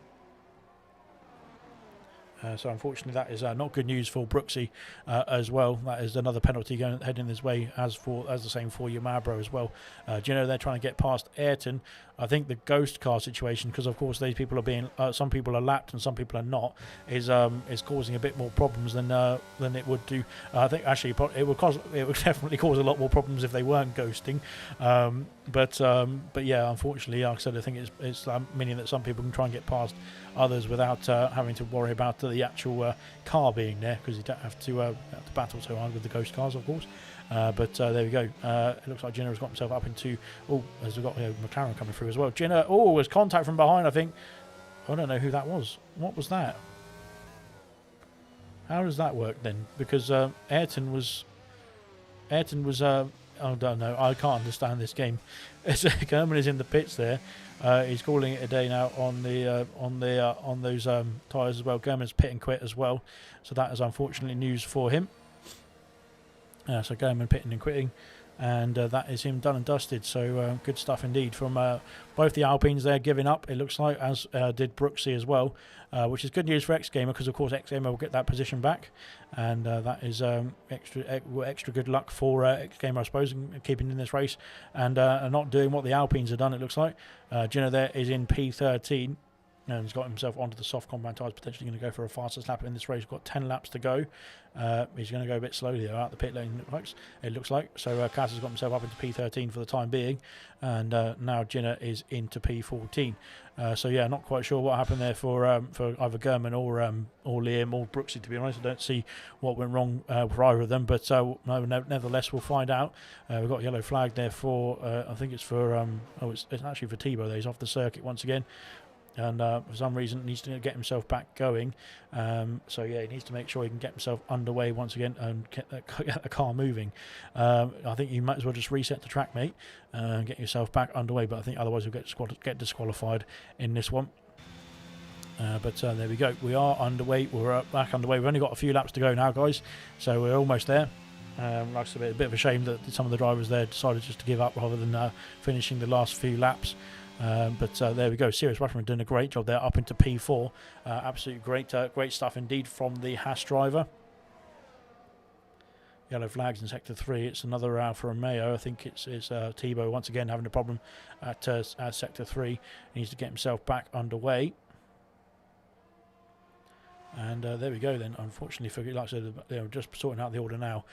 So unfortunately, that is not good news for Brooksy as well. That is another penalty heading his way, as the same for Yamabro as well. Do you know they're trying to get past Ayrton? I think the ghost car situation, because of course these people are being some people are lapped and some people are not, is causing a bit more problems than it would do. I think actually it would definitely cause a lot more problems if they weren't ghosting. But yeah, unfortunately, like I said, I think it's meaning that some people can try and get past others without having to worry about the actual car being there, because you don't have to battle so hard with the ghost cars, of course. But there we go. It looks like Jenner has got himself up into... Oh, as we've got McLaren coming through as well. Jenner, oh, there's contact from behind, I think. I don't know who that was. What was that? How does that work then? Because Ayrton was... I don't know. I can't understand this game. Kerman is in the pits there. He's calling it a day now on those tyres as well. German's pit and quit as well, so that is unfortunately news for him. So German pitting and quitting, and that is him done and dusted. So good stuff indeed from both the Alpines there giving up, it looks like, as did Brooksy as well, which is good news for X Gamer, because of course X Gamer will get that position back, and that is extra good luck for X Gamer, I suppose, in keeping in this race and not doing what the Alpines have done, it looks like. Gino there is in P13. and he's got himself onto the soft compound tyres, potentially going to go for a fastest lap in this race. He's got 10 laps to go. He's going to go a bit slowly though out the pit lane, it looks like. So Kaz has got himself up into P13 for the time being, and now Jinner is into P14. So yeah, not quite sure what happened there for either German or Liam or Brooksy, to be honest. I don't see what went wrong for either of them, but nevertheless we'll find out. We've got a yellow flag there for I think it's for it's actually for Thibaut there. He's off the circuit once again, and for some reason needs to get himself back going. So yeah, he needs to make sure he can get himself underway once again and get the car moving. I think you might as well just reset the track, mate, and get yourself back underway, but I think otherwise you'll get disqualified in this one. But there we go, we are underway, we're back underway. We've only got a few laps to go now, guys, so we're almost there. Like I said, a bit of a shame that some of the drivers there decided just to give up rather than finishing the last few laps. But there we go. Sirius Rushman doing a great job there, up into P4. Absolutely great stuff indeed from the Haas driver. Yellow flags in sector 3. It's another Alfa Romeo. I think it's Thibaut once again having a problem at sector 3. He needs to get himself back underway. And there we go then. Unfortunately, like I said, they're just sorting out the order now.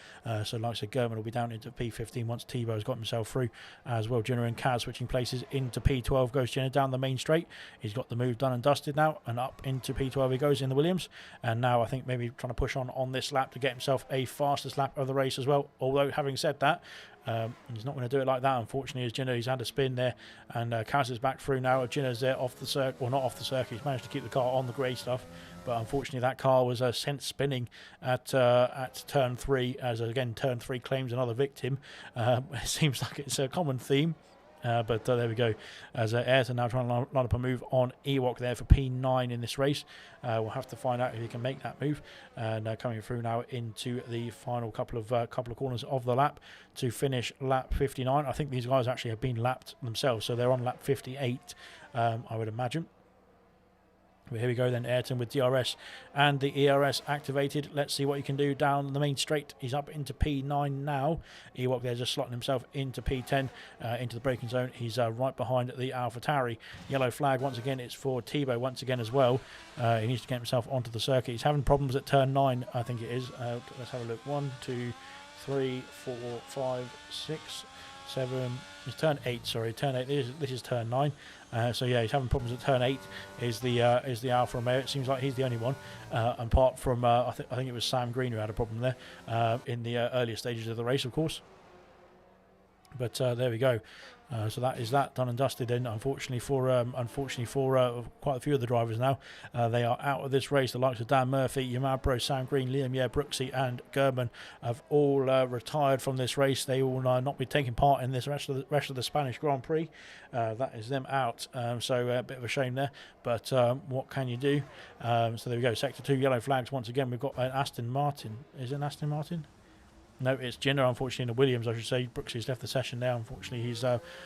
So like I said, German will be down into P15 once Thibaut's got himself through as well. Jenner and Kaz switching places into P12. Goes Jenner down the main straight. He's got the move done and dusted now, and up into P12 he goes in the Williams. And now I think maybe trying to push on this lap to get himself a fastest lap of the race as well. Although having said that, he's not going to do it like that, unfortunately, as Jenner, he's had a spin there, and Kaz is back through now. Jenner's there off the circuit, well, not off the circuit, he's managed to keep the car on the grey stuff, but unfortunately that car was sent spinning at turn 3, as again turn 3 claims another victim. It seems like it's a common theme. But there we go, as Ayrton now trying to line up a move on Ewok there for P9 in this race. We'll have to find out if he can make that move, and coming through now into the final couple of corners of the lap to finish lap 59. I think these guys actually have been lapped themselves, so they're on lap 58, I would imagine. But here we go then, Ayrton with DRS and the ERS activated. Let's see what he can do down the main straight. He's up into P9 now. Ewok there just slotting himself into P10, into the braking zone. He's right behind the AlphaTauri. Yellow flag once again, it's for Thibaut once again as well. He needs to get himself onto the circuit. He's having problems at turn 9, I think it is. Let's have a look. 1, 2, 3, 4, 5, 6, 7. It's turn 8, sorry, turn 8. This is turn 9. So yeah, he's having problems at turn 8. Is the Alfa Romeo. It seems like he's the only one, apart from I think it was Sam Green who had a problem there in the earlier stages of the race, of course. But there we go. So that is that done and dusted. Then, unfortunately for quite a few of the drivers now, they are out of this race. The likes of Dan Murphy, Yamabro, Sam Green, Liam, Brooksy, and Gerben have all retired from this race. They will not be taking part in this rest of the Spanish Grand Prix. That is them out. So a bit of a shame there. But what can you do? So there we go. Sector 2 yellow flags once again. We've got an Aston Martin. Is it an Aston Martin? No, it's Jenner, unfortunately, in the Williams, I should say. Brooksy's left the session now. Unfortunately, he's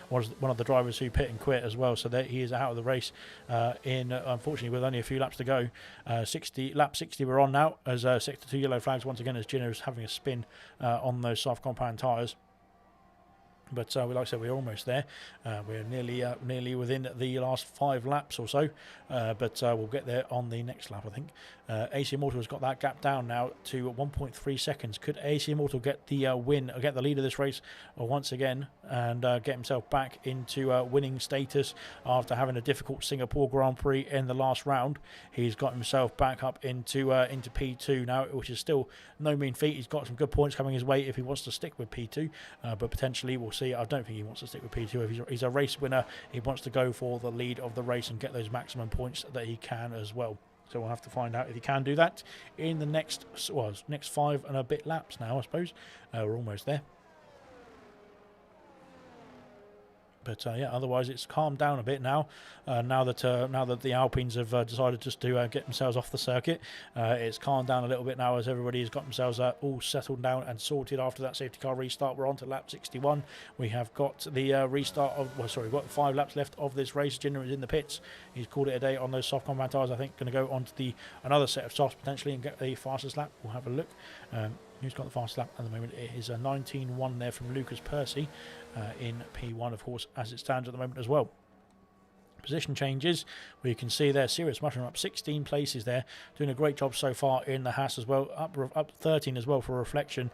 one of the drivers who pit and quit as well, so he is out of the race, unfortunately, with only a few laps to go. Lap 60 we're on now, as Sector 2 yellow flags once again, as Jenner is having a spin on those soft compound tyres. But like I said, we're almost there. We're nearly within the last 5 laps or so. But we'll get there on the next lap, I think. AC Immortal has got that gap down now to 1.3 seconds. Could AC Immortal get the win, or get the lead of this race once again, and get himself back into winning status after having a difficult Singapore Grand Prix in the last round? He's got himself back up into P2 now, which is still no mean feat. He's got some good points coming his way if he wants to stick with P2, but potentially we'll see. I don't think he wants to stick with P2. If he's a race winner, he wants to go for the lead of the race and get those maximum points that he can as well. So we'll have to find out if he can do that in the next 5 and a bit laps now, I suppose. We're almost there. But yeah, otherwise it's calmed down a bit now. Now that the Alpines have decided just to get themselves off the circuit, it's calmed down a little bit now, as everybody has got themselves all settled down and sorted after that safety car restart. We're on to lap 61. We have got the restart of, we've got 5 laps left of this race. Jinner is in the pits. He's called it a day on those soft compound tyres. I think going to go on to another set of softs potentially and get the fastest lap. We'll have a look. Who's got the fastest lap at the moment? It is a 19.1 there from Lucas Percy in P1, of course, as it stands at the moment as well. Position changes, where you can see there Serious Mushroom up 16 places there, doing a great job so far in the Haas as well, up 13 as well for Reflection.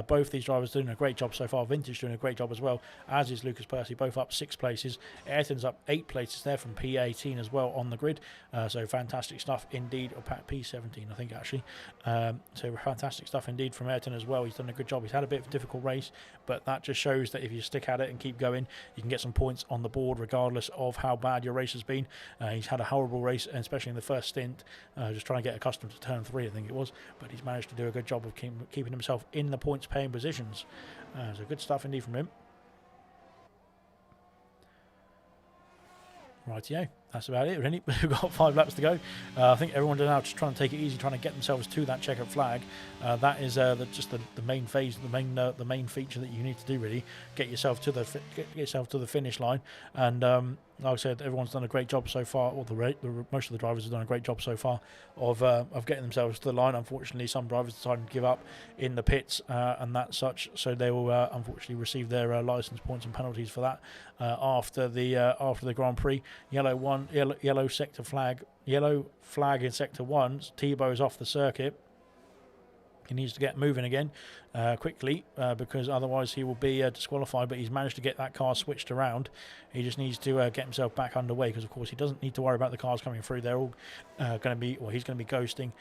Both these drivers doing a great job so far. Vintage doing a great job as well, as is Lucas Percy, both up 6 places. Ayrton's up 8 places there from P18 as well on the grid, so fantastic stuff indeed, or P17 I think actually. So fantastic stuff indeed from Ayrton as well. He's done a good job. He's had a bit of a difficult race, but that just shows that if you stick at it and keep going, you can get some points on the board regardless of how bad your race has been. He's had a horrible race, especially in the first stint, just trying to get accustomed to turn 3 I think it was, but he's managed to do a good job of keeping himself in the points paying positions. So good stuff indeed from him. Rightio, that's about it really. We've got 5 laps to go. I think everyone's now just trying to take it easy, trying to get themselves to that checkered flag. That is just the main phase, the main feature that you need to do really. Get yourself to the finish line, and like I said, everyone's done a great job so far, or most of the drivers have done a great job so far of getting themselves to the line. Unfortunately, some drivers decided to give up in the pits and that such, so they will unfortunately receive their licence points and penalties for that after the Grand Prix. Yellow flag in sector 1. Thibaut's off the circuit. He needs to get moving again quickly because otherwise he will be disqualified, but he's managed to get that car switched around. He just needs to get himself back underway, because of course he doesn't need to worry about the cars coming through. They're all going to be, well, he's going to be ghosting,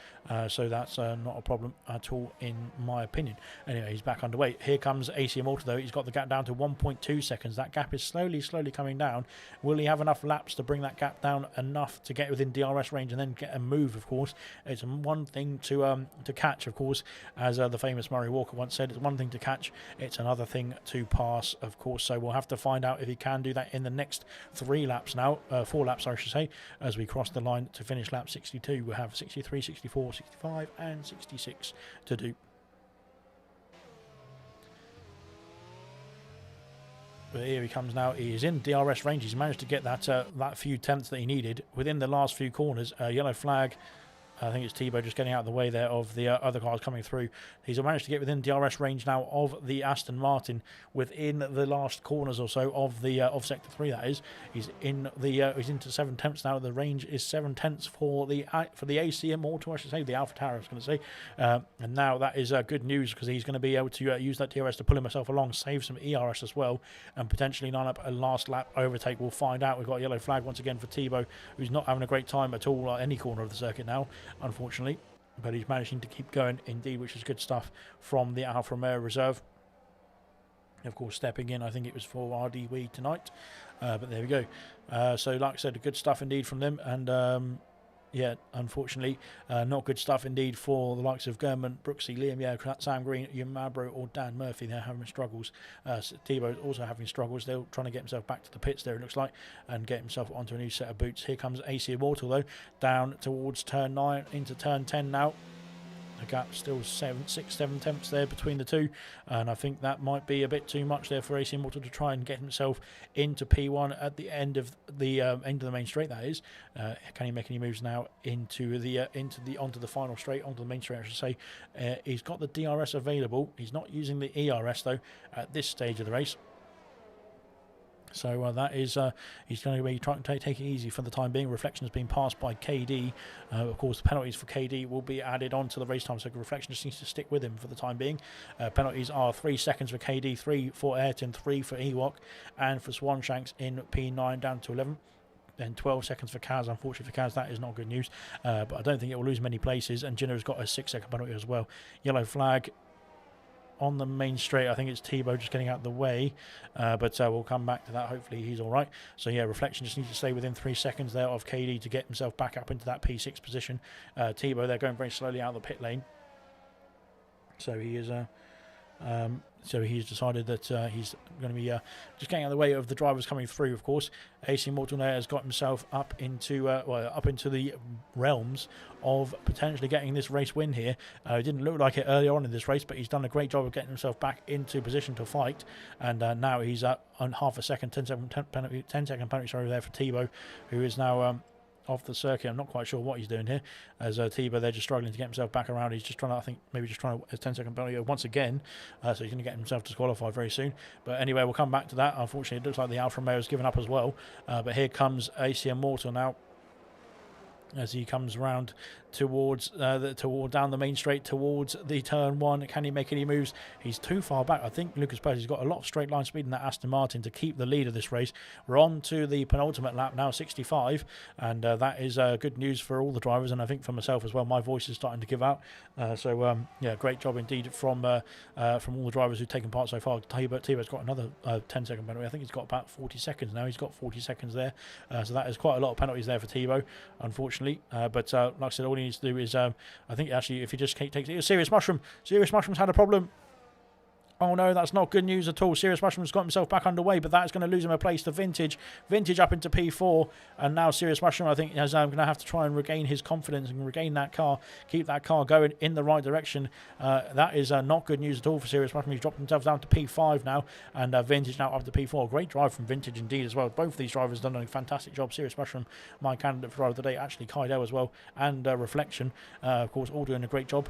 so that's not a problem at all in my opinion. Anyway, he's back underway. Here comes AC Immortal though. He's got the gap down to 1.2 seconds. That gap is slowly coming down. Will he have enough laps to bring that gap down enough to get within DRS range and then get a move? Of course, it's one thing to catch, of course, as the famous Murray Walker once said. It's one thing to catch, it's another thing to pass, of course. So we'll have to find out if he can do that in the next 3 laps now, 4 laps I should say, as we cross the line to finish lap 62. We'll have 63, 64, 65 and 66 to do. But here he comes now. He is in DRS range. He's managed to get that few tenths that he needed within the last few corners. Yellow flag. I think it's Thibaut just getting out of the way there of the other cars coming through. He's managed to get within DRS range now of the Aston Martin within the last corners or so of the of sector 3. That is, he's in the he's into 7 tenths now. The range is 7 tenths for the AC Immortal, I should say, the Alpha Tower I was going to say. And now that is good news, because he's going to be able to use that DRS to pull himself along, save some ERS as well, and potentially line up a last lap overtake. We'll find out. We've got a yellow flag once again for Thibaut, who's not having a great time at all at any corner of the circuit now, unfortunately, but he's managing to keep going indeed, which is good stuff from the Alfa Romeo reserve. Of course, stepping in, I think it was for RDW tonight, but there we go. So like I said, good stuff indeed from them, and yeah, unfortunately, not good stuff indeed for the likes of Gurman, Brooksy, Liam, Sam Green, Ian Mabro or Dan Murphy. They're having struggles. Thibaut also having struggles. They're trying to get himself back to the pits there, it looks like, and get himself onto a new set of boots. Here comes AC Immortal though, down towards turn 9 into turn 10 now. The gap still 6, 7 tenths there between the two, and I think that might be a bit too much there for AC Immortal to try and get himself into P1 at the end of the main straight. That is, can he make any moves now onto the final straight, onto the main straight I should say. He's got the DRS available. He's not using the ERS though at this stage of the race. So that is, he's going to be trying to take it easy for the time being. Reflection has been passed by KD. Of course, the penalties for KD will be added on to the race time, so Reflection just needs to stick with him for the time being. Penalties are 3 seconds for KD, 3 for Ayrton, 3 for Ewok, and for Swanshanks in P9 down to 11. Then 12 seconds for Kaz. Unfortunately for Kaz, that is not good news, but I don't think it will lose many places, and Jinner's got a 6-second penalty as well. Yellow flag on the main straight. I think it's Thibaut just getting out of the way, but we'll come back to that. Hopefully he's all right. So yeah, Reflection just needs to stay within 3 seconds there of KD to get himself back up into that P6 position. Thibaut, they're going very slowly out of the pit lane, so he is so he's decided that he's going to be just getting out of the way of the drivers coming through. Of course, AC Immortal there has got himself up into the realms of potentially getting this race win here. It didn't look like it earlier on in this race, but he's done a great job of getting himself back into position to fight. And now he's on half a second, 10 second penalty, sorry, there for Thibaut, who is now off the circuit. I'm not quite sure what he's doing here. As Tibo, they're just struggling to get himself back around. He's just trying to, I think, maybe just trying to a 10-second penalty once again. So he's going to get himself disqualified very soon. But anyway, we'll come back to that. Unfortunately, it looks like the Alfa Romeo has given up as well. But here comes AC Immortal now, as he comes around towards down the main straight towards the turn one. Can he make any moves? He's too far back. I think Lucas Percy's got a lot of straight line speed in that Aston Martin to keep the lead of this race. We're on to the penultimate lap now, 65, and that is good news for all the drivers, and I think for myself as well. My voice is starting to give out. Yeah, great job indeed from all the drivers who've taken part so far. Tibo's got another 10-second penalty. I think he's got about 40 seconds now. He's got 40 seconds there, so that is quite a lot of penalties there for Tibo, unfortunately. But like I said, all he needs to do is, I think actually, if he just takes it, Serious Mushroom's had a problem. Oh no, that's not good news at all. Serious Mushroom's got himself back underway, but that's going to lose him a place to Vintage. Vintage up into P4, and now Serious Mushroom, I think, is going to have to try and regain his confidence and regain that car, keep that car going in the right direction. That is not good news at all for Serious Mushroom. He's dropped himself down to P5 now, and Vintage now up to P4. Great drive from Vintage indeed as well. Both of these drivers done a fantastic job. Serious Mushroom, my candidate for driver of the day, actually Kaidel as well, and Reflection, of course, all doing a great job.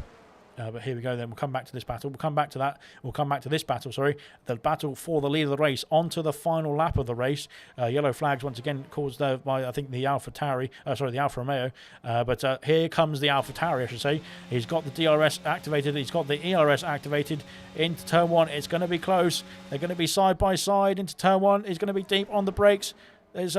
But here we go then. We'll come back to this battle. We'll come back to that. We'll come back to this battle, sorry. The battle for the lead of the race. On to the final lap of the race. Yellow flags once again caused by, I think, the the Alfa Romeo. But here comes the Alpha Tauri, I should say. He's got the DRS activated. He's got the ERS activated. Into turn one. It's going to be close. They're going to be side by side into turn one. He's going to be deep on the brakes. There's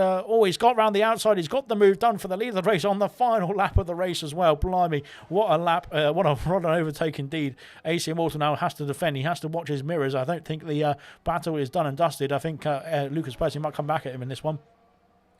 he's got round the outside. He's got the move done for the lead of the race on the final lap of the race as well. Blimey, what a lap, what an overtake indeed. AC Immortal now has to defend. He has to watch his mirrors. I don't think the battle is done and dusted. I think Lucas Percy might come back at him in this one.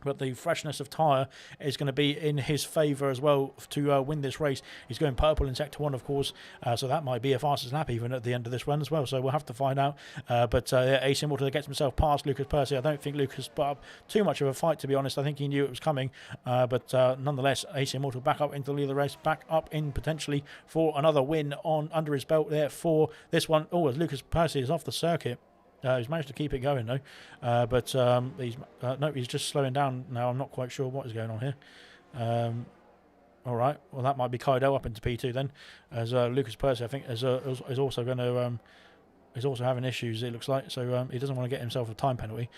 But the freshness of tyre is going to be in his favour as well to win this race. He's going purple in Sector 1, of course, so that might be a fastest lap even at the end of this run as well. So we'll have to find out. But AC Immortal gets himself past Lucas Percy. I don't think Lucas put up too much of a fight, to be honest. I think he knew it was coming. But nonetheless, AC Immortal back up into the lead of the race, back up in potentially for another win under his belt there for this one. Oh, as Lucas Percy is off the circuit. He's managed to keep it going though, but he's just slowing down now. I'm not quite sure what is going on here. All right, well that might be Kaidel up into P2 then, as Lucas Percy I think is also going to is also having issues, it looks like, so he doesn't want to get himself a time penalty.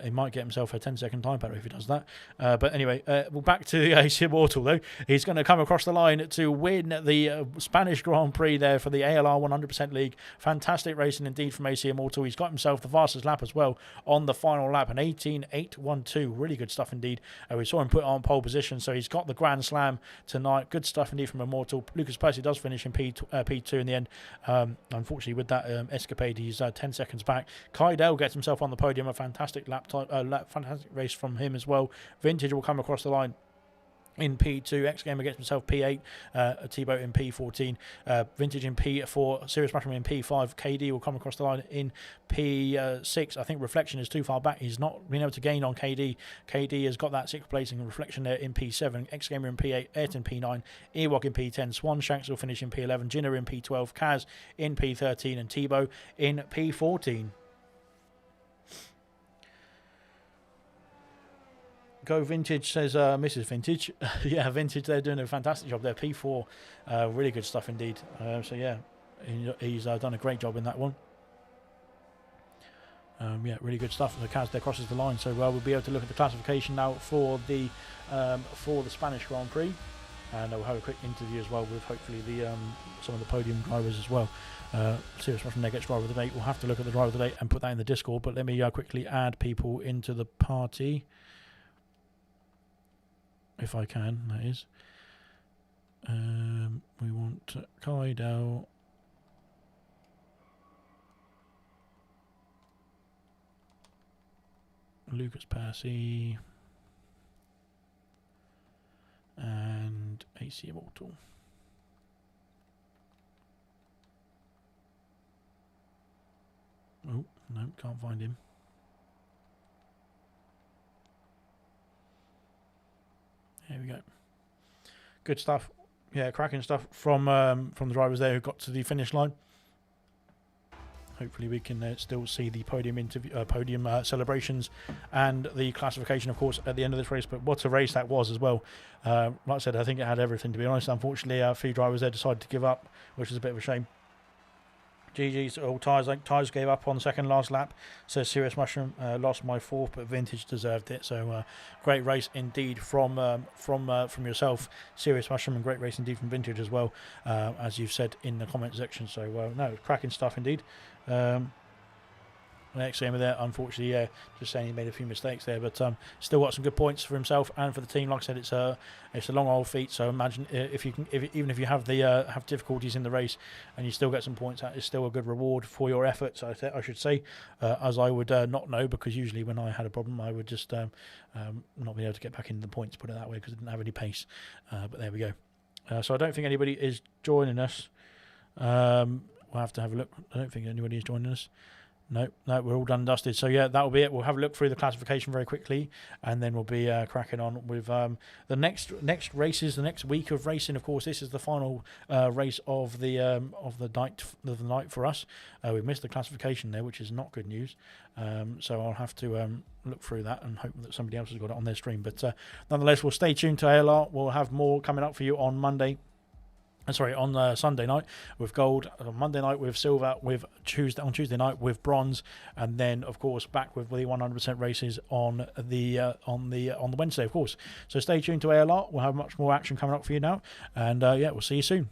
He might get himself a 10-second time penalty if he does that. But anyway, we're back to AC Immortal, though. He's going to come across the line to win the Spanish Grand Prix there for the ALR 100% League. Fantastic racing indeed from AC Immortal. He's got himself the fastest lap as well on the final lap, an 18.812. Really good stuff indeed. We saw him put on pole position, so he's got the Grand Slam tonight. Good stuff indeed from Immortal. Lucas Percy does finish in P2 in the end. Unfortunately, with that escapade, he's 10 seconds back. Kaidel gets himself on the podium. A fantastic fantastic race from him as well. Vintage will come across the line in P2, X-Gamer gets himself P8, T-Boat in P14, Vintage in P4, Serious Mushroom in P5, KD will come across the line in P6. I think Reflection is too far back. He's not been able to gain on KD. KD has got that 6th placing. Reflection there in P7, X-Gamer in P8, Ayrton P9, Ewok in P10, Swan Shanks will finish in P11, Jinner in P12, Kaz in P13, and T-Bow in P14. Go Vintage, says Mrs. Vintage. Yeah, Vintage, they're doing a fantastic job there. P4, really good stuff indeed. So yeah, he's done a great job in that one. Yeah, really good stuff. The Kaz there crosses the line, so we'll be able to look at the classification now for the Spanish Grand Prix, and we'll have a quick interview as well with hopefully the some of the podium drivers as well. Serious Mushroom there gets driver of the day. We'll have to look at the driver of the day and put that in the Discord. But let me quickly add people into the party. If I can, that is. We want Kaidel. Lucas Percy. And AC Immortal. Oh, no, can't find him. There we go. Good stuff. Yeah, cracking stuff from the drivers there who got to the finish line. hopefully we can still see the podium celebrations and the classification, of course, at the end of this race. But what a race that was as well. Like I said, I think it had everything, to be honest. Unfortunately, a few drivers there decided to give up, which is a bit of a shame. GG's all tyres. Like tyres gave up on second last lap. Says Serious Mushroom, lost my fourth, but Vintage deserved it. So great race indeed from yourself, Serious Mushroom, and great race indeed from Vintage as well, as you've said in the comment section. So no, cracking stuff indeed. Next gamer there, unfortunately, yeah, just saying he made a few mistakes there, but still got some good points for himself and for the team. Like I said, it's a long old feat. So imagine even if you have difficulties in the race and you still get some points, that is still a good reward for your efforts. I should say, as I would not know, because usually when I had a problem, I would just not be able to get back into the points. Put it that way, because I didn't have any pace. But there we go. So I don't think anybody is joining us. We'll have to have a look. I don't think anybody is joining us. No, we're all done and dusted. So yeah, that'll be it. We'll have a look through the classification very quickly, and then we'll be cracking on with the next races, the next week of racing. Of course, this is the final race of the night for us. We missed the classification there, which is not good news. So I'll have to look through that and hope that somebody else has got it on their stream. But nonetheless, we'll stay tuned to ALR. We'll have more coming up for you on Monday. On Sunday night with gold, on Monday night with silver, on Tuesday night with bronze, and then of course back with the 100% races on the Wednesday, of course. So stay tuned to ALR. We'll have much more action coming up for you now, and yeah, we'll see you soon.